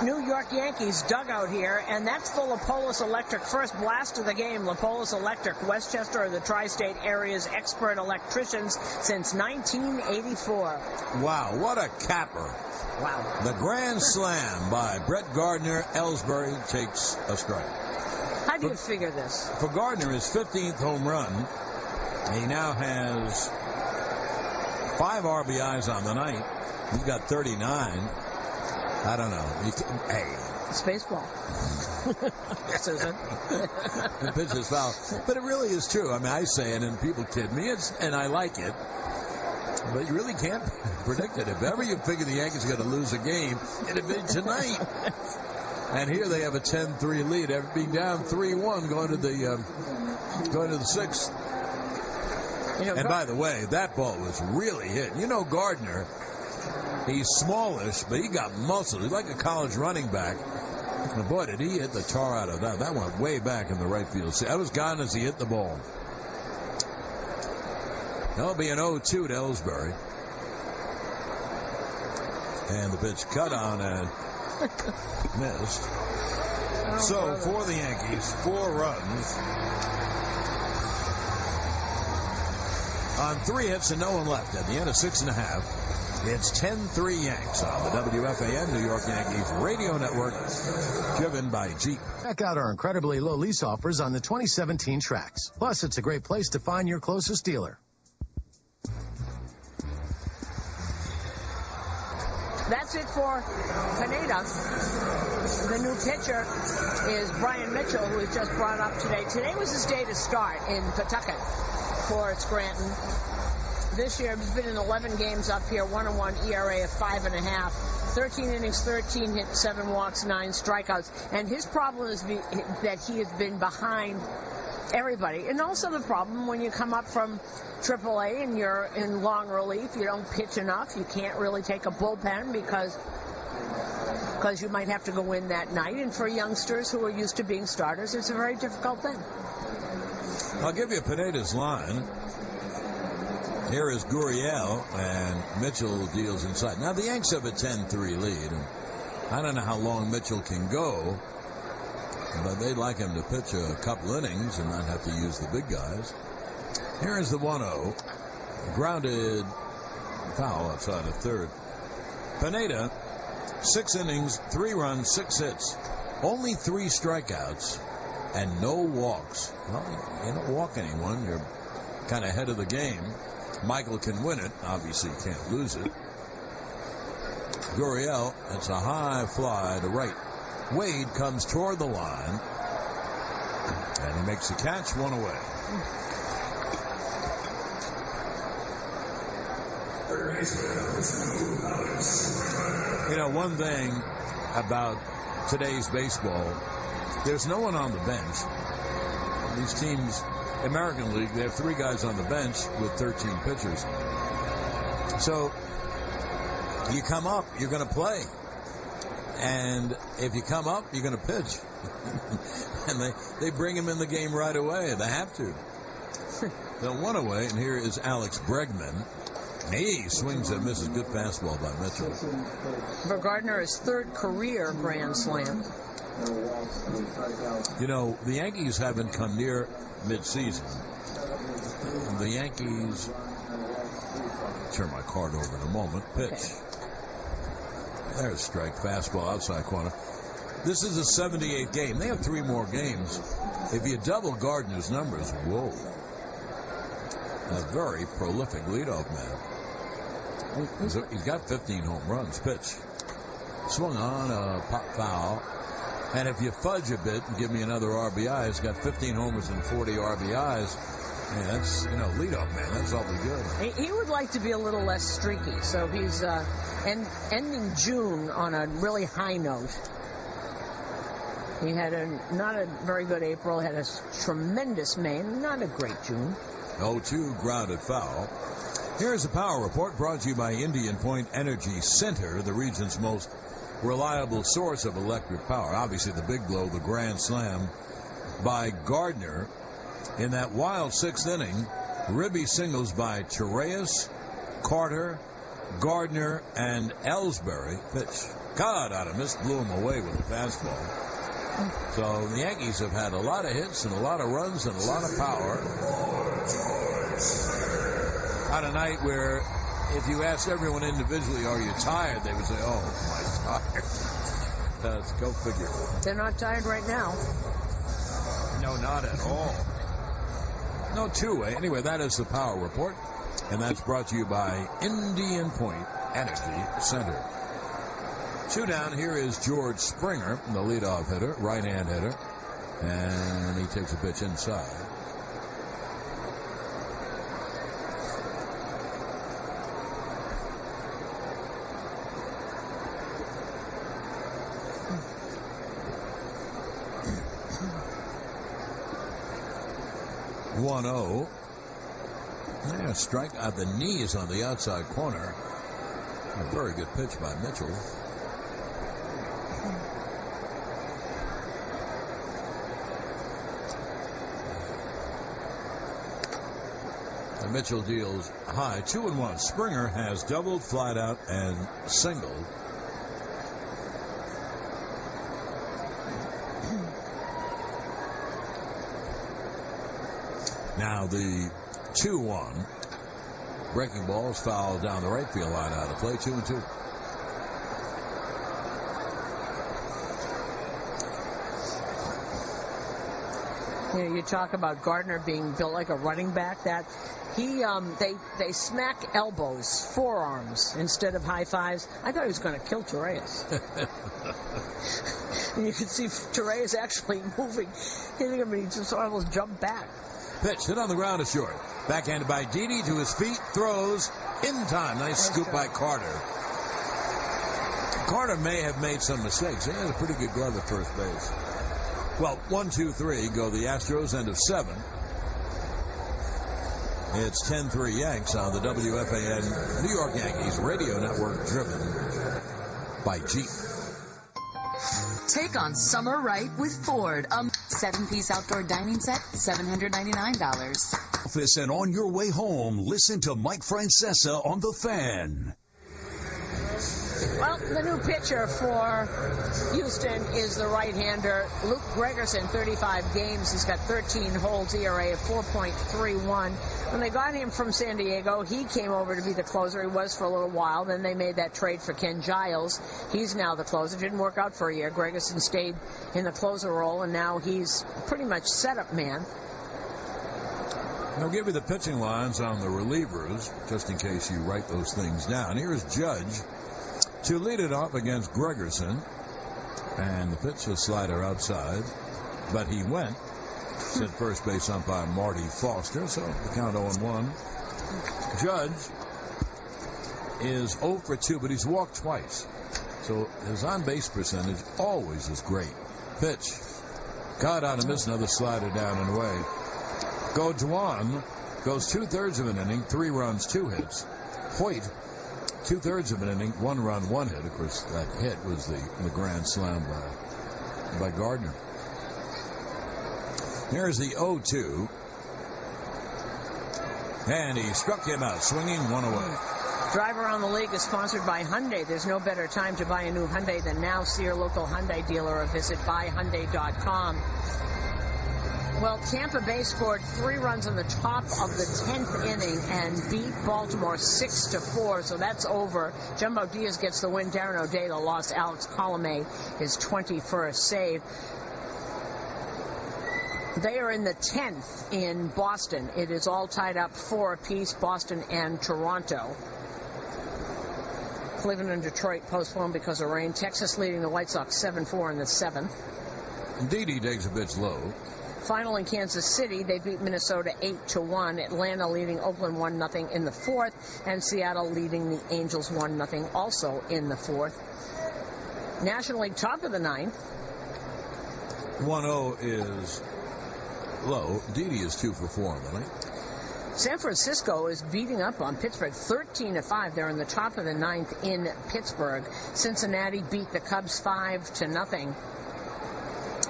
New York Yankees dugout here, and that's the Lapolis Electric. First blast of the game, Lapolis Electric. Westchester are the tri-state area's expert electricians since 1984. Wow, what a capper. Wow. The grand slam by Brett Gardner. Ellsbury takes a strike. How do you figure this? For Gardner, his 15th home run. He now has 5 RBIs on the night. He's got 39. I don't know. Hey. It's baseball. Susan. The pitch is foul. But it really is true. I mean, I say it and people kid me, and I like it. But you really can't predict it. If ever you figure the Yankees are going to lose a game, it'd be tonight. And here they have a 10-3 lead, after being down 3-1 going to the sixth. And by the way, that ball was really hit. You know Gardner, he's smallish, but he got muscle. He's like a college running back. And boy, did he hit the tar out of that. That went way back in the right field. See, that was gone as he hit the ball. That'll be an 0-2 to Ellsbury. And the pitch cut on and missed. So for the Yankees, 4 runs on 3 hits and no one left at the end of 6.5. It's 10-3 Yanks on the WFAN New York Yankees radio network, driven by Jeep. Check out our incredibly low lease offers on the 2017 Trax. Plus, it's a great place to find your closest dealer. That's it for Pineda. The new pitcher is Brian Mitchell, who was just brought up today. Today was his day to start in Pawtucket for Scranton. This year, he's been in 11 games up here, 1-1 ERA of 5.5, 13 innings, 13 hits, 7 walks, 9 strikeouts. And his problem is that he has been behind everybody. And also the problem when you come up from AAA and you're in long relief, you don't pitch enough. You can't really take a bullpen because you might have to go in that night. And for youngsters who are used to being starters, it's a very difficult thing. I'll give you Pineda's line. Here is Gurriel, and Mitchell deals inside. Now, the Yanks have a 10-3 lead. And I don't know how long Mitchell can go, but they'd like him to pitch a couple innings and not have to use the big guys. Here is the 1-0. Grounded foul outside of third. Pineda, 6 innings, 3 runs, 6 hits. Only 3 strikeouts and no walks. Well, you don't walk anyone. You're kind of ahead of the game. Michael can win it. Obviously, can't lose it. Gurriel, it's a high fly to right. Wade comes toward the line, and he makes the catch, 1 away. You know, one thing about today's baseball, there's no one on the bench. These teams, American League, they have 3 guys on the bench with 13 pitchers. So you come up, you're going to play. And if you come up, you're going to pitch. And they bring him in the game right away. They have to. They'll 1 away, and here is Alex Bregman. He swings and misses. Good fastball by Mitchell. For Gardner, his 3rd career grand slam. You know, the Yankees haven't come near midseason. The Yankees, I'll turn my card over in a moment. Pitch. Okay. There's a strike. Fastball outside corner. This is a 78 game. They have 3 more games. If you double Gardner's numbers, whoa. A very prolific leadoff man. He's got 15 home runs. Pitch. Swung on, a pop foul. And if you fudge a bit and give me another RBI, he's got 15 homers and 40 RBIs. Yeah, that's, leadoff man. That's awfully good. He would like to be a little less streaky, so he's ending June on a really high note. He had not a very good April, had a tremendous May, not a great June. 0-2 grounded foul. Here's the Power Report brought to you by Indian Point Energy Center, the region's most reliable source of electric power. Obviously, the big blow, the grand slam by Gardner. In that wild sixth inning, ribby singles by Torreyes, Carter, Gardner, and Ellsbury. Pitch. God, out of miss, blew him away with a fastball. So the Yankees have had a lot of hits and a lot of runs and a lot of power. On a night where if you asked everyone individually, are you tired, they would say, oh, my tired. Let's go figure. They're not tired right now. No, not at all. No two-way. Anyway, that is the Power Report, and that's brought to you by Indian Point Energy Center. 2 down. Here is George Springer, the leadoff hitter, right-hand hitter, and he takes a pitch inside. .1-0. Yeah, strike at the knees on the outside corner. A very good pitch by Mitchell. And Mitchell deals high. 2-1. Springer has doubled, flied out, and singled. Now the 2-1. Breaking ball is fouled down the right field line out of play. 2-2. You talk about Gardner being built like a running back. That they smack elbows, forearms instead of high fives. I thought he was going to kill Torreyes. And you can see Torreyes actually moving, hitting him, and he just almost jumped back. Pitch hit on the ground is short. Backhanded by Didi to his feet. Throws in time. Nice scoop by Carter. Carter may have made some mistakes. He has a pretty good glove at first base. Well, 1, 2, 3 go the Astros, end of 7. It's 10-3 Yanks on the WFAN New York Yankees radio network, driven by Jeep. Take on summer right with Ford. 7-piece outdoor dining set, $799. Office and on your way home, listen to Mike Francesa on The Fan. Well, the new pitcher for Houston is the right-hander, Luke Gregerson, 35 games. He's got 13 holds, ERA of 4.31. When they got him from San Diego, he came over to be the closer. He was for a little while. Then they made that trade for Ken Giles. He's now the closer. Didn't work out for a year. Gregerson stayed in the closer role, and now he's pretty much setup man. I'll give you the pitching lines on the relievers, just in case you write those things down. Here's Judge to lead it off against Gregerson. And the pitch is slider outside, but he went. Said first base umpire Marty Foster, so the count 0-1. Judge is 0 for 2, but he's walked twice. So his on-base percentage always is great. Pitch. Caught on a miss, another slider down and away. Gojuan goes 2/3 of an inning, 3 runs, 2 hits. Hoyt, 2/3 of an inning, 1 run, 1 hit. Of course, that hit was the grand slam by Gardner. Here's the 0-2. And he struck him out, swinging 1 away. Drive Around the League is sponsored by Hyundai. There's no better time to buy a new Hyundai than now. See your local Hyundai dealer or visit buyhyundai.com. Well, Tampa Bay scored 3 runs on the top of the 10th inning and beat Baltimore 6-4, so that's over. Jumbo Diaz gets the win. Darren O'Day lost. Alex Colomé his 21st save. They are in the 10th in Boston. It is all tied up 4 apiece, Boston and Toronto. Cleveland and Detroit postponed because of rain. Texas leading the White Sox 7-4 in the 7th. Didi takes a pitch low. Final in Kansas City, they beat Minnesota 8-1. Atlanta leading Oakland 1-0 in the fourth, and Seattle leading the Angels 1-0 also in the fourth. National League top of the ninth. 1-0 is low. Didi is 2 for 4 in the night. San Francisco is beating up on Pittsburgh 13-5. They're in the top of the ninth in Pittsburgh. Cincinnati beat the Cubs 5-0.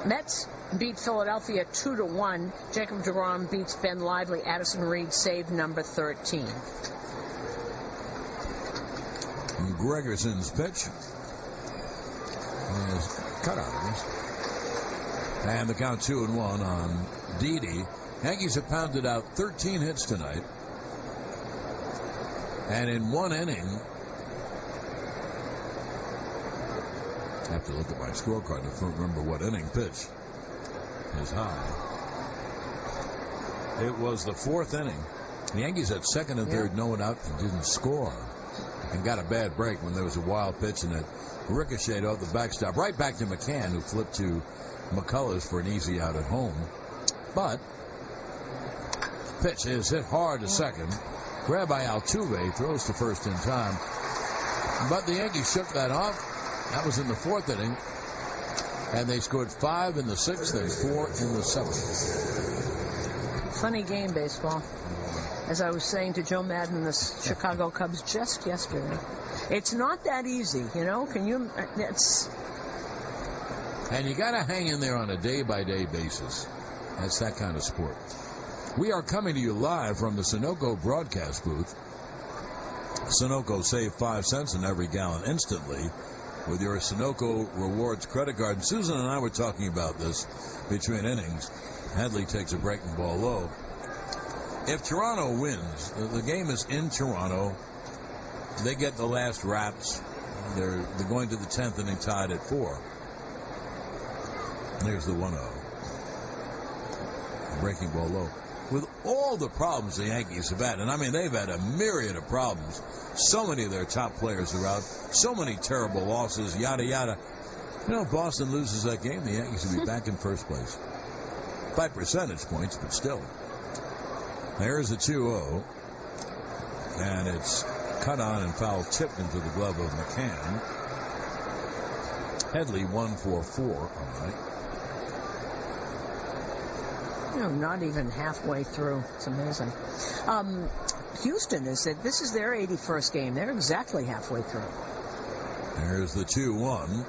Mets beat Philadelphia 2-1. Jacob deGrom beats Ben Lively. Addison Reed save number 13. Gregerson's pitch is cut out of this. And the count 2-1 on Didi. Yankees have pounded out 13 hits tonight. And in one inning, I have to look at my scorecard to remember what inning pitch is high. It was the fourth inning. The Yankees had second and third, no one out, and didn't score. And got a bad break when there was a wild pitch and it ricocheted off the backstop. Right back to McCann, who flipped to McCullers for an easy out at home. But pitch is hit hard to second. Grabbed by Altuve, throws to first in time. But the Yankees shook that off. That was in the fourth inning. And they scored 5 in the sixth and 4 in the seventh. Funny game, baseball. As I was saying to Joe Madden and the Chicago Cubs just yesterday. It's not that easy, you know? Can you... It's... And you got to hang in there on a day-by-day basis. That's that kind of sport. We are coming to you live from the Sunoco broadcast booth. Sunoco save 5 cents in every gallon instantly with your Sunoco Rewards credit card. And Susan and I were talking about this between innings. Headley takes a breaking ball low. If Toronto wins, the game is in Toronto. They get the last wraps. They're going to the 10th inning tied at 4. There's the 1-0. Breaking ball low. With all the problems the Yankees have had, and I mean they've had a myriad of problems. So many of their top players are out. So many terrible losses, yada, yada. You know, if Boston loses that game, the Yankees will be back in first place. By percentage points, but still. There's the 2-0. And it's cut on and foul tipped into the glove of McCann. Headley 1 for 4 on the night. You know, not even halfway through. It's amazing. Houston has said this is their 81st game. They're exactly halfway through. There's the 2-1.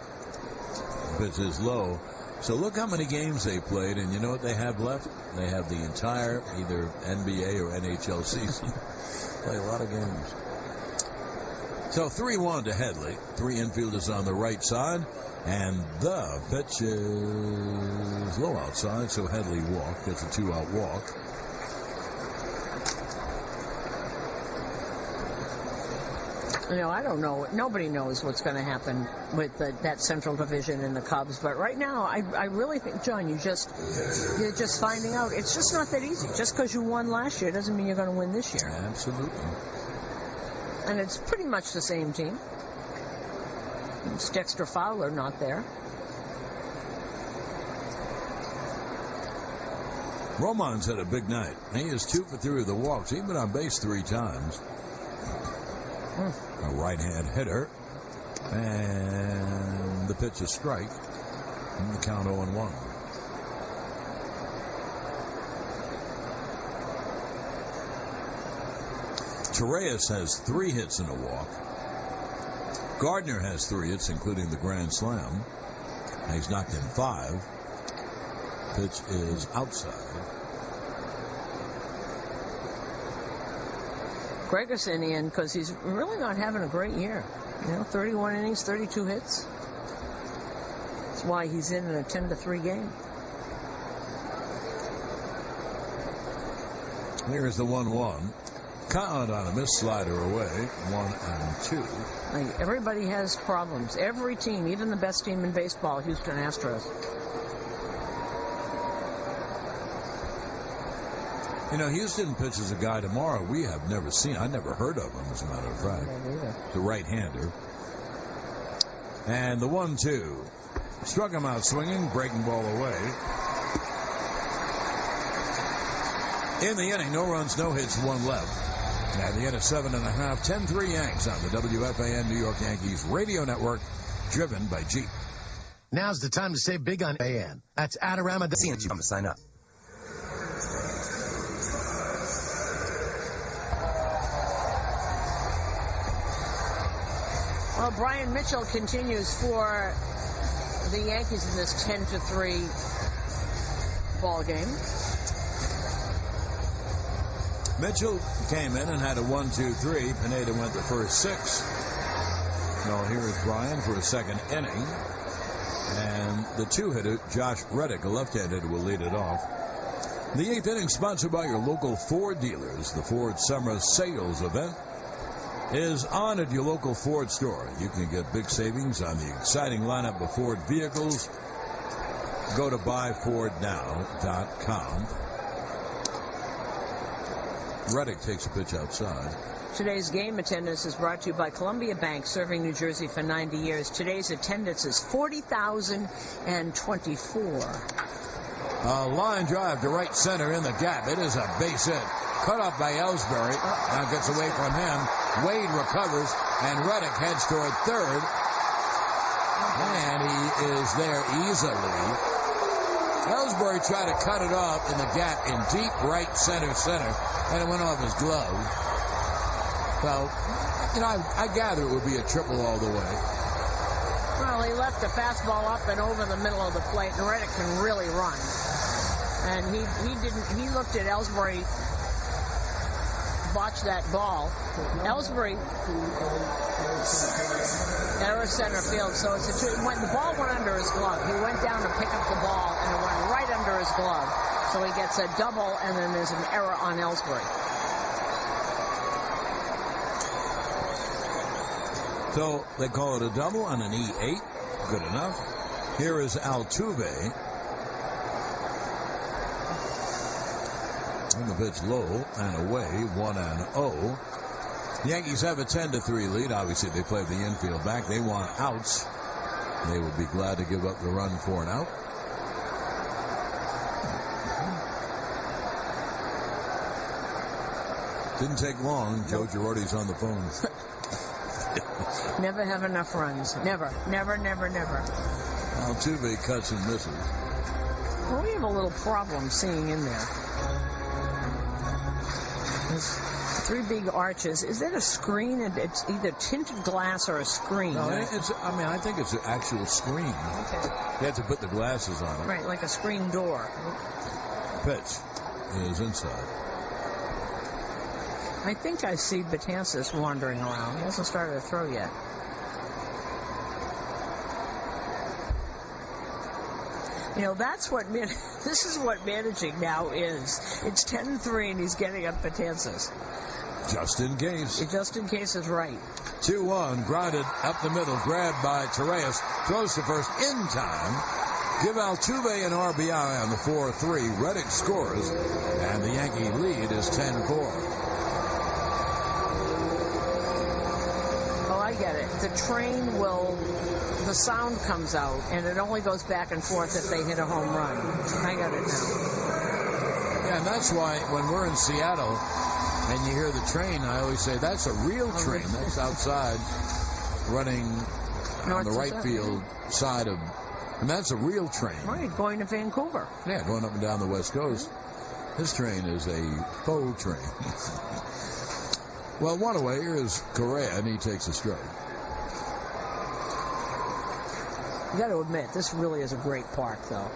Pitch is low. So look how many games they played, and you know what they have left? They have the entire either NBA or NHL season. Play a lot of games. So 3-1 to Headley. 3 infielders on the right side. And the pitch is low outside, so Headley walked. Gets a 2-out walk. You know, I don't know. Nobody knows what's going to happen with that Central Division in the Cubs. But right now, I really think, John, you're just finding out. It's just not that easy. Just because you won last year doesn't mean you're going to win this year. Absolutely. And it's pretty much the same team. It's Dexter Fowler not there. Roman's had a big night. He is 2 for 3 of the walks. He's been on base 3 times. A right-hand hitter. And the pitch is strike. And the count 0-1. Torreyes has 3 hits and a walk. Gardner has 3 hits, including the grand slam. He's knocked in 5. Pitch is outside. Gregerson in because he's really not having a great year. You know, 31 innings, 32 hits. That's why he's in a 10-3 game. Here's the 1-1. Count on a missed slider away. 1-2. Like, everybody has problems. Every team, even the best team in baseball, Houston Astros. You know, Houston pitches a guy tomorrow we have never seen. I never heard of him, as a matter of fact. The right-hander. And the 1-2. Struck him out swinging, breaking ball away. In the inning, no runs, no hits, 1 left. At the end of 7.5, 10-3 Yanks on the WFAN New York Yankees radio network, driven by Jeep. Now's the time to save big on AN. That's Adorama. Seeing you to sign up. Well, Brian Mitchell continues for the Yankees in this 10-3 ball game. Mitchell came in and had a 1-2-3. Pineda went the first 6. Now here is Brian for a second inning. And the 2-hitter, Josh Reddick, a left-handed, will lead it off. The 8th inning, sponsored by your local Ford dealers. The Ford Summer Sales Event is on at your local Ford store. You can get big savings on the exciting lineup of Ford vehicles. Go to buyfordnow.com. Reddick takes a pitch outside. Today's game attendance is brought to you by Columbia Bank, serving New Jersey for 90 years. Today's attendance is 40,024. A line drive to right center in the gap. It is a base hit. Cut off by Ellsbury. Now gets away from him. Wade recovers, and Reddick heads toward third. And he is there easily. Ellsbury tried to cut it off in the gap in deep right center, and it went off his glove. So, I gather it would be a triple all the way. Well, he left the fastball up and over the middle of the plate, and Reddick can really run. And he looked at Ellsbury, botch that ball. Ellsbury, error center field, so it's a two. When the ball went under his glove, he went down to pick up the ball, and it went right under his glove. So he gets a double, and then there's an error on Ellsbury. So they call it a double on an E8. Good enough. Here is Altuve. And the pitch low and away, 1-0. The Yankees have a 10-3 lead. Obviously, they play the infield back. They want outs. They would be glad to give up the run for an out. Didn't take long. Joe Girardi's on the phone. Never have enough runs. Never. Altuve cuts and misses. Well, we have a little problem seeing in there. There's 3 big arches. Is that a screen? It's either tinted glass or a screen. No, I think it's an actual screen. Okay. You have to put the glasses on it. Right, like a screen door. Pitch is inside. I think I see Betances wandering around. He hasn't started to throw yet. That's what this is what managing now is. It's 10-3 and he's getting up Betances. Just in case. Just in case is right. 2-1, grounded up the middle, grabbed by Torres, throws to first in time. Give Altuve an RBI on the 4-3. Reddick scores, and the Yankee lead is 10-4. I get it. The train the sound comes out, and it only goes back and forth if they hit a home run. I got it now. Yeah, and that's why when we're in Seattle and you hear the train, I always say that's a real train. That's outside running on the right field side of, and that's a real train. Right, going to Vancouver. Yeah, going up and down the West Coast. This train is a faux train. Well, one away, here is Correa, and he takes a strike. You got to admit, this really is a great park, though.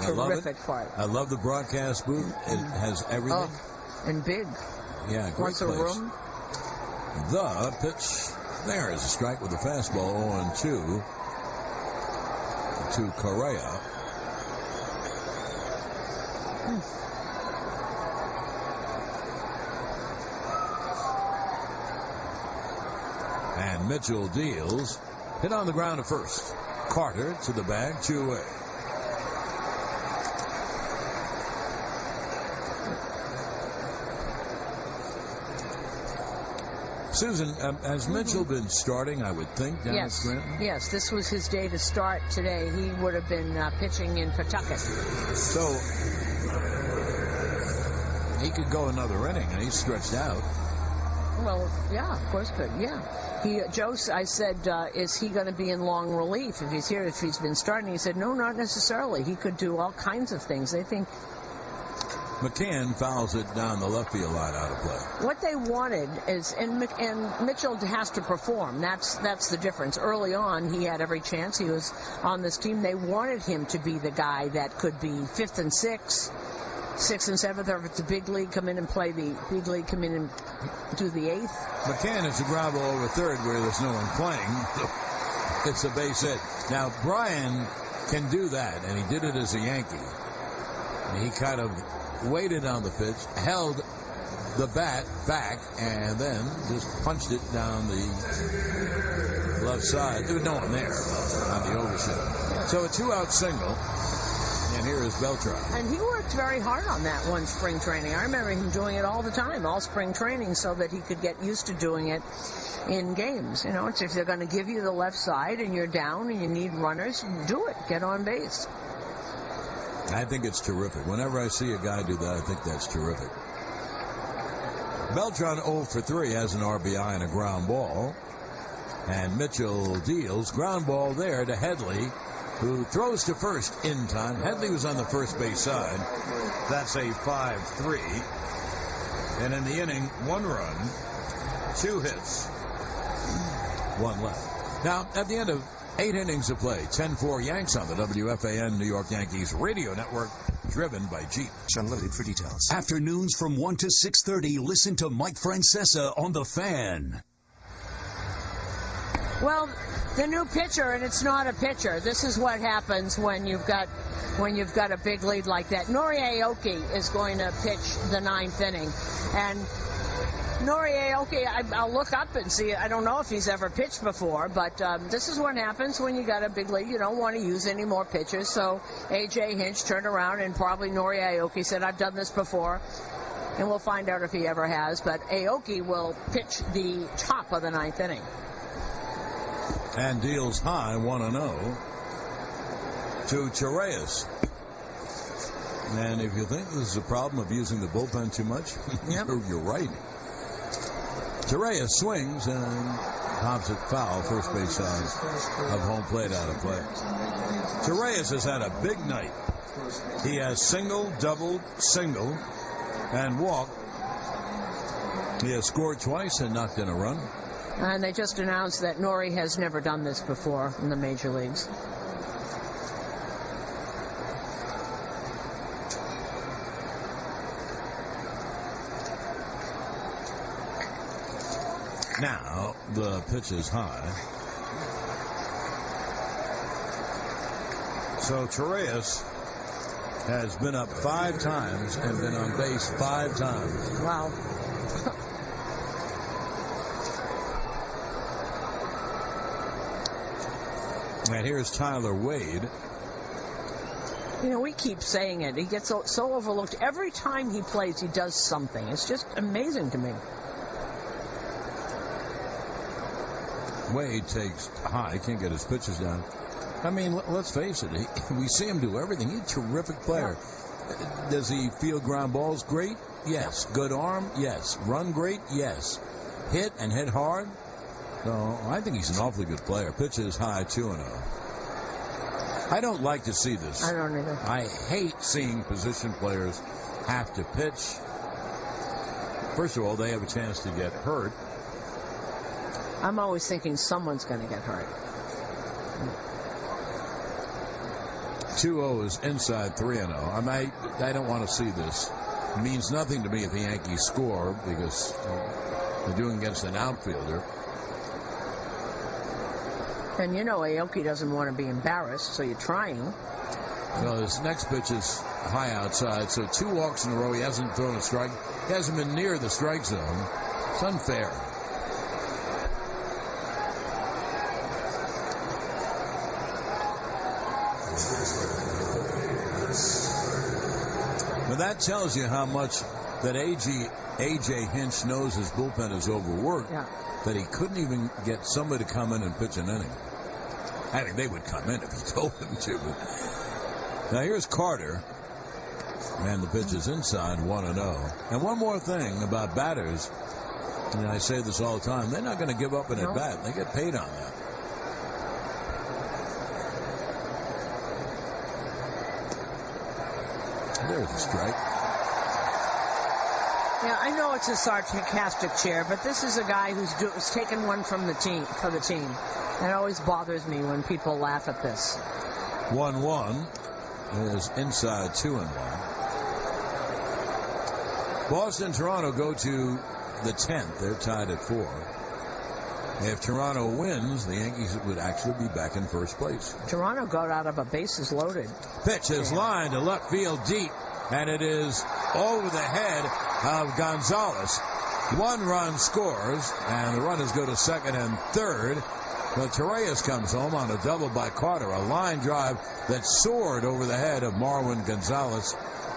Terrific park. I love the broadcast booth. It has everything. And big. Yeah, great What's place. A room? The pitch. There is a strike with a fastball 0-2 to Correa. And Mitchell deals. Hit on the ground at first. Carter to the bag, 2-away. Susan, has Mitchell been starting, I would think, down at Scranton? Yes, this was his day to start today. He would have been pitching in Pawtucket. So he could go another inning, and he's stretched out. Well, yeah, of course could, yeah. Joe, I said, is he going to be in long relief if he's here, if he's been starting? He said, no, not necessarily. He could do all kinds of things. They think McCann fouls it down the left field line out of play. What they wanted is, and Mitchell has to perform. That's the difference. Early on, he had every chance. He was on this team. They wanted him to be the guy that could be 5th and 6th, 6th and 7th, or if it's a big league, come in and play the big league, come in and do the 8th. McCann is a ground ball over third where there's no one playing. It's a base hit. Now, Brian can do that, and he did it as a Yankee. He kind of waited on the pitch, held the bat back, and then just punched it down the left side. There was no one there on the overshoot. So a 2-out single. And here is Beltran. And he worked very hard on that one spring training. I remember him doing it all the time, all spring training, so that he could get used to doing it in games. You know, it's if they're going to give you the left side and you're down and you need runners, do it. Get on base. I think it's terrific. Whenever I see a guy do that, I think that's terrific. Beltran 0 for 3 has an RBI and a ground ball. And Mitchell deals ground ball there to Headley, who throws to first in time. Headley was on the first base side. That's a 5-3. And in the inning, 1 run, 2 hits, 1 left. Now, at the end of 8 innings of play, 10-4 Yanks on the WFAN New York Yankees radio network, driven by Jeep. Unlimited for details. Afternoons from 1 to 6:30, listen to Mike Francesa on The Fan. Well, the new pitcher, and it's not a pitcher. This is what happens when you've got a big lead like that. Nori Aoki is going to pitch the 9th inning, and Nori Aoki, I'll look up and see. I don't know if he's ever pitched before, but this is what happens when you got a big lead. You don't want to use any more pitchers. So A.J. Hinch turned around, and probably Nori Aoki said, I've done this before. And we'll find out if he ever has. But Aoki will pitch the top of the 9th inning. And deals high 1-0 to Torreyes. And if you think this is a problem of using the bullpen too much, you're right. Torreyes swings and pops it foul, first base side of home plate out of play. Torreyes has had a big night. He has single, double, single, and walked. He has scored twice and knocked in a run. And they just announced that Nori has never done this before in the major leagues. Now, the pitch is high. So Torreyes has been up 5 times and been on base 5 times. Wow. And here's Tyler Wade. You know, we keep saying it. He gets so overlooked. Every time he plays, he does something. It's just amazing to me. Wade takes high, can't get his pitches down. I mean, let's face it. We see him do everything. He's a terrific player. Yeah. Does he field ground balls great? Yes. Good arm? Yes. Run great? Yes. Hit and hit hard? So I think he's an awfully good player. Pitches high 2-0. I don't like to see this. I don't either. I hate seeing position players have to pitch. First of all, they have a chance to get hurt. I'm always thinking someone's going to get hurt. 2-0 is inside 3-0. I don't want to see this. It means nothing to me if the Yankees score because they're doing against an outfielder. And you know Aoki doesn't want to be embarrassed, so you're trying. Well, his next pitch is high outside, so 2 walks in a row. He hasn't thrown a strike. He hasn't been near the strike zone. It's unfair. But that tells you how much that A.J. Hinch knows his bullpen is overworked. Yeah. that he couldn't even get somebody to come in and pitch an inning. I mean, they would come in if he told them to. But now here's Carter. And the pitch is inside 1-0. And one more thing about batters, and I say this all the time, they're not going to give up an at-bat. They get paid on that. There's a strike. Yeah, I know it's a sarcastic chair, but this is a guy who's taken one from the team for the team. It always bothers me when people laugh at this. 1-1 is inside 2-1. Boston and Toronto go to the 10th. They're tied at 4. If Toronto wins, the Yankees would actually be back in first place. Toronto got out of a bases loaded. Pitch is lined to left field deep, and it is over the head of Gonzalez. 1 run scores, and the runners go to second and third. But Torreyes comes home on a double by Carter, a line drive that soared over the head of Marwin Gonzalez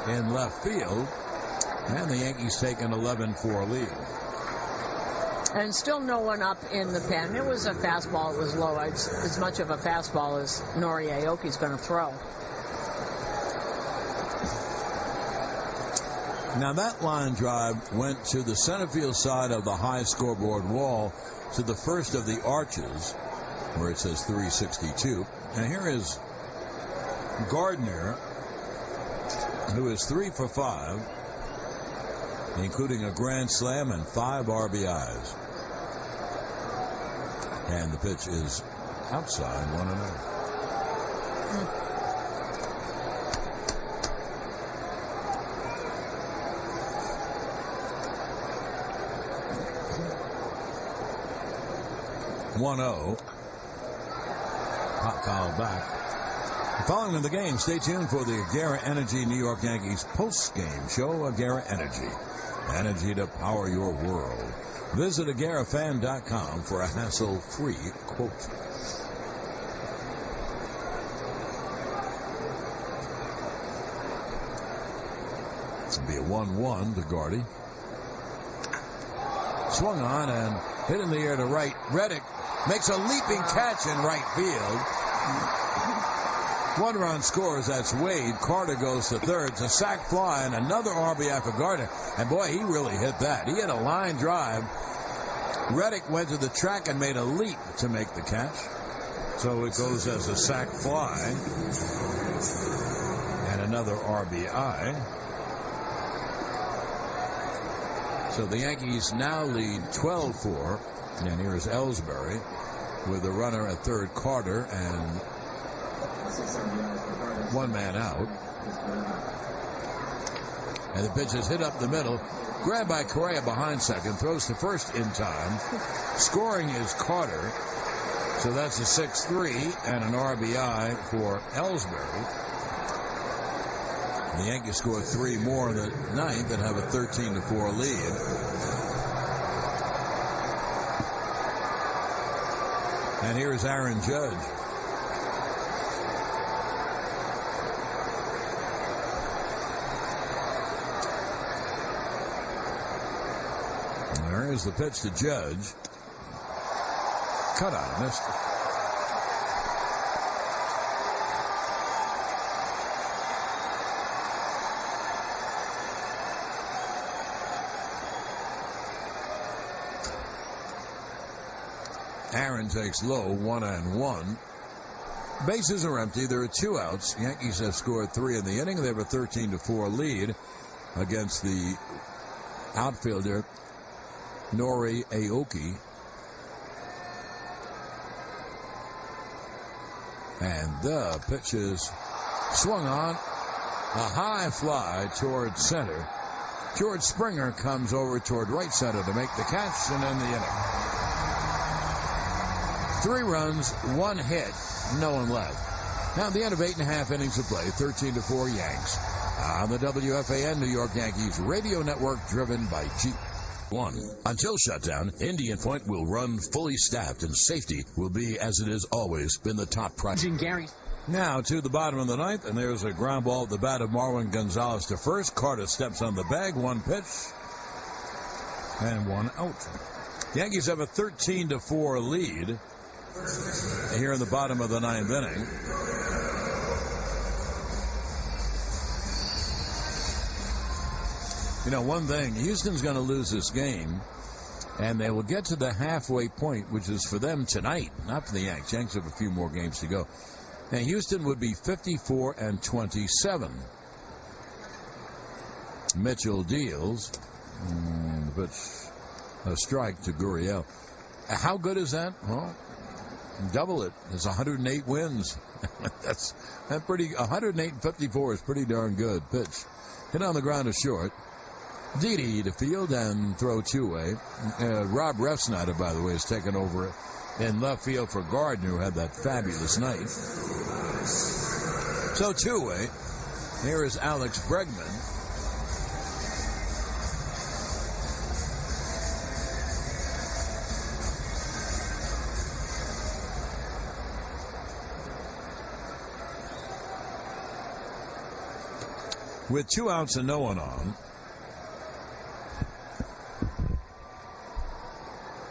in left field. And the Yankees take an 11-4 lead. And still no one up in the pen. It was a fastball. It was low. It's as much of a fastball as Nori Aoki's going to throw. Now that line drive went to the center field side of the high scoreboard wall to the first of the arches where it says 362. And here is Gardner, who is 3 for 5, including a grand slam and 5 RBIs. And the pitch is outside 1-0. Hot foul back. Following the game, stay tuned for the Agera Energy New York Yankees post-game show. Agera Energy. Energy to power your world. Visit AgeraFan.com for a hassle-free quote. It'll be a 1-1 to Gardy. Swung on and hit in the air to right. Reddick makes a leaping catch in right field. 1 run scores. That's Wade. Carter goes to third. It's a sac fly and another RBI for Gardner. And boy, he really hit that. He hit a line drive. Reddick went to the track and made a leap to make the catch. So it goes as a sac fly and another RBI. So the Yankees now lead 12-4. And here's Ellsbury with the runner at third, Carter, and 1 man out. And the pitch is hit up the middle. Grabbed by Correa behind second. Throws to first in time. Scoring is Carter. So that's a 6-3 and an RBI for Ellsbury. The Yankees score 3 more in the 9th and have a 13-4 lead. And here's Aaron Judge. There is the pitch to Judge. Cut out, missed it. Aaron takes low, 1-1. Bases are empty. There are 2 outs. Yankees have scored 3 in the inning. They have a 13-4 lead against the outfielder Nori Aoki. And the pitch is swung on. A high fly toward center. George Springer comes over toward right center to make the catch and end the inning. 3 runs, 1 hit, no one left. Now at the end of 8.5 innings of play, 13-4 Yanks. On the WFAN New York Yankees radio network driven by G1. Until shutdown, Indian Point will run fully staffed and safety will be, as it has always been, the top priority. Now to the bottom of the 9th, and there's a ground ball at the bat of Marwin Gonzalez to first. Carter steps on the bag, 1 pitch, and 1 out. Yankees have a 13-4 lead here in the bottom of the ninth inning. You know, one thing, Houston's going to lose this game, and they will get to the halfway point, which is for them tonight, not for the Yanks. Yanks have a few more games to go. And Houston would be 54-27. Mitchell deals. A strike to Gurriel. How good is that? Well, double it. There's 108 wins. That's pretty. 108-54 is pretty darn good. Pitch. Hit on the ground to short. Didi to field and throw two-way. Rob Refsnyder, by the way, has taken over in left field for Gardner, who had that fabulous night. So two-way. Here is Alex Bregman. With 2 outs and no one on.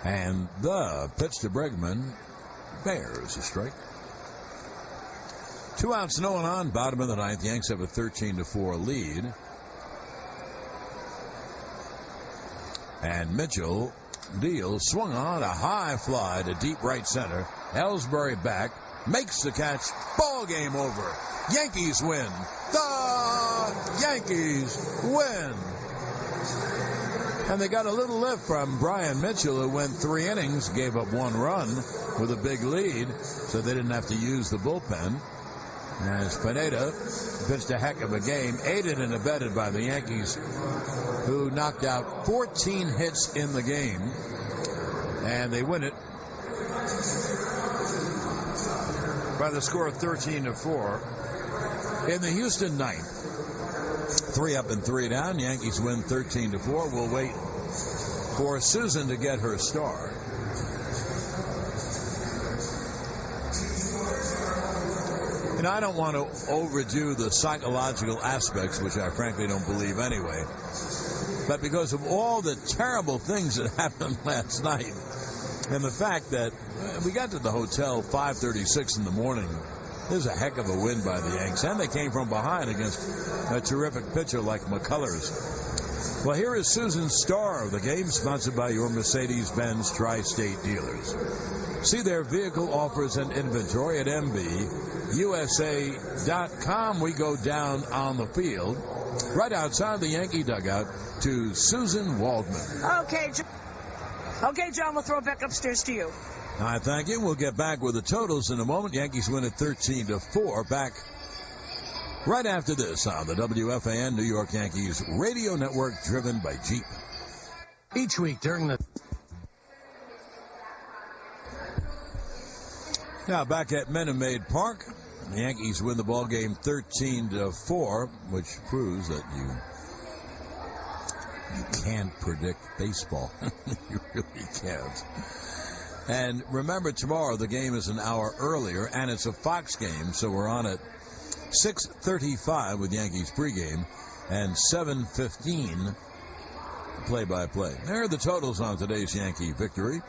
And the pitch to Bregman bears a strike. 2 outs, no one on. Bottom of the ninth. Yanks have a 13-4 lead. And Mitchell deals. Swung on a high fly to deep right center. Ellsbury back. Makes the catch. Ball game over. Yankees win. The Yankees win. And they got a little lift from Brian Mitchell, who went 3 innings, gave up 1 run with a big lead, so they didn't have to use the bullpen. As Pineda pitched a heck of a game, aided and abetted by the Yankees, who knocked out 14 hits in the game, and they win it by the score of 13-4. In the Houston ninth, 3 up and 3 down. Yankees win 13-4. We'll wait for Susan to get her star. And I don't want to overdo the psychological aspects, which I frankly don't believe anyway. But because of all the terrible things that happened last night, and the fact that we got to the hotel 5:36 in the morning. There's a heck of a win by the Yanks, and they came from behind against a terrific pitcher like McCullers. Well, here is Susan's star of the game, sponsored by your Mercedes-Benz Tri-State dealers. See their vehicle offers and inventory at MBUSA.com. We go down on the field, right outside the Yankee dugout, to Susan Waldman. Okay, John, we'll throw it back upstairs to you. All right, thank you. We'll get back with the totals in a moment. Yankees win at 13-4. Back right after this on the WFAN New York Yankees radio network, driven by Jeep. Each week during the... Now back at Minute Maid Park, the Yankees win the ball game 13-4, which proves that you can't predict baseball. You really can't. And remember, tomorrow the game is an hour earlier, and it's a Fox game, so we're on at 6:35 with Yankees pregame, and 7:15 play-by-play. There are the totals on today's Yankee victory.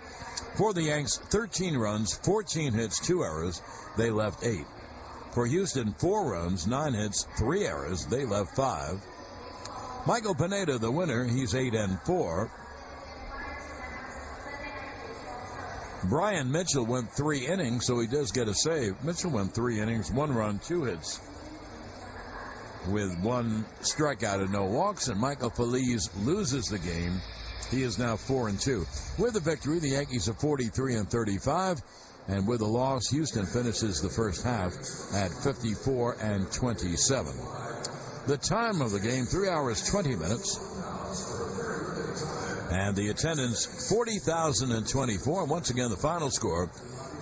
For the Yanks, 13 runs, 14 hits, 2 errors. They left 8. For Houston, 4 runs, 9 hits, 3 errors. They left 5. Michael Pineda, the winner, he's 8-4. Brian Mitchell went 3 innings, so he does get a save. Mitchell went 3 innings, 1 run, 2 hits, with 1 strikeout and no walks. And Michael Feliz loses the game. He is now 4-2. With the victory, the Yankees are 43-35, and with a loss, Houston finishes the first half at 54-27. The time of the game, 3 hours, 20 minutes. And the attendance, 40,024. Once again, the final score,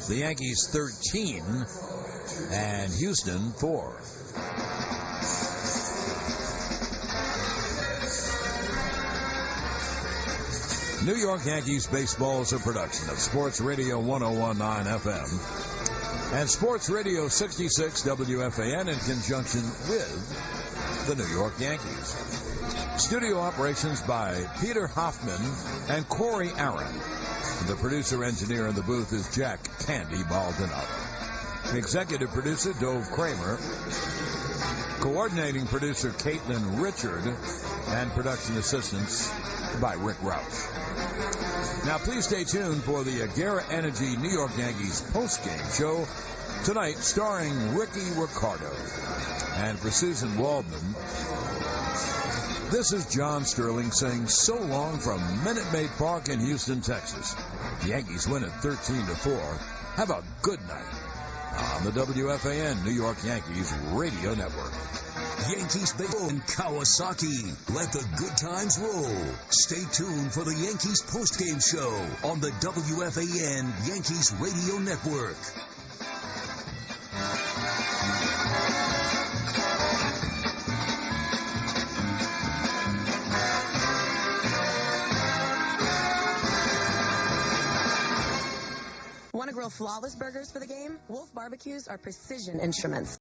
the Yankees 13 and Houston 4. New York Yankees baseball is a production of Sports Radio 101.9 FM and Sports Radio 66 WFAN in conjunction with the New York Yankees. Studio operations by Peter Hoffman and Corey Aaron. The producer-engineer in the booth is Jack Candy Baldonado. Executive producer, Dove Kramer. Coordinating producer, Caitlin Richard. And production assistance by Rick Roush. Now, please stay tuned for the Agera Energy New York Yankees postgame show tonight, starring Ricky Ricardo. And for Susan Waldman, this is John Sterling saying so long from Minute Maid Park in Houston, Texas. The Yankees win at 13-4. Have a good night on the WFAN New York Yankees Radio Network. Yankees baseball in Kawasaki. Let the good times roll. Stay tuned for the Yankees postgame show on the WFAN Yankees Radio Network. Want to grill flawless burgers for the game? Wolf Barbecues are precision instruments.